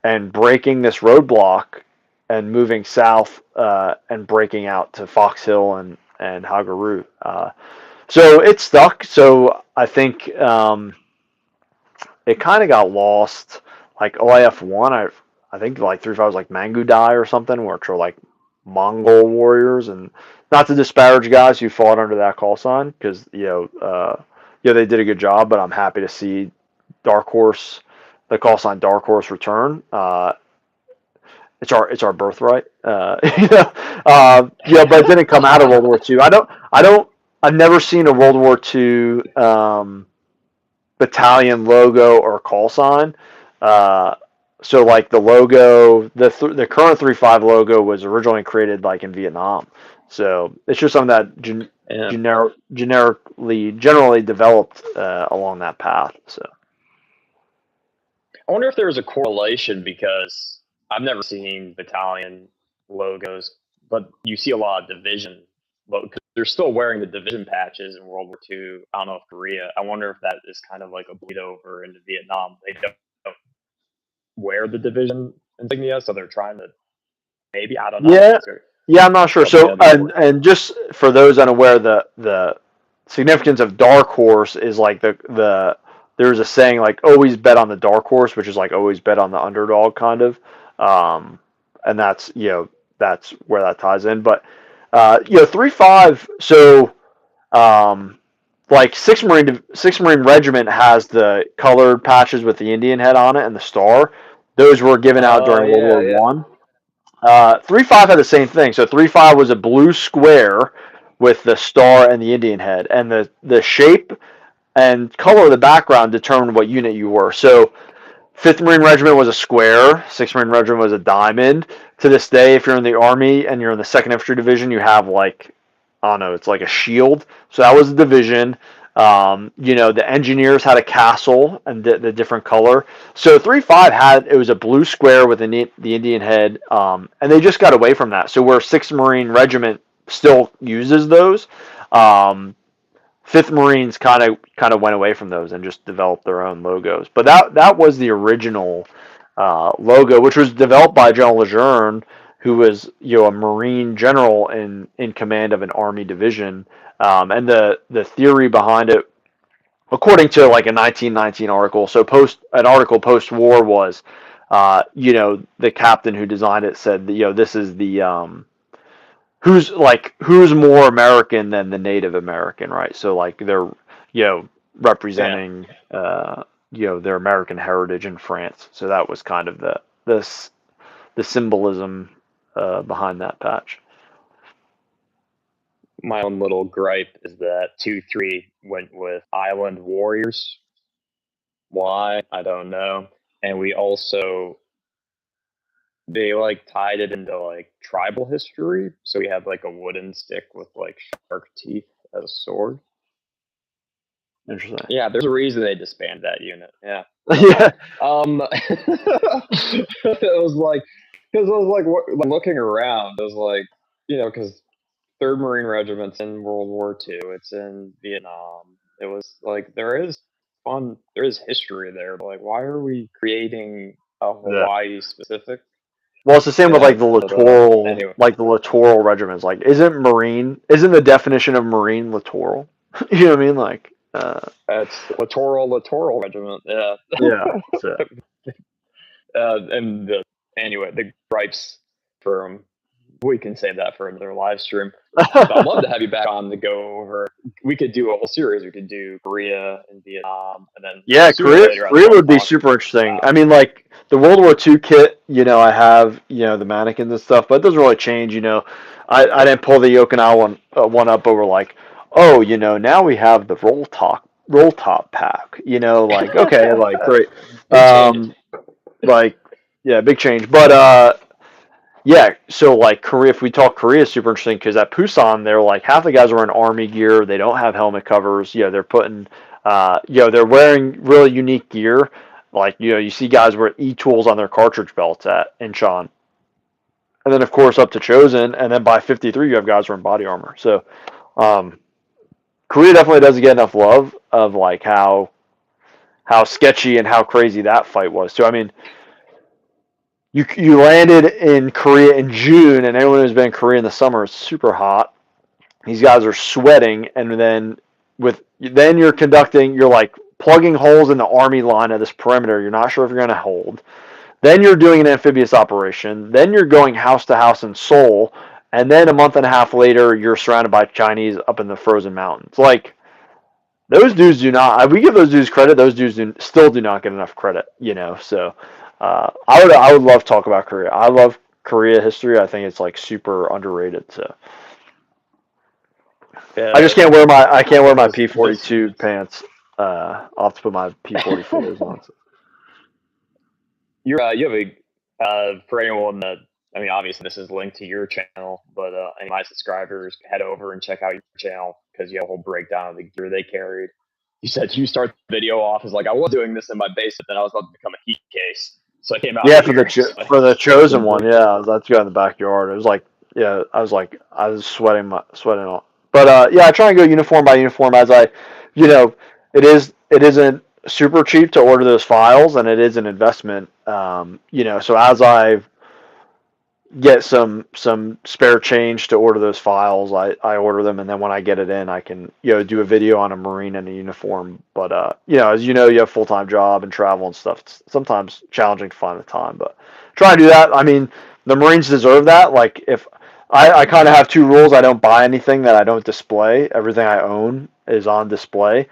and breaking this roadblock, and moving south and breaking out to Fox Hill and Hagaru. So it stuck. So I think it kind of got lost. Like OIF 1, I think like 3.5 was like Mangudai or something, which are like Mongol warriors, and not to disparage guys who fought under that call sign, because they did a good job, but I'm happy to see DarkHorse, the call sign DarkHorse return. It's our birthright, but it didn't come out of World War II. I've never seen a World War II battalion logo or call sign. So like the logo, the current 3.5 logo was originally created like in Vietnam. So it's just something that generally developed along that path. So I wonder if there was a correlation, because I've never seen battalion logos, but you see a lot of division because they're still wearing the division patches in World War II. I don't know if Korea. I wonder if that is kind of like a bleed over into Vietnam. They don't wear the division insignia, so they're trying to maybe, I don't know. Yeah, yeah, I'm not sure. So, and just for those unaware, the significance of dark horse is like there's a saying like always bet on the dark horse, which is like always bet on the underdog kind of, and that's that's where that ties in. But 3-5. So like Sixth Marine Regiment has the colored patches with the Indian head on it and the star. Those were given out during World War One. 3-5 had the same thing. So 3-5 was a blue square with the star and the Indian head, and the shape and color of the background determined what unit you were. So 5th Marine Regiment was a square, 6th Marine Regiment was a diamond. To this day, if you're in the Army and you're in the 2nd Infantry Division, you have like, I don't know, it's like a shield. So that was a division. The engineers had a castle and the different color. So 3-5 it was a blue square with the Indian head, and they just got away from that. So where 6th Marine Regiment still uses those, 5th Marines kind of went away from those and just developed their own logos. But that was the original logo, which was developed by General Lejeune, who was a Marine general in command of an Army division. And the theory behind it, according to like a 1919 article, so an article post-war was, the captain who designed it said that, this is the who's more American than the Native American, right? So like they're representing their American heritage in France. So that was kind of the symbolism behind that patch. My own little gripe is that 2-3 went with Island Warriors. Why? I don't know. And we also, they like tied it into like tribal history. So we have like a wooden stick with like shark teeth as a sword. Interesting. Yeah, there's a reason they disbanded that unit. Yeah. Yeah. It was like, because I was like looking around, I was like, because 3rd Marine Regiment's in World War II, it's in Vietnam. It was like there is history there, but like, why are we creating a Hawaii specific? Well, it's the same with like the littoral, like the littoral regiments. Like, isn't the definition of Marine littoral? You know what I mean? Like, it's littoral regiment. Yeah. Yeah. So. And the gripes for we can save that for another live stream. But I'd love to have you back on to go over. We could do a whole series. We could do Korea and Vietnam, and then Korea would be super interesting. I mean, like the World War II kit, I have the mannequins and stuff, but it doesn't really change. I didn't pull the Okinawa one up, but we're like, oh, now we have the roll top pack. Like okay, like great. Big change, but yeah, so like Korea, if we talk Korea, is super interesting because at Busan, they're like half the guys are in army gear. They don't have helmet covers. They're putting, they're wearing really unique gear. Like, you see guys wear e-tools on their cartridge belts at Incheon. And then, of course, up to Chosen. And then by 53, you have guys wearing body armor. So Korea definitely doesn't get enough love of like how sketchy and how crazy that fight was. So, I mean, You landed in Korea in June, and anyone who's been in Korea in the summer is super hot. These guys are sweating, and then you're like plugging holes in the army line of this perimeter. You're not sure if you're going to hold. Then you're doing an amphibious operation. Then you're going house to house in Seoul, and then a month and a half later, you're surrounded by Chinese up in the frozen mountains. Like those dudes do not. We give those dudes credit. Those dudes still do not get enough credit. So. I would love to talk about Korea. I love Korea history. I think it's like super underrated. So I just can't wear my P-42 pants. I'll have to put my P-44s on. You have for anyone that, I mean, obviously this is linked to your channel, but any of my subscribers, head over and check out your channel because you have a whole breakdown of the gear they carried. You said you start the video off as like, I was doing this in my basement, then I was about to become a heat case. So I came out. Yeah, for the Chosen one. Yeah, that's got in the backyard. It was like yeah, I was sweating all. But yeah, I try and go uniform by uniform as it isn't super cheap to order those files, and it is an investment. So as I get some spare change to order those files, I order them, and then when I get it in, I can do a video on a Marine and a uniform. But as you have full-time job and travel and stuff. It's sometimes challenging to find the time, but try to do that. I mean, the Marines deserve that. Like, if I kind of have two rules: I don't buy anything that I don't display. Everything I own is on display.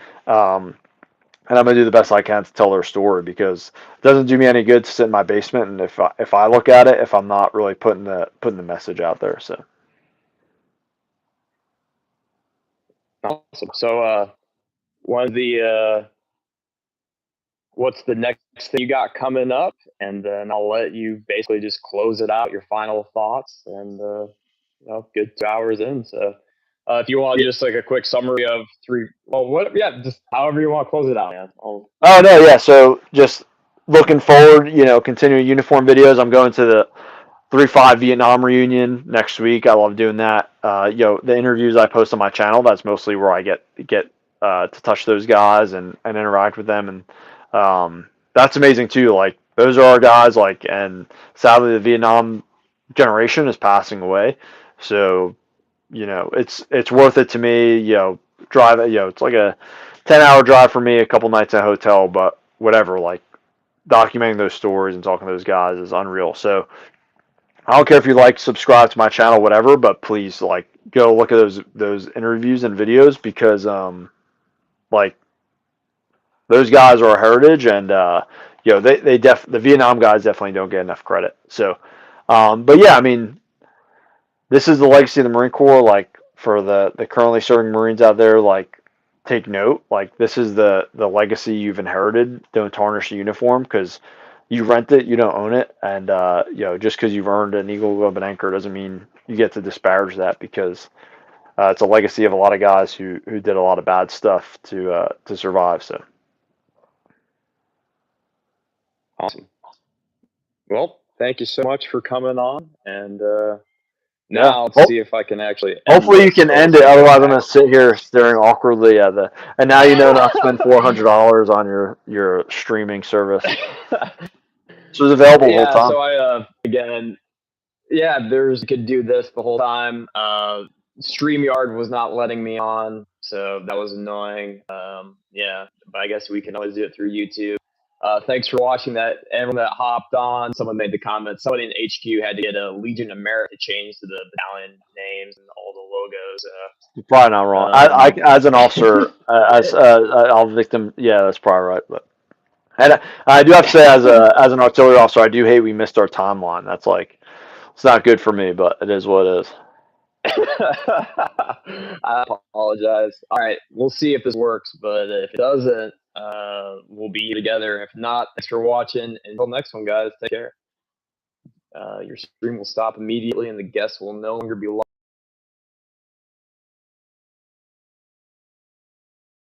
And I'm gonna do the best I can to tell their story, because it doesn't do me any good to sit in my basement, and if I look at it, if I'm not really putting the message out there. So Awesome. So, what's the next thing you got coming up? And then I'll let you basically just close it out, your final thoughts, and good 2 hours in. So, if you want just like a quick summary of just however you want to close it out, man. Oh no, yeah. So just looking forward, continuing uniform videos. I'm going to the 3-5 Vietnam reunion next week. I love doing that. The interviews I post on my channel, that's mostly where I get to touch those guys and interact with them, and that's amazing too. Like, those are our guys. Like, and sadly the Vietnam generation is passing away, so it's worth it to me. Drive. It's like a 10-hour drive for me, a couple nights in a hotel, but whatever. Like, documenting those stories and talking to those guys is unreal. So I don't care if you subscribe to my channel, whatever, but please go look at those interviews and videos, because like, those guys are our heritage, and the Vietnam guys definitely don't get enough credit. So, but yeah, I mean, this is the legacy of the Marine Corps. Like, for the currently serving Marines out there, take note. Like, this is the legacy you've inherited. Don't tarnish the uniform, because you rent it, you don't own it, and just because you've earned an Eagle Globe and Anchor doesn't mean you get to disparage that, because it's a legacy of a lot of guys who did a lot of bad stuff to survive. So Awesome. Well, thank you so much for coming on, and yeah, now let's see if I can actually. Hopefully you can end it. Otherwise, I'm gonna sit here staring awkwardly at the. And now not to spend $400 on your streaming service. So it's available the whole time. So again, could do this the whole time. StreamYard was not letting me on, so that was annoying. But I guess we can always do it through YouTube. Thanks for watching that. Everyone that hopped on, someone made the comment. Somebody in HQ had to get a Legion of Merit to change to the battalion names and all the logos. You're probably not wrong. I as an officer, I'll victim. Yeah, that's probably right. But and I do have to say, as an artillery officer, I do hate we missed our timeline. That's it's not good for me, but it is what it is. I apologize. All right, we'll see if this works, but if it doesn't, we'll be together. If not, thanks for watching. Until next one, guys, take care. Your stream will stop immediately, and the guests will no longer be live.